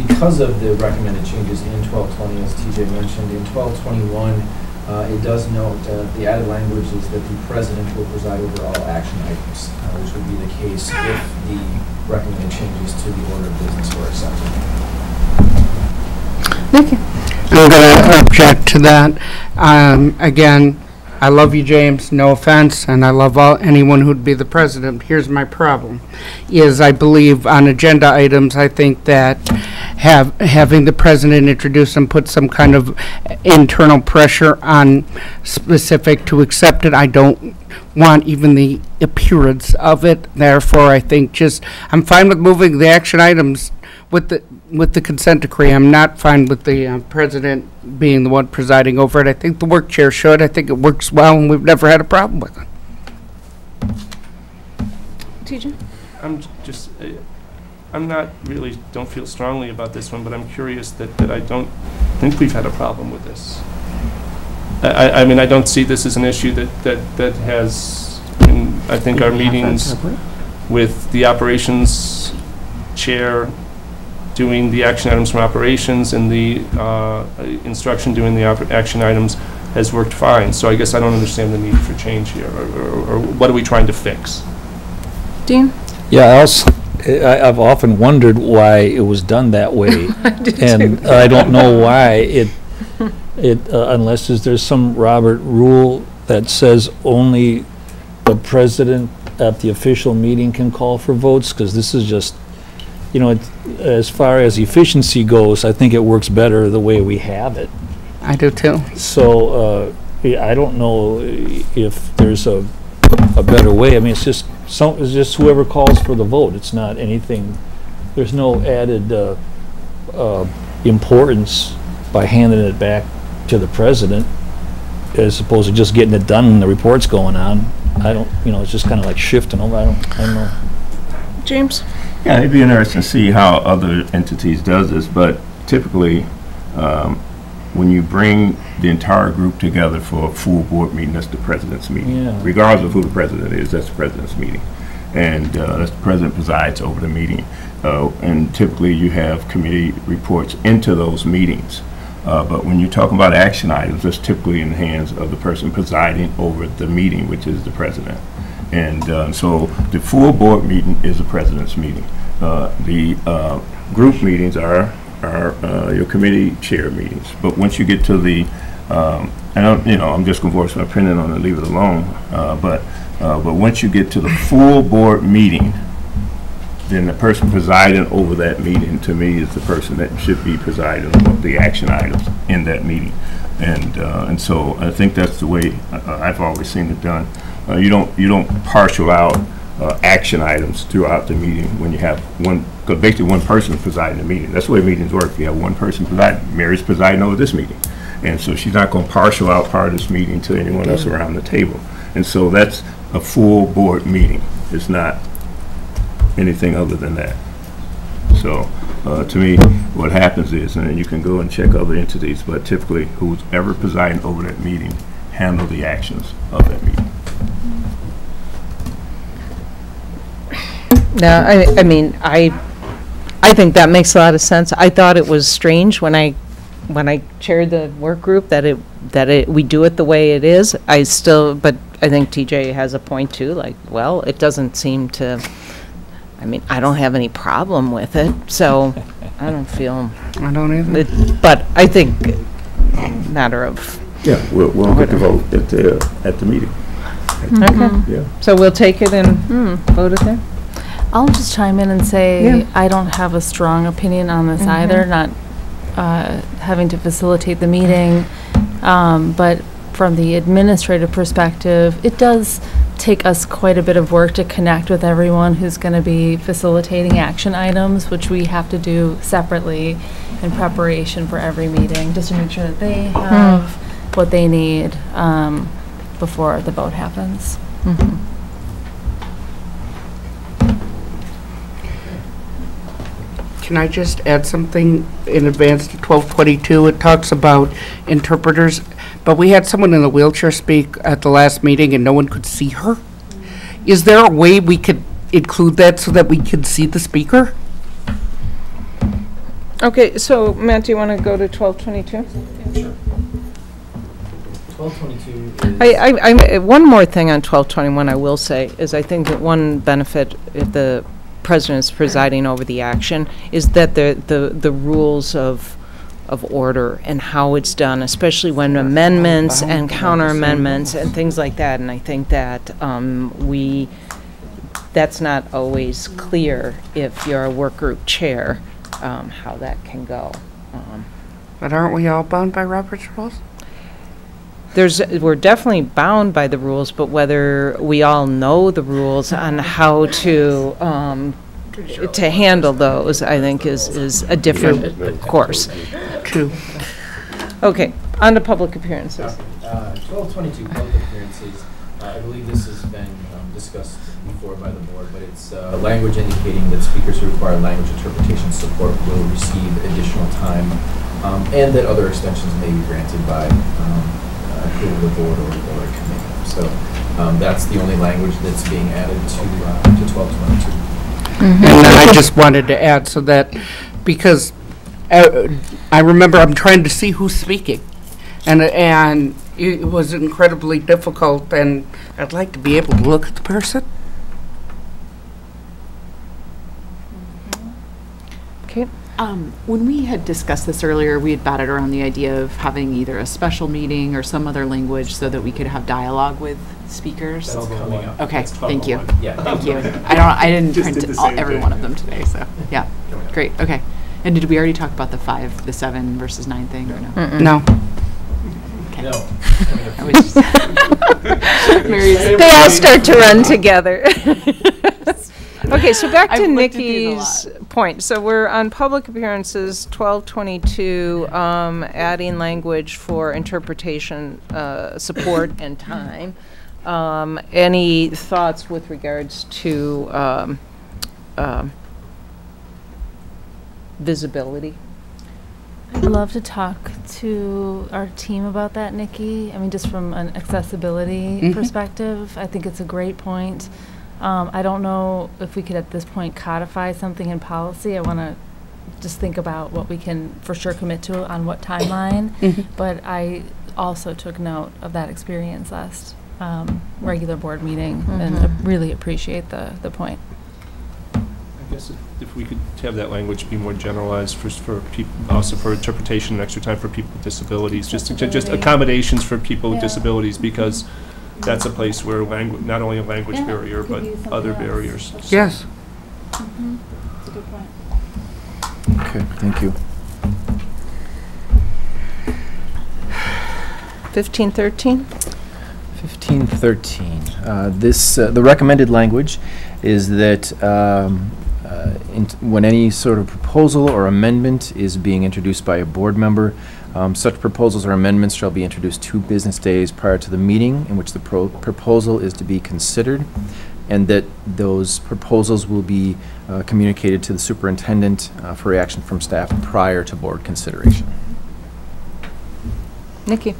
Speaker 2: because of the recommended changes in 1220, as TJ mentioned, in 1221, it does note the added language is that the president will preside over all action items, which would be the case if the recommended changes to the order of business were accepted.
Speaker 1: Thank you.
Speaker 14: I'm going to object to that. Again, I love you, James, no offense, and I love anyone who'd be the president. Here's my problem, is I believe on agenda items, I think that having the president introduce them put some kind of internal pressure on specific to accept it. I don't want even the appearance of it. Therefore, I think I'm fine with moving the action items with the consent decree, I'm not fine with the president being the one presiding over it. I think the work chair should. I think it works well, and we've never had a problem with it.
Speaker 1: TJ?
Speaker 12: I'm not really, don't feel strongly about this one, but I'm curious that I don't think we've had a problem with this. I mean, I don't see this as an issue that has, I think our meetings with the operations chair doing the action items from operations and the instruction doing the action items has worked fine. So I guess I don't understand the need for change here, or what are we trying to fix?
Speaker 1: Dean?
Speaker 10: Yeah, I've often wondered why it was done that way. And I don't know why it unless there's some Robert rule that says only the president at the official meeting can call for votes, because this is just, as far as efficiency goes, I think it works better the way we have it.
Speaker 14: I do too.
Speaker 10: So I don't know if there's a better way. I mean, it's just whoever calls for the vote. It's not anything. There's no added importance by handing it back to the president, as opposed to just getting it done when the report's going on. I don't, it's just kind of like shifting over. I don't know.
Speaker 1: James?
Speaker 21: Yeah, it'd be interesting to see how other entities does this, but typically, when you bring the entire group together for a full board meeting, that's the president's meeting.
Speaker 10: Yeah.
Speaker 21: Regardless of who the president is, that's the president's meeting. And that's the president presides over the meeting. And typically you have committee reports into those meetings. But when you're talking about action items, that's typically in the hands of the person presiding over the meeting, which is the president. And so the full board meeting is the president's meeting. The group meetings are your committee chair meetings. But once you get to the, I'm just going to voice my opinion on it, leave it alone. But once you get to the full board meeting, then the person presiding over that meeting, to me, is the person that should be presiding over the action items in that meeting. And so I think that's the way I've always seen it done. You don't partial out action items throughout the meeting when you have one, because basically one person is presiding the meeting. That's the way meetings work. You have one person presiding. Mary's presiding over this meeting. And so she's not going to partial out part of this meeting to anyone else around the table. And so that's a full board meeting. It's not anything other than that. So to me, what happens is, and you can go and check other entities, but typically who's ever presiding over that meeting handle the actions of that meeting.
Speaker 1: No, I mean, I think that makes a lot of sense. I thought it was strange when I chaired the work group that we do it the way it is. But I think TJ has a point too. Like, well, it doesn't seem to. I mean, I don't have any problem with it, so I don't feel.
Speaker 14: I don't either.
Speaker 1: But I think matter of.
Speaker 21: Yeah, we'll get the vote at the meeting.
Speaker 1: Okay.
Speaker 21: Yeah.
Speaker 1: So we'll take it and vote it there.
Speaker 17: I'll just chime in and say I don't have a strong opinion on this either, not having to facilitate the meeting, but from the administrative perspective, it does take us quite a bit of work to connect with everyone who's going to be facilitating action items, which we have to do separately in preparation for every meeting, just to make sure that they have what they need before the vote happens.
Speaker 14: Can I just add something in advance to 1222? It talks about interpreters, but we had someone in a wheelchair speak at the last meeting and no one could see her. Is there a way we could include that so that we can see the speaker?
Speaker 1: Okay, so Matt, do you want to go to 1222?
Speaker 2: Sure. 1222 is...
Speaker 1: one more thing on 1221 I will say is I think that one benefit if the president is presiding over the action is that the rules of order and how it's done, especially when amendments and counter amendments and things like that. And I think that that's not always clear if you're a work group chair, how that can go.
Speaker 14: But aren't we all bound by Robert's rules?
Speaker 1: We're definitely bound by the rules, but whether we all know the rules on how to to handle those, I think, is a different course.
Speaker 14: True.
Speaker 1: Okay, on to public appearances.
Speaker 2: 1222, public appearances. I believe this has been discussed before by the board, but it's language indicating that speakers who require language interpretation support will receive additional time, and that other extensions may be granted by approval of the board or a committee. So that's the only language that's being added to 1222.
Speaker 14: And then I just wanted to add so that, because I remember I'm trying to see who's speaking, and it was incredibly difficult, and I'd like to be able to look at the person.
Speaker 1: Okay.
Speaker 15: When we had discussed this earlier, we had batted around the idea of having either a special meeting or some other language so that we could have dialogue with speakers.
Speaker 2: That's coming up.
Speaker 15: Okay,
Speaker 2: That's
Speaker 15: thank you.
Speaker 2: 1201. Yeah.
Speaker 15: Thank you. I didn't
Speaker 12: Just
Speaker 15: print
Speaker 12: did the
Speaker 15: all,
Speaker 12: same
Speaker 15: every
Speaker 12: thing.
Speaker 15: one of them today, so yeah, great. Okay, and did we already talk about the 5, the 7 versus 9 thing or no?
Speaker 14: No.
Speaker 15: Okay.
Speaker 2: No.
Speaker 15: I was just Mary's-
Speaker 1: They all start to run together. Okay, so back to
Speaker 15: I've looked at these a
Speaker 1: Nikki's point. So we're on public appearances, 1222, adding language for interpretation, support, and time. Any thoughts with regards to visibility?
Speaker 17: I'd love to talk to our team about that, Nikki. I mean, just from an accessibility perspective, I think it's a great point. I don't know if we could at this point codify something in policy. I want to just think about what we can for sure commit to on what timeline. But I also took note of that experience last regular board meeting and really appreciate the point.
Speaker 12: I guess if we could have that language be more generalized for people, also for interpretation and extra time for people with disabilities, just accommodations for people with disabilities, because that's a place where not only a language barrier, but other barriers.
Speaker 14: Yes.
Speaker 17: That's a good point.
Speaker 13: Okay, thank you.
Speaker 1: 1513?
Speaker 13: 1513. The recommended language is that when any sort of proposal or amendment is being introduced by a board member, such proposals or amendments shall be introduced 2 business days prior to the meeting in which the proposal is to be considered, and that those proposals will be communicated to the superintendent for reaction from staff prior to board consideration.
Speaker 1: Nikki?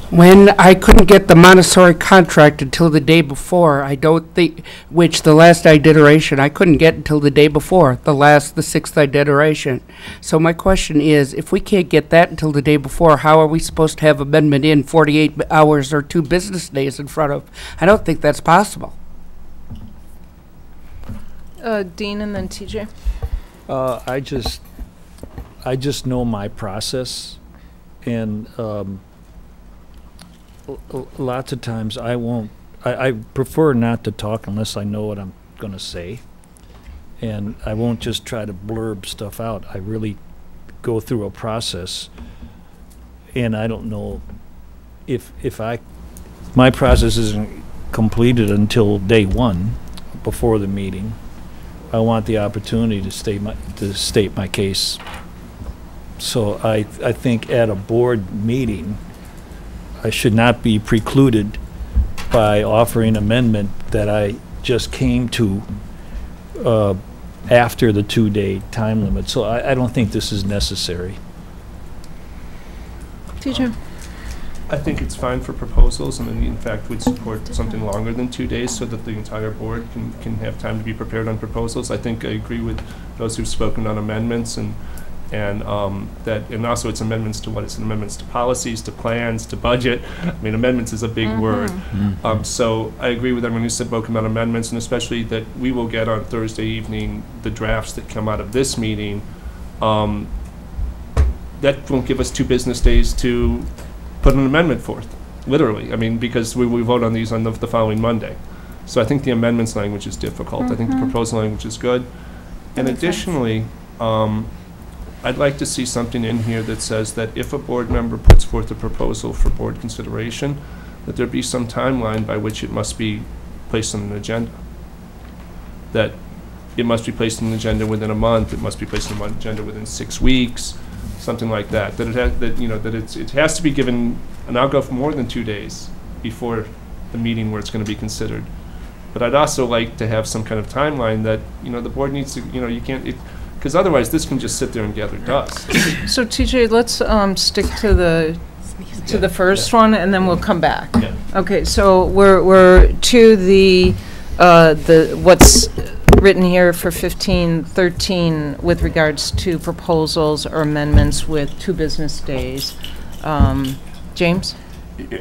Speaker 14: When I couldn't get the Montessori contract until the day before, I don't think, which the last iteration I couldn't get until the day before, the 6th iteration. So my question is, if we can't get that until the day before, how are we supposed to have amendment in 48 hours or 2 business days in front of? I don't think that's possible.
Speaker 1: Dean and then TJ.
Speaker 10: I just know my process, and lots of times I prefer not to talk unless I know what I'm going to say, and I won't just try to blurb stuff out. I really go through a process, and I don't know if my process isn't completed until day 1 before the meeting. I want the opportunity to state my case. So I think at a board meeting, I should not be precluded by offering amendment that I just came to after the 2-day time limit. So I don't think this is necessary.
Speaker 1: TJ?
Speaker 12: I think it's fine for proposals, and in fact would support something longer than 2 days so that the entire board can have time to be prepared on proposals. I think I agree with those who've spoken on amendments, and also it's amendments to what? It's amendments to policies, to plans, to budget. I mean, amendments is a big word. So I agree with everyone who spoken on amendments, and especially that we will get on Thursday evening the drafts that come out of this meeting. That won't give us 2 business days to put an amendment forth, literally. I mean, because we vote on these on the following Monday. So I think the amendments language is difficult. I think the proposal language is good. And additionally, I'd like to see something in here that says that if a board member puts forth a proposal for board consideration, that there be some timeline by which it must be placed on an agenda. That it must be placed on the agenda within a month, it must be placed on the agenda within 6 weeks, something like that. That it has, that, you know, that it has to be given, and I'll go for more than 2 days before the meeting where it's going to be considered. But I'd also like to have some kind of timeline that, you know, the board needs to, you know, you can't, because otherwise this can just sit there and gather dust.
Speaker 1: So TJ, let's stick to the first one, and then we'll come back.
Speaker 12: Yeah.
Speaker 1: Okay, so we're to the what's written here for 1513 with regards to proposals or amendments with 2 business days. James?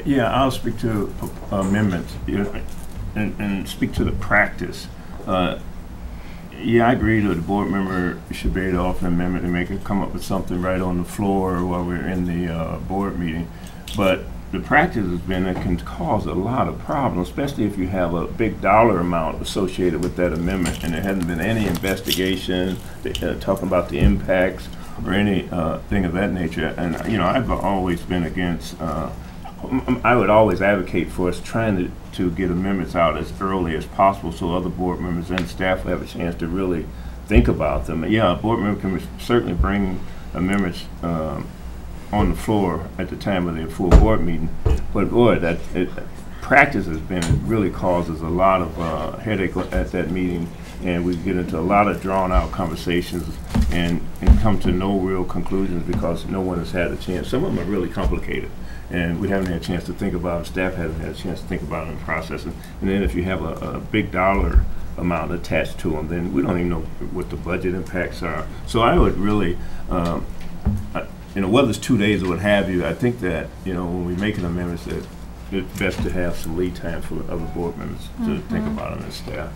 Speaker 21: Yeah, I'll speak to amendments, you know, and speak to the practice. Yeah, I agree that the board member should be able to offer an amendment and make it come up with something right on the floor while we're in the board meeting. But the practice has been it can cause a lot of problems, especially if you have a big dollar amount associated with that amendment and there hasn't been any investigation talking about the impacts or any thing of that nature. And, you know, I've always been against I would always advocate for us trying to get amendments out as early as possible so other board members and staff will have a chance to really think about them. Yeah, a board member can certainly bring amendments on the floor at the time of the full board meeting, but boy, practice has been, it really causes a lot of headache at that meeting, and we get into a lot of drawn out conversations and come to no real conclusions because no one has had a chance. Some of them are really complicated, and we haven't had a chance to think about it. Staff hasn't had a chance to think about it in the process. And then if you have a big dollar amount attached to them, then we don't even know what the budget impacts are. So I would really, you know, whether it's 2 days or what have you, I think that, you know, when we make an amendment, that it's best to have some lead time for other board members to think about it as staff.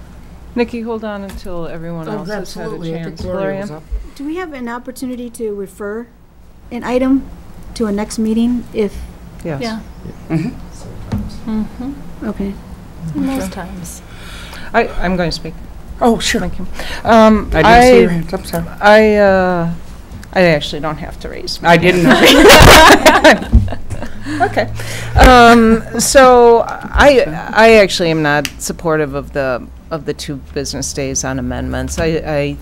Speaker 1: Nikki, hold on until everyone else has had a chance. Gloria?
Speaker 16: Do we have an opportunity to refer an item to a next meeting if?
Speaker 1: Yes.
Speaker 16: Yeah. Okay.
Speaker 17: Most times.
Speaker 1: I'm going to speak.
Speaker 14: Oh, sure.
Speaker 1: Thank you.
Speaker 14: I didn't see your hands. I'm sorry.
Speaker 1: I actually don't have to raise my
Speaker 14: I didn't.
Speaker 1: Okay. So I actually am not supportive of the 2 business days on amendments. I'd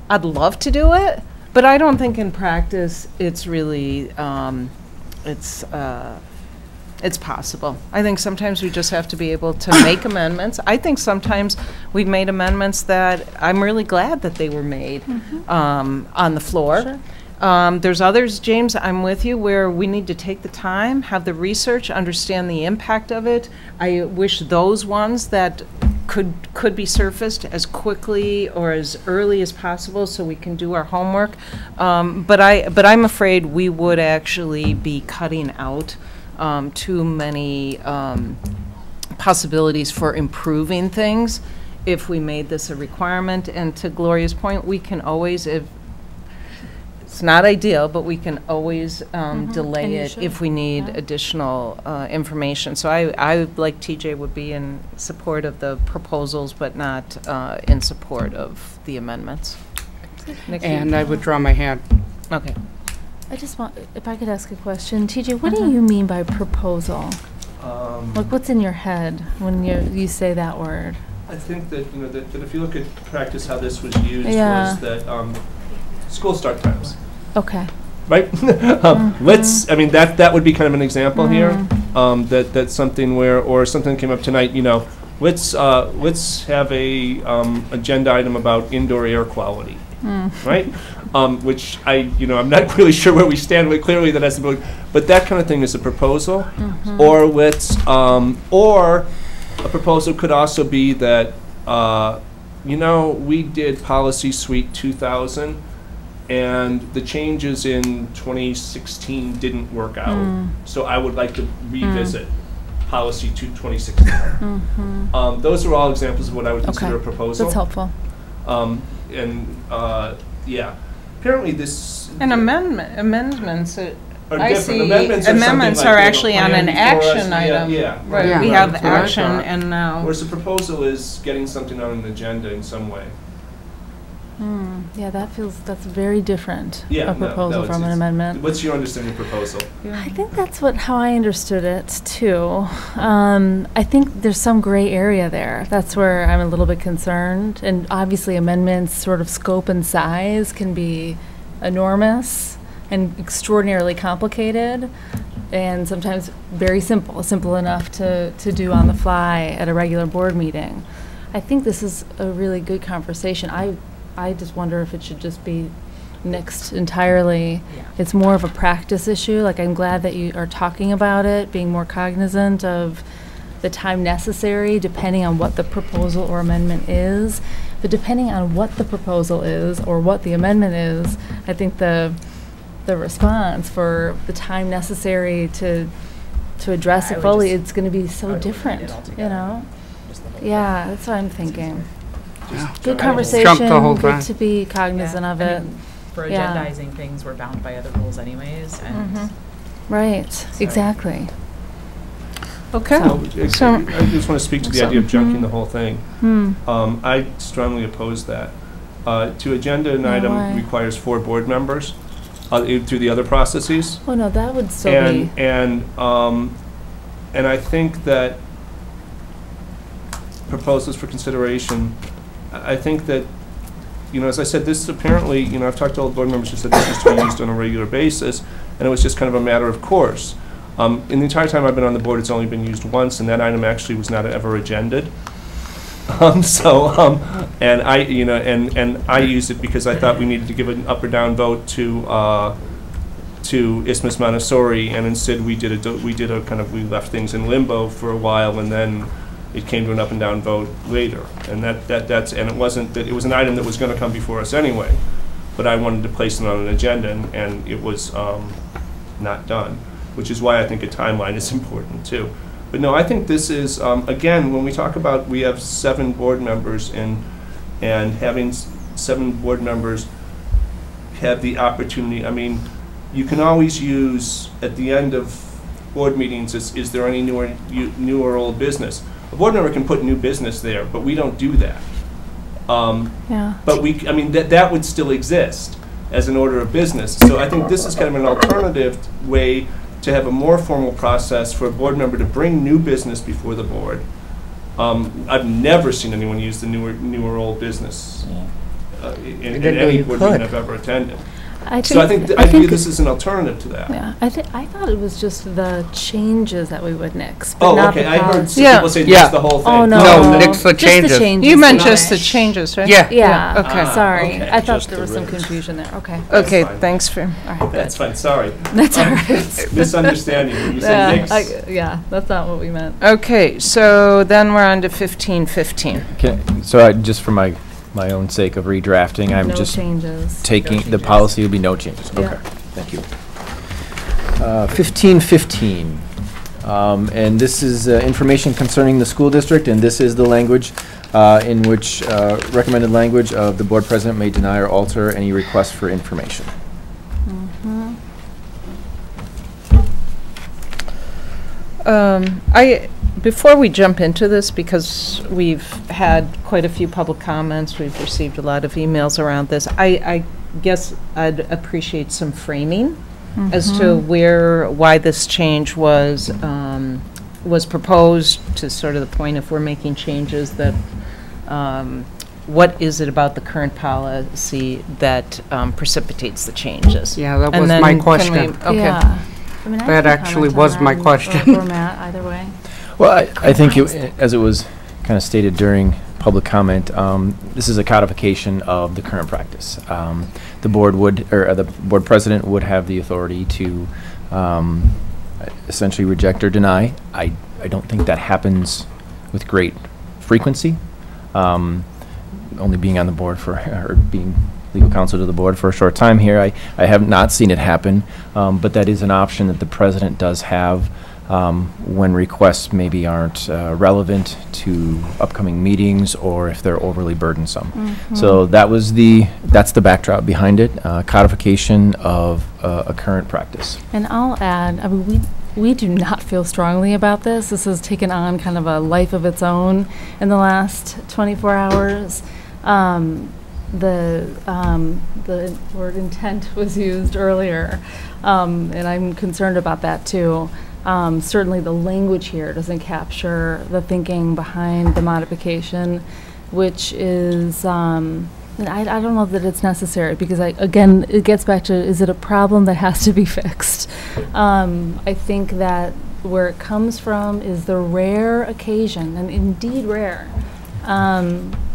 Speaker 1: love to do it, but I don't think in practice it's really it's possible. I think sometimes we just have to be able to make amendments. I think sometimes we've made amendments that I'm really glad that they were made on the floor. Sure. There's others, James, I'm with you, where we need to take the time, have the research, understand the impact of it. I wish those ones that could be surfaced as quickly or as early as possible so we can do our homework. But I'm afraid we would actually be cutting out too many possibilities for improving things if we made this a requirement. And to Gloria's point, we can always, if it's not ideal, but we can always delay it if we need additional information. So I, like TJ, would be in support of the proposals, but not in support of the amendments. Nikki?
Speaker 14: And I withdraw my hand.
Speaker 1: Okay.
Speaker 17: I just want, if I could ask a question. TJ, what do you mean by proposal? Like, what's in your head when you say that word?
Speaker 12: I think that, you know, that if you look at practice, how this was used was that school start times.
Speaker 17: Okay.
Speaker 12: Right? Let's, I mean, that would be kind of an example here. That's something where, or something came up tonight, you know, let's have a agenda item about indoor air quality. Right? Which I'm not really sure where we stand. But clearly that has to be, but that kind of thing is a proposal. Or or a proposal could also be that, we did Policy Suite 2000 and the changes in 2016 didn't work out. So I would like to revisit Policy 2016. Those are all examples of what I would consider a proposal.
Speaker 17: That's helpful.
Speaker 12: Apparently this...
Speaker 1: An amendments I
Speaker 12: different.
Speaker 1: see
Speaker 12: Amendments
Speaker 1: are
Speaker 12: like
Speaker 1: actually on an action item.
Speaker 12: Right.
Speaker 1: Yeah. We have action and now...
Speaker 12: Whereas the proposal is getting something on an agenda in some way.
Speaker 17: Yeah, that's very different.
Speaker 12: Yeah,
Speaker 17: A proposal from an amendment.
Speaker 12: What's your understanding of proposal?
Speaker 17: I think that's how I understood it too. I think there's some gray area there. That's where I'm a little bit concerned. And obviously amendments, sort of scope and size, can be enormous and extraordinarily complicated, and sometimes very simple enough to do on the fly at a regular board meeting. I think this is a really good conversation. I just wonder if it should just be nixed entirely. It's more of a practice issue. Like, I'm glad that you are talking about it, being more cognizant of the time necessary depending on what the proposal or amendment is. But depending on what the proposal is or what the amendment is, I think the response for the time necessary to address it fully, it's going to be so different, you know? Yeah, that's what I'm thinking. Good conversation, good to be cognizant of it.
Speaker 15: For agendizing things, we're bound by other rules anyways. And
Speaker 17: Right, exactly.
Speaker 1: Okay.
Speaker 12: So, I just want to speak to the idea of junking the whole thing. I strongly oppose that. To agenda an item requires 4 board members through the other processes.
Speaker 17: Oh, no, that would still be.
Speaker 12: And I think that proposals for consideration, I think that, you know, as I said, this apparently, you know, I've talked to all the board members who said this is to be used on a regular basis, and it was just kind of a matter of course. In the entire time I've been on the board, it's only been used once, and that item actually was not ever agended. And I, you know, and I used it because I thought we needed to give an up or down vote to Isthmus Montessori, and instead we left things in limbo for a while, and then it came to an up and down vote later. And it wasn't that it was an item that was going to come before us anyway, but I wanted to place it on an agenda, and it was not done, which is why I think a timeline is important too. But no, I think this is, again, when we talk about, we have 7 board members, and having 7 board members have the opportunity, I mean, you can always use, at the end of board meetings, is there any new or old business? A board member can put new business there, but we don't do that. But I mean, that would still exist as an order of business. So I think this is kind of an alternative way to have a more formal process for a board member to bring new business before the board. I've never seen anyone use the new or old business in any board meeting I've ever attended. I think this is an alternative to that.
Speaker 17: Yeah, I thought it was just the changes that we would nix, but not the
Speaker 12: I heard
Speaker 17: policy.
Speaker 12: people say nix the whole thing.
Speaker 17: Oh, no.
Speaker 14: Nix the changes.
Speaker 17: Just the changes.
Speaker 1: You meant just the changes, right?
Speaker 14: Yeah.
Speaker 17: Okay. Sorry.
Speaker 12: Okay.
Speaker 17: I thought there was some confusion there. Okay.
Speaker 1: Okay,
Speaker 12: fine.
Speaker 1: thanks for.
Speaker 17: All right.
Speaker 12: That's fine, sorry.
Speaker 17: That's all right.
Speaker 12: Misunderstanding. When you said nix.
Speaker 17: Yeah, that's not what we meant.
Speaker 1: Okay, so then we're on to 1515.
Speaker 13: Okay, so just for my own sake of redrafting, I'm
Speaker 17: No
Speaker 13: just
Speaker 17: changes.
Speaker 13: taking, the policy will be no changes.
Speaker 17: Yeah.
Speaker 13: Okay, thank you. 1515, and this is information concerning the school district, and this is the language in which recommended language of the board president may deny or alter any request for information.
Speaker 1: Before we jump into this, because we've had quite a few public comments, we've received a lot of emails around this, I guess I'd appreciate some framing as to why this change was proposed, to sort of the point if we're making changes that, what is it about the current policy that precipitates the changes?
Speaker 14: Yeah, that
Speaker 1: And
Speaker 14: was
Speaker 1: then
Speaker 14: my
Speaker 1: can
Speaker 14: question.
Speaker 1: okay.
Speaker 17: Yeah. I mean, I
Speaker 14: That
Speaker 17: can
Speaker 14: actually
Speaker 17: comment
Speaker 14: was
Speaker 17: on
Speaker 14: my
Speaker 17: that,
Speaker 14: question.
Speaker 17: Or Matt, either way.
Speaker 13: Well, I think, as it was kind of stated during public comment, this is a codification of the current practice. The board the board president would have the authority to essentially reject or deny. I don't think that happens with great frequency. Only being on the board or being legal counsel to the board for a short time here, I have not seen it happen, but that is an option that the president does have when requests maybe aren't relevant to upcoming meetings or if they're overly burdensome. So that's the backdrop behind it, codification of a current practice.
Speaker 17: And I'll add, I mean, we do not feel strongly about this. This has taken on kind of a life of its own in the last 24 hours. the word intent was used earlier, and I'm concerned about that too. Certainly the language here doesn't capture the thinking behind the modification, which is, I don't know that it's necessary, because again, it gets back to, is it a problem that has to be fixed? I think that where it comes from is the rare occasion, and indeed rare,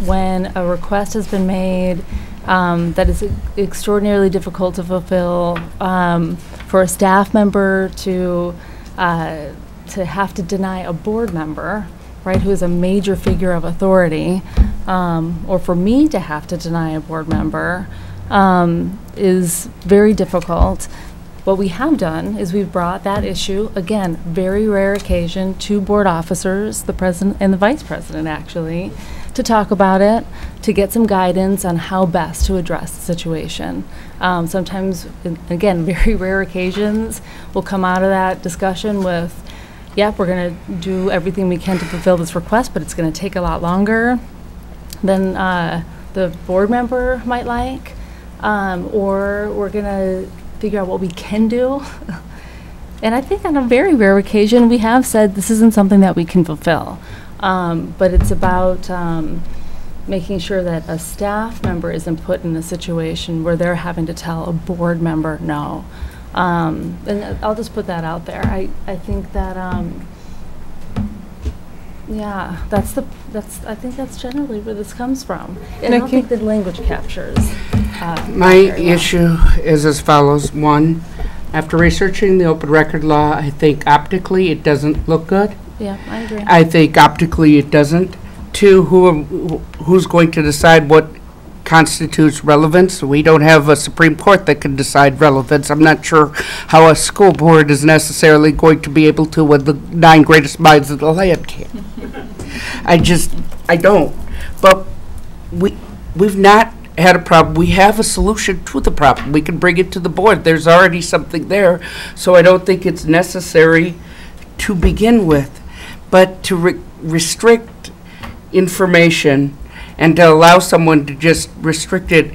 Speaker 17: when a request has been made that is extraordinarily difficult to fulfill, for a staff member to have to deny a board member, right, who is a major figure of authority, or for me to have to deny a board member, is very difficult. What we have done is we've brought that issue, again, very rare occasion, to board officers, the president and the vice president actually, to talk about it, to get some guidance on how best to address the situation. Sometimes, again, very rare occasions, we'll come out of that discussion with, yep, we're going to do everything we can to fulfill this request, but it's going to take a lot longer than the board member might like, or we're going to figure out what we can do. And I think on a very rare occasion, we have said this isn't something that we can fulfill. But it's about making sure that a staff member isn't put in a situation where they're having to tell a board member no. And I'll just put that out there. I think that, yeah, I think that's generally where this comes from. And I don't think the language captures.
Speaker 14: My issue is as follows. One, after researching the open record law, I think optically it doesn't look good.
Speaker 17: Yeah, I agree.
Speaker 14: I think optically it doesn't. Two, who's going to decide what constitutes relevance? We don't have a Supreme Court that can decide relevance. I'm not sure how a school board is necessarily going to be able to with the 9 greatest minds of the land can. I don't. But we've not had a problem. We have a solution to the problem. We can bring it to the board. There's already something there. So I don't think it's necessary to begin with. But to restrict information and to allow someone to just restrict it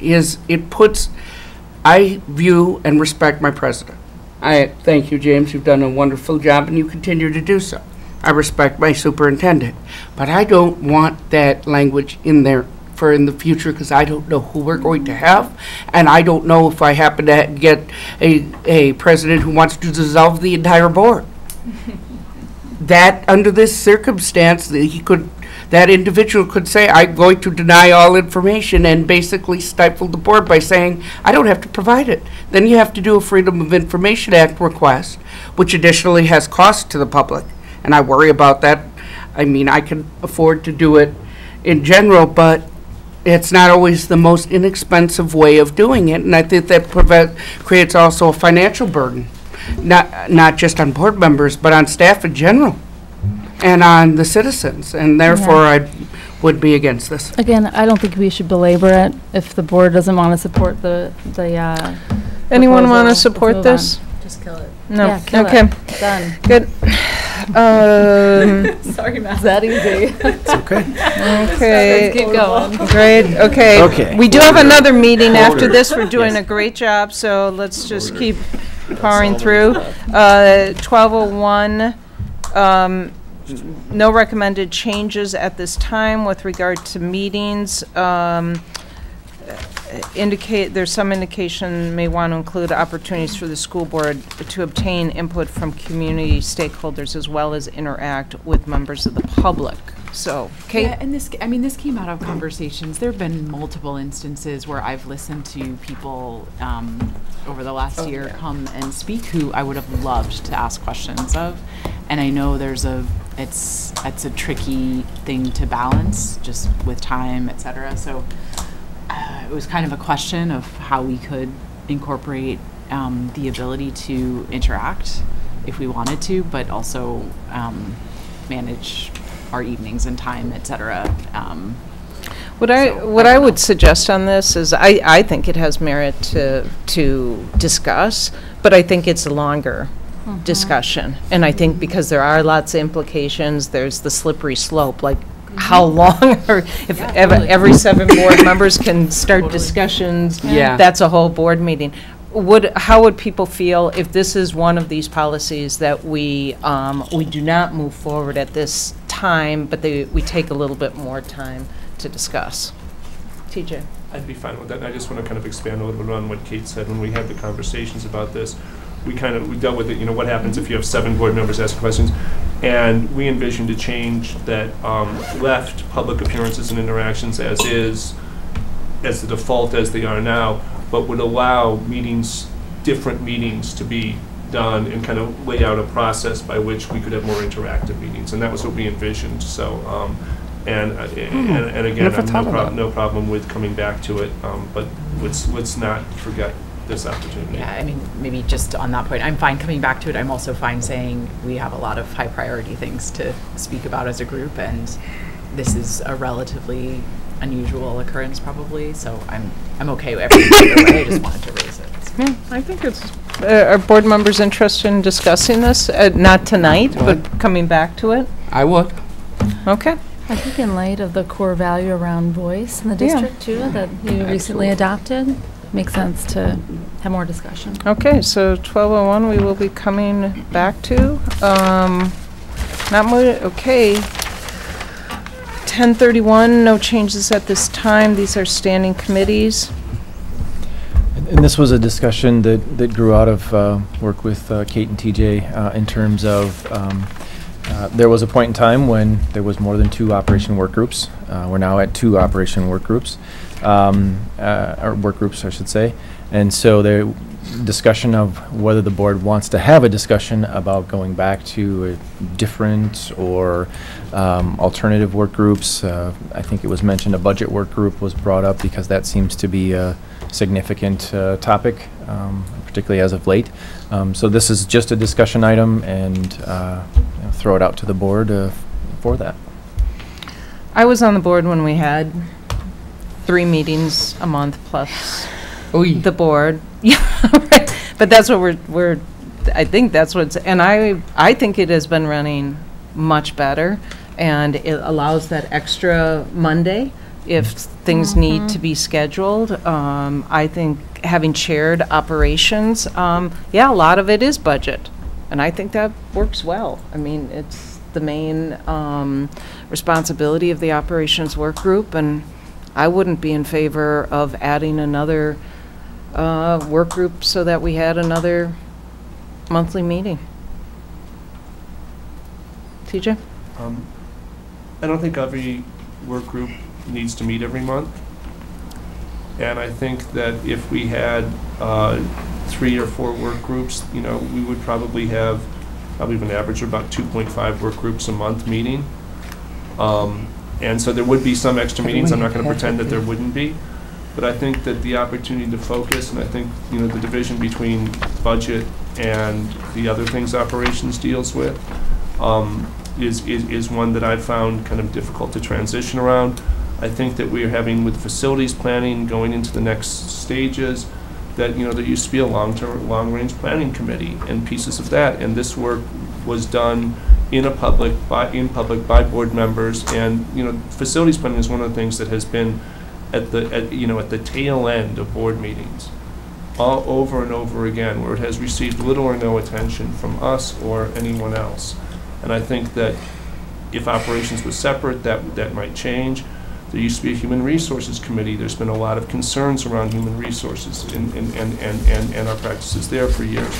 Speaker 14: I view and respect my president. I thank you, James. You've done a wonderful job and you continue to do so. I respect my superintendent. But I don't want that language in there for in the future, because I don't know who we're going to have, and I don't know if I happen to get a president who wants to dissolve the entire board. That under this circumstance, that individual could say, I'm going to deny all information, and basically stifle the board by saying, I don't have to provide it. Then you have to do a Freedom of Information Act request, which additionally has cost to the public, and I worry about that. I mean, I can afford to do it in general, but it's not always the most inexpensive way of doing it, and I think that creates also a financial burden, not just on board members, but on staff in general, and on the citizens, and therefore I would be against this.
Speaker 17: Again, I don't think we should belabor it if the board doesn't want to support the
Speaker 1: Anyone want to support this?
Speaker 19: Just kill it.
Speaker 1: No.
Speaker 17: Yeah, kill
Speaker 1: okay.
Speaker 17: it. Done.
Speaker 1: Good.
Speaker 17: Sorry, Matt. Is that easy?
Speaker 20: It's okay.
Speaker 1: Okay.
Speaker 17: Let's keep going.
Speaker 1: Great. Okay.
Speaker 20: Okay.
Speaker 1: We do have another meeting after this. We're doing a great job, so let's just keep powering through. 12:01. No recommended changes at this time with regard to meetings. There's some indication may want to include opportunities for the school board to obtain input from community stakeholders as well as interact with members of the public. So, Kate?
Speaker 15: Yeah, and this came out of conversations. There have been multiple instances where I've listened to people over the last year come and speak who I would have loved to ask questions of. And I know it's a tricky thing to balance just with time, et cetera. So it was kind of a question of how we could incorporate the ability to interact if we wanted to, but also manage our evenings and time, et cetera.
Speaker 1: What I would suggest on this is I think it has merit to discuss, but I think it's a longer discussion. And I think because there are lots of implications, there's the slippery slope, like how long, or if every 7 board members can start discussions,
Speaker 14: Yeah.
Speaker 1: that's a whole board meeting. How would people feel if this is one of these policies that we do not move forward at this time, but we take a little bit more time to discuss? TJ?
Speaker 12: I'd be fine with that. I just want to kind of expand a little bit on what Kate said. When we had the conversations about this, we dealt with it, what happens if you have 7 board members asking questions, and we envisioned a change that left public appearances and interactions as the default as they are now, but would allow different meetings to be done and kind of lay out a process by which we could have more interactive meetings, and that was what we envisioned. So, and again, no problem with coming back to it, but let's not forget this opportunity.
Speaker 15: Yeah, I mean, maybe just on that point, I'm fine coming back to it. I'm also fine saying we have a lot of high priority things to speak about as a group, and this is a relatively unusual occurrence probably, so I'm okay with everything. I just wanted to raise it.
Speaker 1: Yeah, I think it's, are board members interested in discussing this? Not tonight, but coming back to it?
Speaker 14: I would.
Speaker 1: Okay.
Speaker 17: I think in light of the core value around voice in the district too, that you recently adopted, makes sense to have more discussion.
Speaker 1: Okay, so 12:01 we will be coming back to. Not more, okay. 10:31, no changes at this time. These are standing committees.
Speaker 13: And this was a discussion that grew out of work with Kate and TJ in terms of there was a point in time when there was more than 2 operation work groups. We're now at 2 operation work groups, or work groups, I should say. And so the discussion of whether the board wants to have a discussion about going back to a different or alternative work groups. I think it was mentioned a budget work group was brought up because that seems to be a significant topic, particularly as of late. So this is just a discussion item, and throw it out to the board for that.
Speaker 1: I was on the board when we had 3 meetings a month plus the board. Yeah, right. But that's what we're I think that's what's, and I think it has been running much better, and it allows that extra Monday if things need to be scheduled. I think having shared operations, yeah, a lot of it is budget, and I think that works well. I mean, it's the main responsibility of the operations work group, and I wouldn't be in favor of adding another work group so that we had another monthly meeting. TJ?
Speaker 12: I don't think every work group needs to meet every month. And I think that if we had 3 or 4 work groups, we would probably have an average of about 2.5 work groups a month meeting. And so there would be some extra meetings. I'm not going to pretend that there wouldn't be. But I think that the opportunity to focus, and I think the division between budget and the other things operations deals with is one that I've found kind of difficult to transition around. I think that we are having with facilities planning going into the next stages that there used to be a long-range planning committee and pieces of that, and this work was done in public by board members, and facilities planning is one of the things that has been at the tail end of board meetings, all over and over again, where it has received little or no attention from us or anyone else. And I think that if operations was separate, that might change. There used to be a human resources committee. There's been a lot of concerns around human resources and our practices there for years.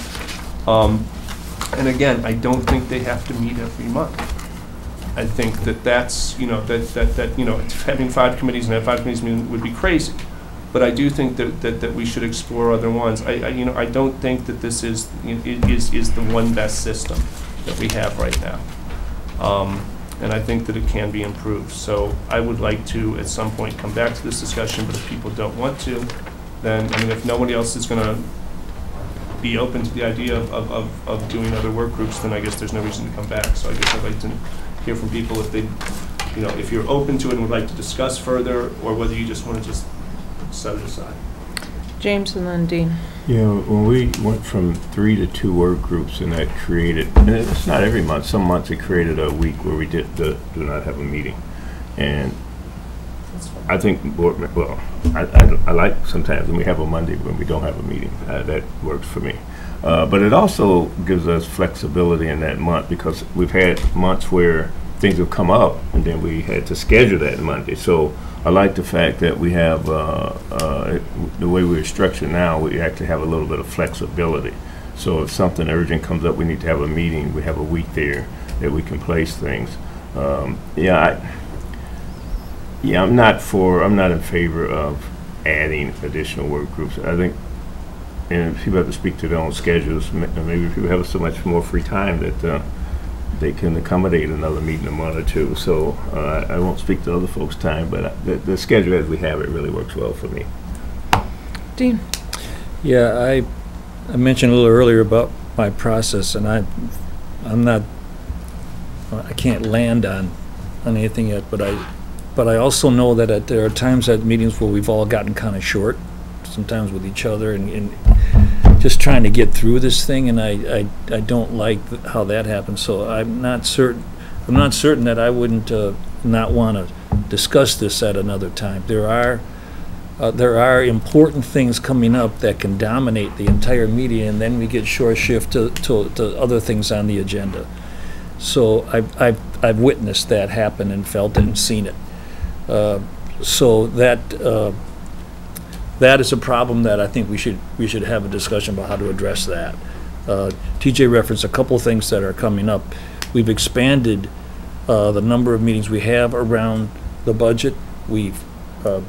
Speaker 12: And again, I don't think they have to meet every month. I think that's having 5 committees and have 5 committees meeting would be crazy. But I do think that we should explore other ones. I don't think that this is the one best system that we have right now. And I think that it can be improved. So I would like to, at some point, come back to this discussion, but if people don't want to, then, if nobody else is going to be open to the idea of doing other work groups, then I guess there's no reason to come back. So I guess I'd like to hear from people if they, if you're open to it and would like to discuss further, or whether you just want to just set it aside.
Speaker 1: James and then Dean.
Speaker 21: Yeah, when we went from 3 to 2 work groups, and that created, and it's not every month, some months it created a week where we do not have a meeting. And I think, well, I like sometimes when we have a Monday when we don't have a meeting. That works for me. But it also gives us flexibility in that month, because we've had months where things have come up and then we had to schedule that Monday. So I like the fact that we have, the way we're structured now, we actually have a little bit of flexibility. So if something urgent comes up, we need to have a meeting, we have a week there that we can place things. I'm not in favor of adding additional work groups. I think, and people have to speak to their own schedules. Maybe people have so much more free time that they can accommodate another meeting a month or two. So I won't speak to other folks' time, but the schedule as we have it really works well for me.
Speaker 1: Dean?
Speaker 10: Yeah, I mentioned a little earlier about my process, and I can't land on anything yet, but I also know that there are times at meetings where we've all gotten kind of short, sometimes with each other, and just trying to get through this thing, and I don't like how that happens. So I'm not certain that I wouldn't not want to discuss this at another time. There are important things coming up that can dominate the entire meeting, and then we get short shift to other things on the agenda. So I've witnessed that happen and felt it and seen it. So that is a problem that I think we should have a discussion about how to address that. TJ referenced a couple things that are coming up. We've expanded the number of meetings we have around the budget. We've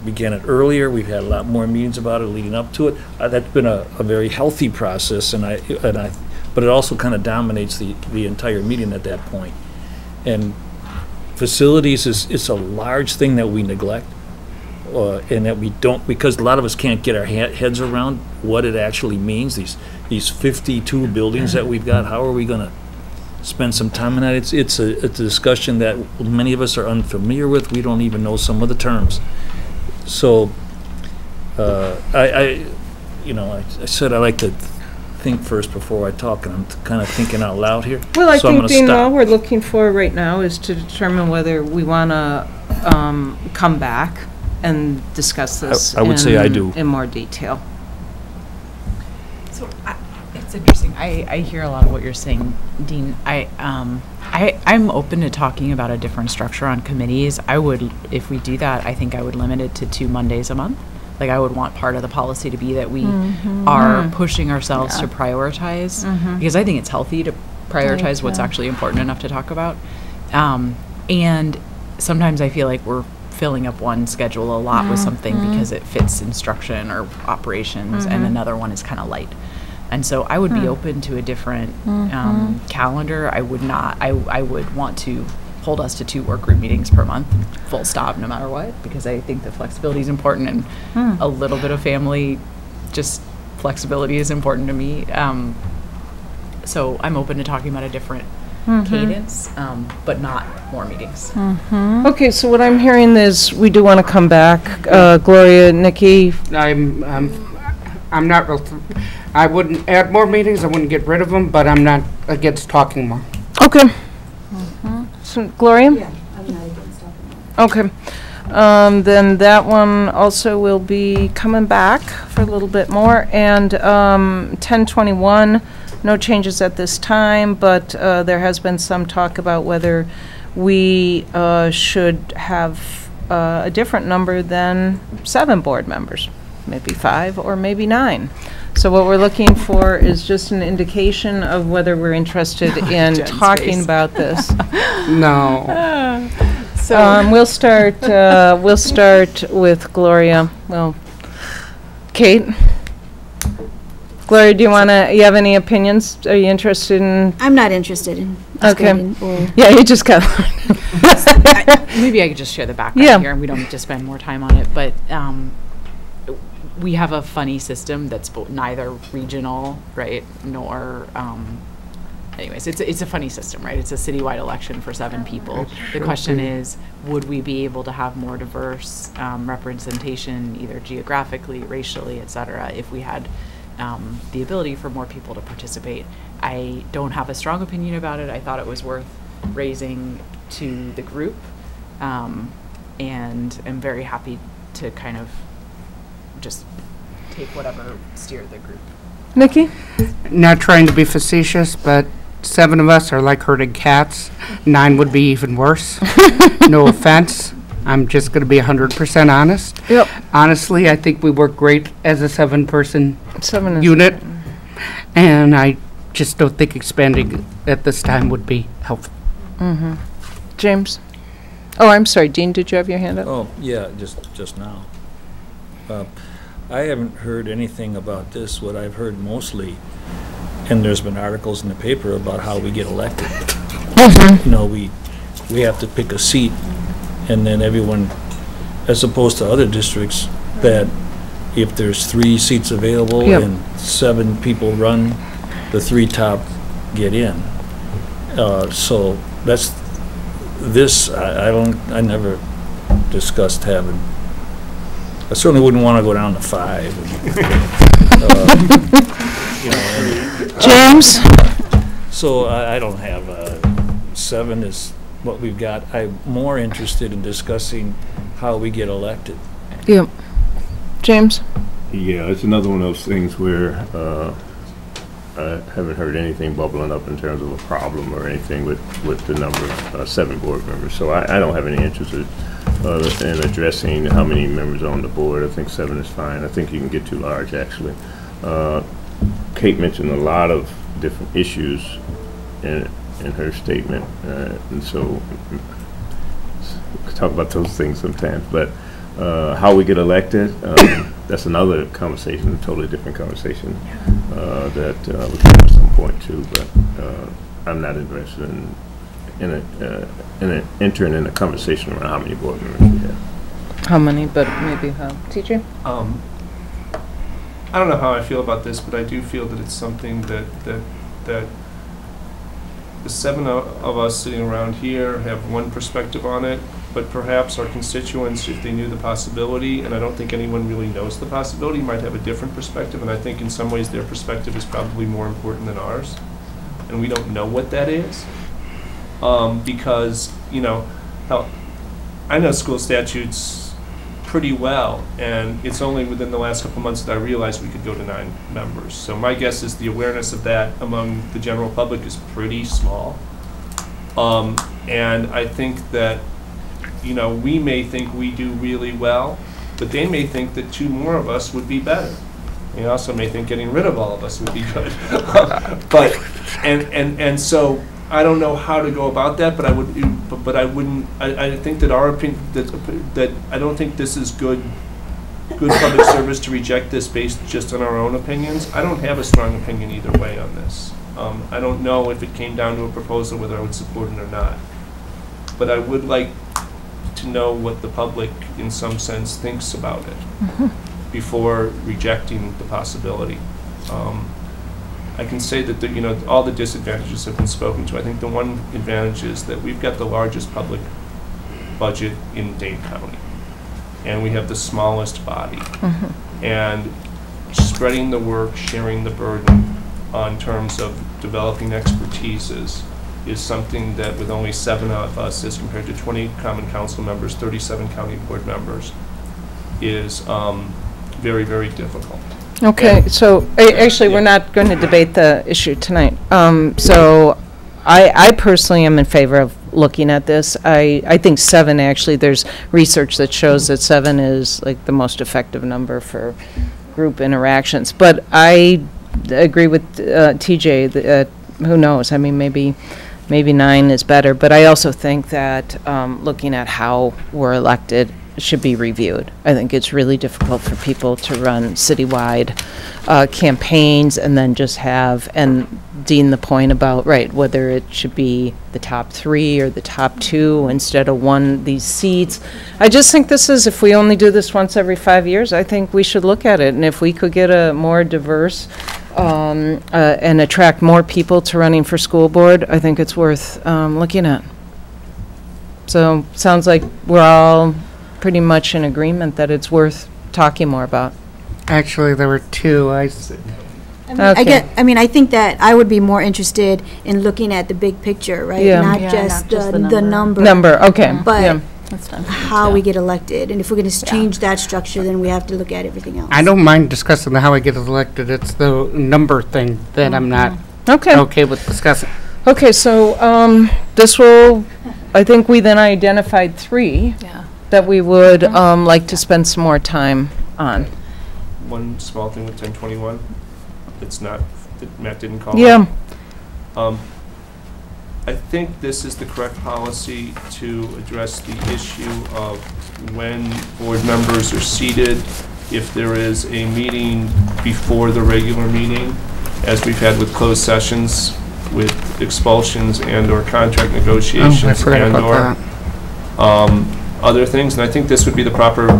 Speaker 10: began it earlier. We've had a lot more meetings about it leading up to it. That's been a very healthy process, but it also kind of dominates the entire meeting at that point. And facilities it's a large thing that we neglect, and that we don't, because a lot of us can't get our heads around what it actually means. These 52 buildings that we've got. How are we going to spend some time on that? It's a discussion that many of us are unfamiliar with. We don't even know some of the terms. So I said I like to think first before I talk, and I'm kind of thinking out loud here.
Speaker 1: Well, I
Speaker 10: so
Speaker 1: think, Dean, all we're looking for right now is to determine whether we want to come back and discuss this.
Speaker 10: I would say I do.
Speaker 1: In more detail.
Speaker 15: So it's interesting. I hear a lot of what you're saying, Dean. I'm open to talking about a different structure on committees. I would, if we do that, I think I would limit it to 2 Mondays a month. Like, I would want part of the policy to be that we are pushing ourselves to prioritize, because I think it's healthy to prioritize what's actually important enough to talk about. And sometimes I feel like we're filling up one schedule a lot with something because it fits instruction or operations, and another one is kind of light. And so I would be open to a different calendar. I would not. I would want to hold us to 2 work group meetings per month, full stop, no matter what, because I think the flexibility is important, and a little bit of family, just flexibility is important to me. So I'm open to talking about a different cadence, but not more meetings.
Speaker 1: Okay, so what I'm hearing is we do want to come back. Gloria, Nikki?
Speaker 14: I'm not real, I wouldn't add more meetings, I wouldn't get rid of them, but I'm not against talking more.
Speaker 1: Okay. So, Gloria?
Speaker 16: Yeah, I'm not against talking more.
Speaker 1: Okay. Then that one also will be coming back for a little bit more. And 1021, no changes at this time, but there has been some talk about whether we should have a different number than 7 board members, maybe 5 or maybe 9. So what we're looking for is just an indication of whether we're interested in talking about this.
Speaker 14: No.
Speaker 1: We'll start with Gloria. Well, Kate? Gloria, do you have any opinions? Are you interested in?
Speaker 16: I'm not interested in.
Speaker 1: Okay. Yeah, you just got.
Speaker 15: Maybe I could just share the background here, and we don't need to spend more time on it. But we have a funny system that's neither regional, right, nor. Anyways, it's a funny system, right? It's a citywide election for 7 people. The question is, would we be able to have more diverse representation, either geographically, racially, et cetera, if we had the ability for more people to participate? I don't have a strong opinion about it. I thought it was worth raising to the group. and am very happy to kind of just take whatever steer the group.
Speaker 1: Nikki?
Speaker 14: Not trying to be facetious, but 7 of us are like herding cats. 9 would be even worse. No offense. I'm just going to be 100% honest.
Speaker 1: Yep.
Speaker 14: Honestly, I think we work great as a 7-person unit, and I just don't think expanding at this time would be helpful.
Speaker 1: Mm-hmm. James? Oh, I'm sorry. Dean, did you have your hand up?
Speaker 10: Oh, yeah, just now. I haven't heard anything about this. What I've heard mostly, and there's been articles in the paper about how we get elected. You know, we have to pick a seat, and then everyone, as opposed to other districts, that if there's 3 seats available and 7 people run, the 3 top get in. So that's this. I never discussed having. I certainly wouldn't want to go down to 5. You know,
Speaker 1: James?
Speaker 10: So I don't have 7 is what we've got. I'm more interested in discussing how we get elected.
Speaker 1: Yep. James?
Speaker 21: Yeah, it's another one of those things where I haven't heard anything bubbling up in terms of a problem or anything with the number of 7 board members. So I don't have any interest in addressing how many members are on the board. I think 7 is fine. I think you can get too large, actually. Kate mentioned a lot of different issues in her statement, and so we could talk about those things sometimes. But how we get elected, that's another conversation, a totally different conversation that we can have at some point too. But I'm not interested in entering in a conversation around how many board members we have.
Speaker 1: How many, but maybe how. TJ?
Speaker 12: I don't know how I feel about this, but I do feel that it's something that the 7 of us sitting around here have one perspective on it, but perhaps our constituents, if they knew the possibility, and I don't think anyone really knows the possibility, might have a different perspective, and I think in some ways their perspective is probably more important than ours, and we don't know what that is. Because, you know, I know school statutes pretty well, and it's only within the last couple months that I realized we could go to 9 members. So my guess is the awareness of that among the general public is pretty small. And I think that, you know, we may think we do really well, but they may think that 2 more of us would be better. They also may think getting rid of all of us would be good. And so I don't know how to go about that, but I wouldn't. I think that our opinion that I don't think this is good public service to reject this based just on our own opinions. I don't have a strong opinion either way on this. I don't know if it came down to a proposal whether I would support it or not. But I would like to know what the public, in some sense, thinks about it before rejecting the possibility. I can say that you know, all the disadvantages have been spoken to. I think the one advantage is that we've got the largest public budget in Dane County, and we have the smallest body. And spreading the work, sharing the burden on terms of developing expertises is something that, with only 7 of us as compared to 20 common council members, 37 county board members, is very, very difficult.
Speaker 1: Okay, so actually, we're not going to debate the issue tonight. So I personally am in favor of looking at this. I think 7, actually, there's research that shows that 7 is like the most effective number for group interactions. But I agree with TJ, who knows? I mean, maybe 9 is better. But I also think that looking at how we're elected should be reviewed. I think it's really difficult for people to run citywide campaigns and then just have, and Dean, the point about, right, whether it should be the top 3 or the top 2 instead of these seats. I just think this is, if we only do this once every 5 years, I think we should look at it. And if we could get a more diverse and attract more people to running for school board, I think it's worth looking at. So sounds like we're all pretty much in agreement that it's worth talking more about.
Speaker 14: Actually, there were 2.
Speaker 16: I think that I would be more interested in looking at the big picture, right?
Speaker 1: Yeah.
Speaker 16: Not just the number.
Speaker 1: Number, okay.
Speaker 16: But
Speaker 17: That's fine.
Speaker 16: how we get elected. And if we're going to change that structure, then we have to look at everything else.
Speaker 14: I don't mind discussing how I get elected. It's the number thing that I'm not okay with discussing.
Speaker 1: Okay, so this will, I think we then identified 3 that we would like to spend some more time on.
Speaker 12: One small thing with 1021, it's not, that Matt didn't call
Speaker 1: Yeah.
Speaker 12: out. I think this is the correct policy to address the issue of when board members are seated, if there is a meeting before the regular meeting, as we've had with closed sessions, with expulsions and/or contract negotiations and/or other things. And I think this would be the proper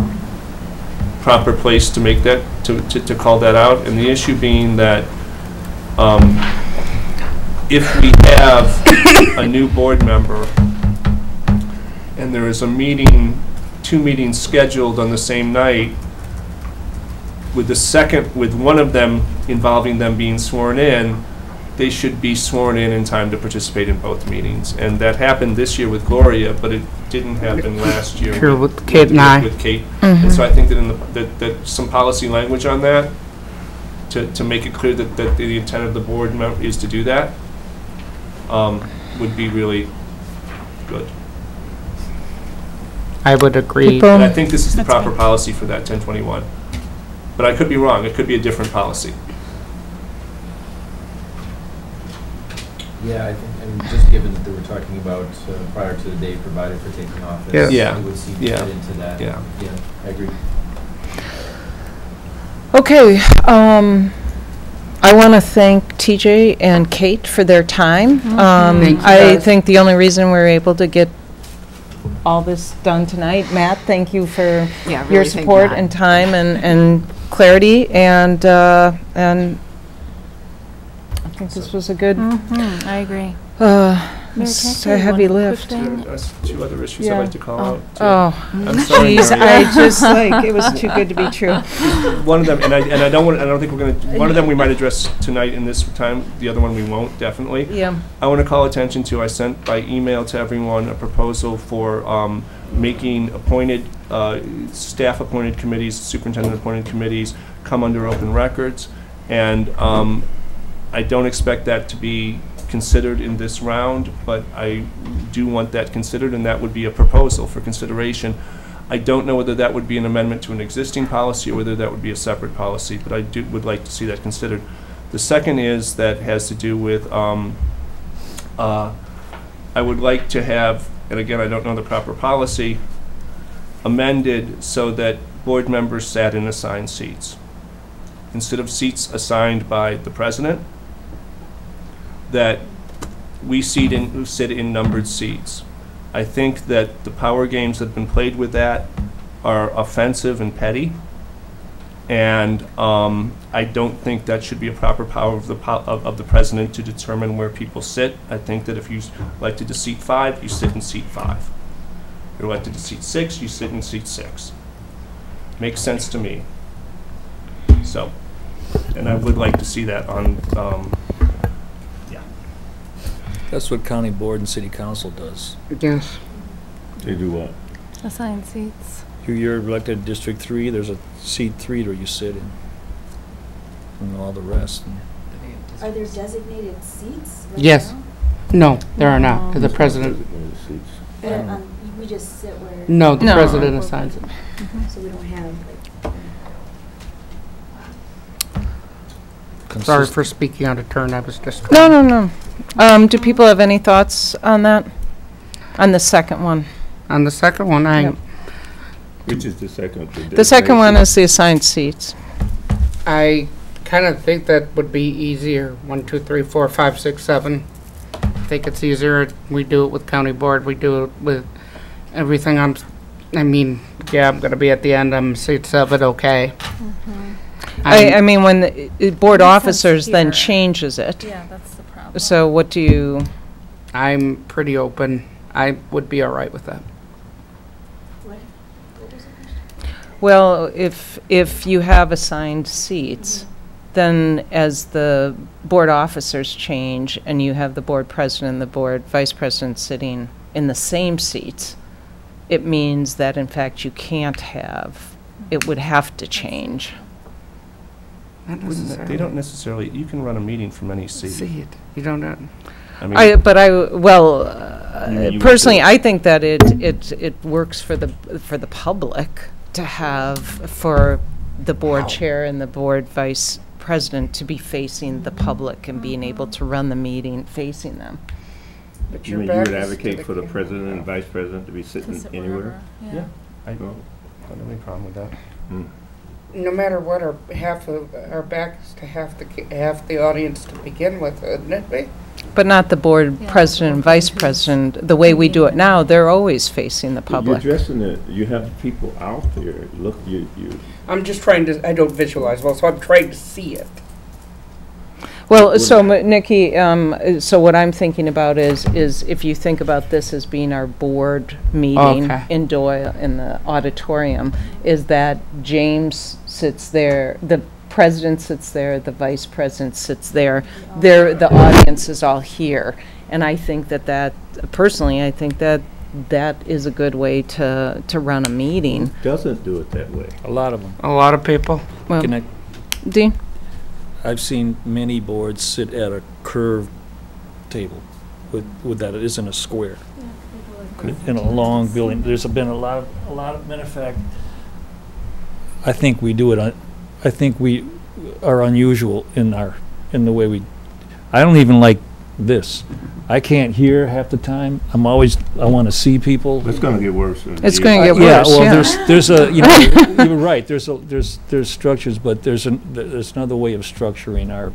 Speaker 12: place to make that, to call that out. And the issue being that if we have a new board member and there is a meeting, 2 meetings scheduled on the same night, with one of them involving them being sworn in, they should be sworn in time to participate in both meetings. And that happened this year with Gloria, but it didn't happen last year
Speaker 14: Sure, with Kate and I.
Speaker 12: with Kate. And so I think that that some policy language on that to make it clear that the intent of the board member is to do that would be really good.
Speaker 14: I would agree.
Speaker 12: And I think this is the proper policy for that 1021. But I could be wrong. It could be a different policy.
Speaker 2: Yeah, I think, and just given that we're talking about prior to the date provided for taking office,
Speaker 12: Yeah.
Speaker 2: it would seem to
Speaker 12: Yeah.
Speaker 2: fit into that.
Speaker 12: Yeah.
Speaker 2: Yeah, I agree.
Speaker 1: Okay, I want to thank TJ and Kate for their time.
Speaker 14: Thank you,
Speaker 1: I
Speaker 14: guys.
Speaker 1: think the only reason we were able to get all this done tonight, Matt, thank you for
Speaker 15: Yeah, really
Speaker 1: your
Speaker 15: thank
Speaker 1: support
Speaker 15: Matt.
Speaker 1: and time and clarity, and I think this was a good,
Speaker 9: I agree.
Speaker 1: it's a heavy lift.
Speaker 12: There's 2 other issues
Speaker 1: Yeah.
Speaker 12: I'd like to call out. too.
Speaker 1: Oh,
Speaker 12: I'm sorry,
Speaker 1: jeez,
Speaker 12: Mary.
Speaker 1: I just, like, it was too good to be true.
Speaker 12: One of them, and I don't think we're going to, one of them we might address tonight in this time, the other one we won't, definitely.
Speaker 1: Yeah.
Speaker 12: I want to call attention to, I sent by email to everyone a proposal for making appointed, staff-appointed committees, superintendent-appointed committees come under open records. And I don't expect that to be considered in this round, but I do want that considered, and that would be a proposal for consideration. I don't know whether that would be an amendment to an existing policy or whether that would be a separate policy, but I would like to see that considered. The second is that has to do with, I would like to have, and again, I don't know the proper policy, amended so that board members sat in assigned seats. Instead of seats assigned by the president, that we sit in numbered seats. I think that the power games that have been played with that are offensive and petty, and I don't think that should be a proper power of the president to determine where people sit. I think that if you're elected to seat 5, you sit in seat 5. You're elected to seat 6, you sit in seat 6. Makes sense to me. So, and I would like to see that on,
Speaker 10: That's what county board and city council does.
Speaker 14: Yes.
Speaker 21: They do what?
Speaker 17: Assigned seats.
Speaker 10: You're elected in District 3, there's a seat 3 where you sit in, and all the rest.
Speaker 16: Are there designated seats right
Speaker 14: Yes.
Speaker 16: now?
Speaker 14: No, there are not. The president.
Speaker 16: We just sit where.
Speaker 14: No, the president assigns it.
Speaker 16: So we don't have like.
Speaker 14: Sorry for speaking out of turn. I was just.
Speaker 1: No. Do people have any thoughts on that? On the second one?
Speaker 14: On the second one,
Speaker 1: Yep.
Speaker 21: Which is the second?
Speaker 1: The second one is the assigned seats.
Speaker 14: I kind of think that would be easier. 1, 2, 3, 4, 5, 6, 7. I think it's easier. We do it with county board. We do it with everything. I'm going to be at the end. I'm seat 7, okay.
Speaker 1: I mean, when the board officers then changes it.
Speaker 17: Yeah, that's the problem.
Speaker 1: So what do you?
Speaker 14: I'm pretty open. I would be all right with that.
Speaker 1: Well, if you have assigned seats, then as the board officers change and you have the board president and the board vice president sitting in the same seats, it means that in fact you can't have, it would have to change.
Speaker 12: They don't necessarily, you can run a meeting from any seat.
Speaker 14: See it. You don't know.
Speaker 12: I mean,
Speaker 1: Personally, I think that it works for the public to have, for the board chair and the board vice president to be facing the public and being able to run the meeting facing them.
Speaker 14: But
Speaker 21: You mean you would advocate for the president and vice president to be sitting anywhere?
Speaker 12: Yeah, I don't have any problem with that.
Speaker 14: No matter what, half of our back is to half the audience to begin with, isn't it?
Speaker 1: But not the board president and vice president. The way we do it now, they're always facing the public.
Speaker 21: You're dressing it, you have people out there, look, you.
Speaker 14: I'm just trying to, I don't visualize well, so I'm trying to see it.
Speaker 1: Well, so Nikki, so what I'm thinking about is if you think about this as being our board meeting in Doyle, in the auditorium, is that James sits there, the president sits there, the vice president sits there, the audience is all here. And I think that personally, I think that is a good way to run a meeting.
Speaker 21: Doesn't do it that way.
Speaker 10: A lot of them.
Speaker 14: A lot of people.
Speaker 1: Well,
Speaker 10: Can I-
Speaker 1: Dean?
Speaker 10: I've seen many boards sit at a curved table with that it isn't a square. In a long building. There's been a lot of, matter of fact, I think we do it, I think we are unusual in the way we, I don't even like this. I can't hear half the time. I want to see people.
Speaker 21: It's going to get worse.
Speaker 1: It's going to get worse.
Speaker 10: Yeah, well, there's a, you know, you're right. There's structures, but there's another way of structuring our.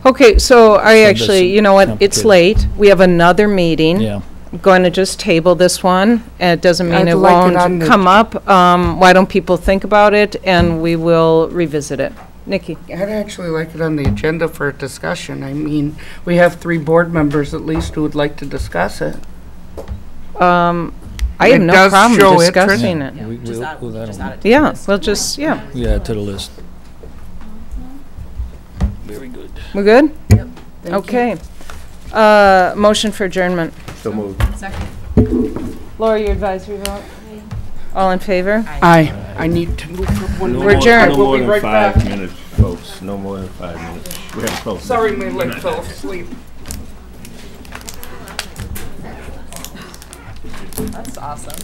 Speaker 1: Okay, so I
Speaker 10: So
Speaker 1: actually,
Speaker 10: that's
Speaker 1: you know what? It's
Speaker 10: complicated.
Speaker 1: late. We have another meeting.
Speaker 10: Yeah.
Speaker 1: I'm going to just table this one, and it doesn't mean
Speaker 14: I'd
Speaker 1: it
Speaker 14: like it
Speaker 1: won't
Speaker 14: on the-
Speaker 1: come up. Why don't people think about it, and we will revisit it. Nikki?
Speaker 14: I'd actually like it on the agenda for a discussion. I mean, we have 3 board members at least who would like to discuss it.
Speaker 1: I
Speaker 14: It
Speaker 1: have no
Speaker 14: does
Speaker 1: problem
Speaker 14: show
Speaker 1: discussing
Speaker 14: interest.
Speaker 1: it.
Speaker 10: We'll add it.
Speaker 1: Yeah, we'll just, yeah.
Speaker 10: Yeah, to the list. Very good.
Speaker 1: We good?
Speaker 14: Yep.
Speaker 1: Okay. Motion for adjournment.
Speaker 21: So moved.
Speaker 1: Laura, your advisory vote? All in favor?
Speaker 14: I need to move for 1 minute.
Speaker 1: We're adjourned.
Speaker 21: No
Speaker 14: We'll
Speaker 21: more
Speaker 14: be
Speaker 21: than
Speaker 14: right
Speaker 21: 5
Speaker 14: back.
Speaker 21: minutes, folks. No more than 5 minutes. We have to close.
Speaker 14: Sorry, my leg fell asleep.
Speaker 15: That's awesome.